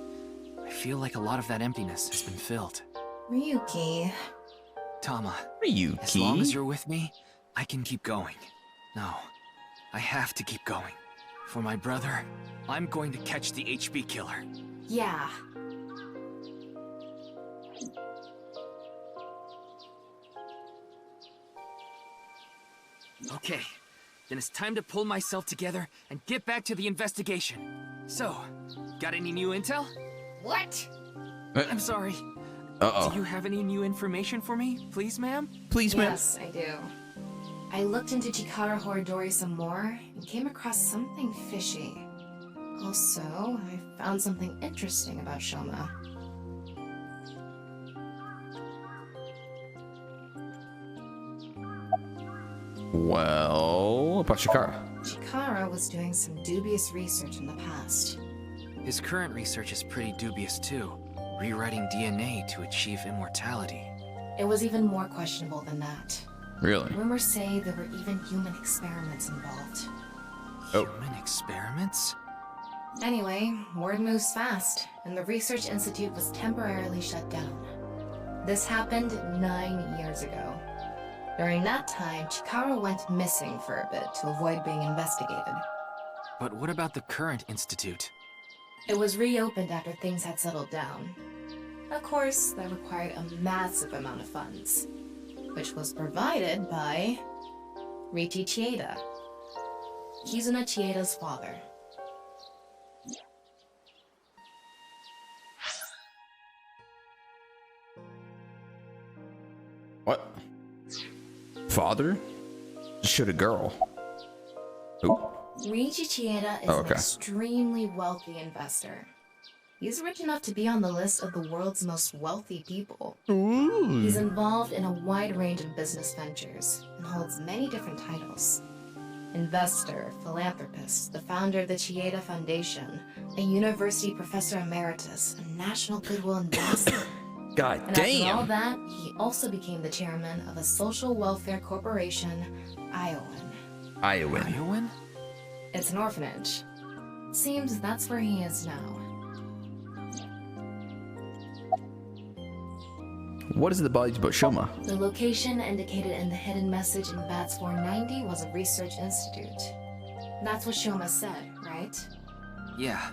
Speaker 3: I feel like a lot of that emptiness has been filled.
Speaker 4: Ryuki.
Speaker 3: Tama,
Speaker 1: Ryuki?
Speaker 3: as long as you're with me, I can keep going. No, I have to keep going. For my brother, I'm going to catch the HB killer.
Speaker 4: Yeah.
Speaker 3: Okay, then it's time to pull myself together and get back to the investigation. So, got any new intel?
Speaker 4: What?
Speaker 3: I'm sorry.
Speaker 1: Uh-oh.
Speaker 3: Do you have any new information for me, please, ma'am?
Speaker 1: Please, ma'am.
Speaker 4: Yes, I do. I looked into Chikara Horidori some more and came across something fishy. Also, I found something interesting about Shoma.
Speaker 1: Well, about Chikara.
Speaker 4: Chikara was doing some dubious research in the past.
Speaker 3: His current research is pretty dubious too. Rewriting DNA to achieve immortality.
Speaker 4: It was even more questionable than that.
Speaker 1: Really?
Speaker 4: Rumors say there were even human experiments involved.
Speaker 3: Human experiments?
Speaker 4: Anyway, word moves fast, and the research institute was temporarily shut down. This happened 9 years ago. During that time, Chikara went missing for a bit to avoid being investigated.
Speaker 3: But what about the current institute?
Speaker 4: It was reopened after things had settled down. Of course, that required a massive amount of funds, which was provided by Riichi Chieda. Kizuna Chieda's father.
Speaker 1: What? Father? Shoot a girl. Who?
Speaker 4: Riichi Chieda is an extremely wealthy investor. He's rich enough to be on the list of the world's most wealthy people.
Speaker 1: Ooh.
Speaker 4: He's involved in a wide range of business ventures and holds many different titles. Investor, philanthropist, the founder of the Chieda Foundation, a university professor emeritus, a national goodwill ambassador.
Speaker 1: God
Speaker 4: And
Speaker 1: damn.
Speaker 4: after all that, he also became the chairman of a social welfare corporation, Iowan.
Speaker 1: Iowan?
Speaker 4: It's an orphanage. Seems that's where he is now.
Speaker 1: What is the bodies about Shoma?
Speaker 4: The location indicated in the hidden message in Bats 490 was a research institute. That's what Shoma said, right?
Speaker 3: Yeah.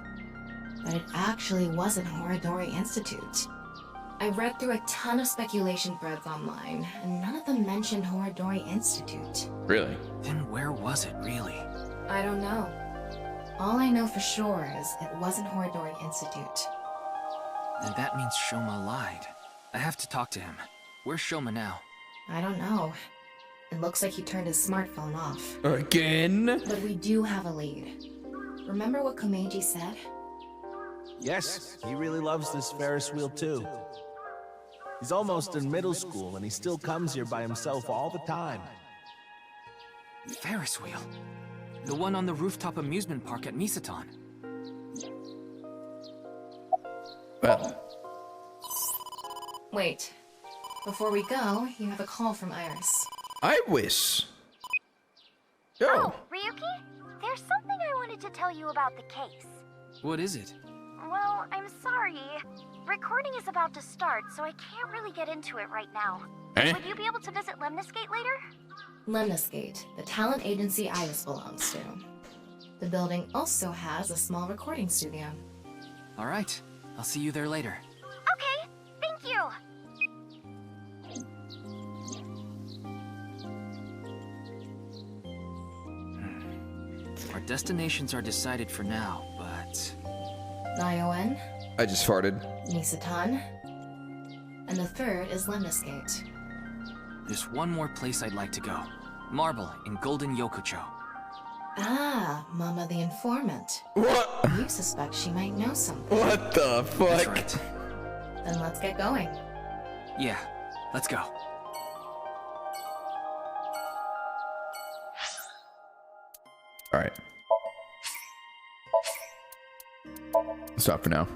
Speaker 4: But it actually wasn't Horidori Institute. I read through a ton of speculation threads online, and none of them mentioned Horidori Institute.
Speaker 1: Really?
Speaker 3: Then where was it, really?
Speaker 4: I don't know. All I know for sure is it wasn't Horidori Institute.
Speaker 3: And that means Shoma lied. I have to talk to him. Where's Shoma now?
Speaker 4: I don't know. It looks like he turned his smartphone off.
Speaker 1: Again?
Speaker 4: But we do have a lead. Remember what Komeiji said?
Speaker 16: Yes, he really loves this Ferris wheel too. He's almost in middle school and he still comes here by himself all the time.
Speaker 3: Ferris wheel? The one on the rooftop amusement park at Misaton.
Speaker 1: Well.
Speaker 4: Wait. Before we go, you have a call from Iris.
Speaker 1: Iris? Yo.
Speaker 12: Oh, Ryuki? There's something I wanted to tell you about the case.
Speaker 3: What is it?
Speaker 12: Well, I'm sorry. Recording is about to start, so I can't really get into it right now.
Speaker 1: Eh?
Speaker 12: Would you be able to visit Lemniscate later?
Speaker 4: Lemniscate, the talent agency Iris belongs to. The building also has a small recording studio.
Speaker 3: All right. I'll see you there later.
Speaker 12: Okay, thank you.
Speaker 3: Our destinations are decided for now, but...
Speaker 4: Iowan,
Speaker 1: I just farted.
Speaker 4: Misaton, and the third is Lemniscate.
Speaker 3: There's one more place I'd like to go. Marble in Golden Yokucho.
Speaker 4: Ah, Mama the informant.
Speaker 1: What?
Speaker 4: You suspect she might know something.
Speaker 1: What the fuck?
Speaker 3: That's right.
Speaker 4: Then let's get going.
Speaker 3: Yeah, let's go.
Speaker 1: Alright. Stop for now.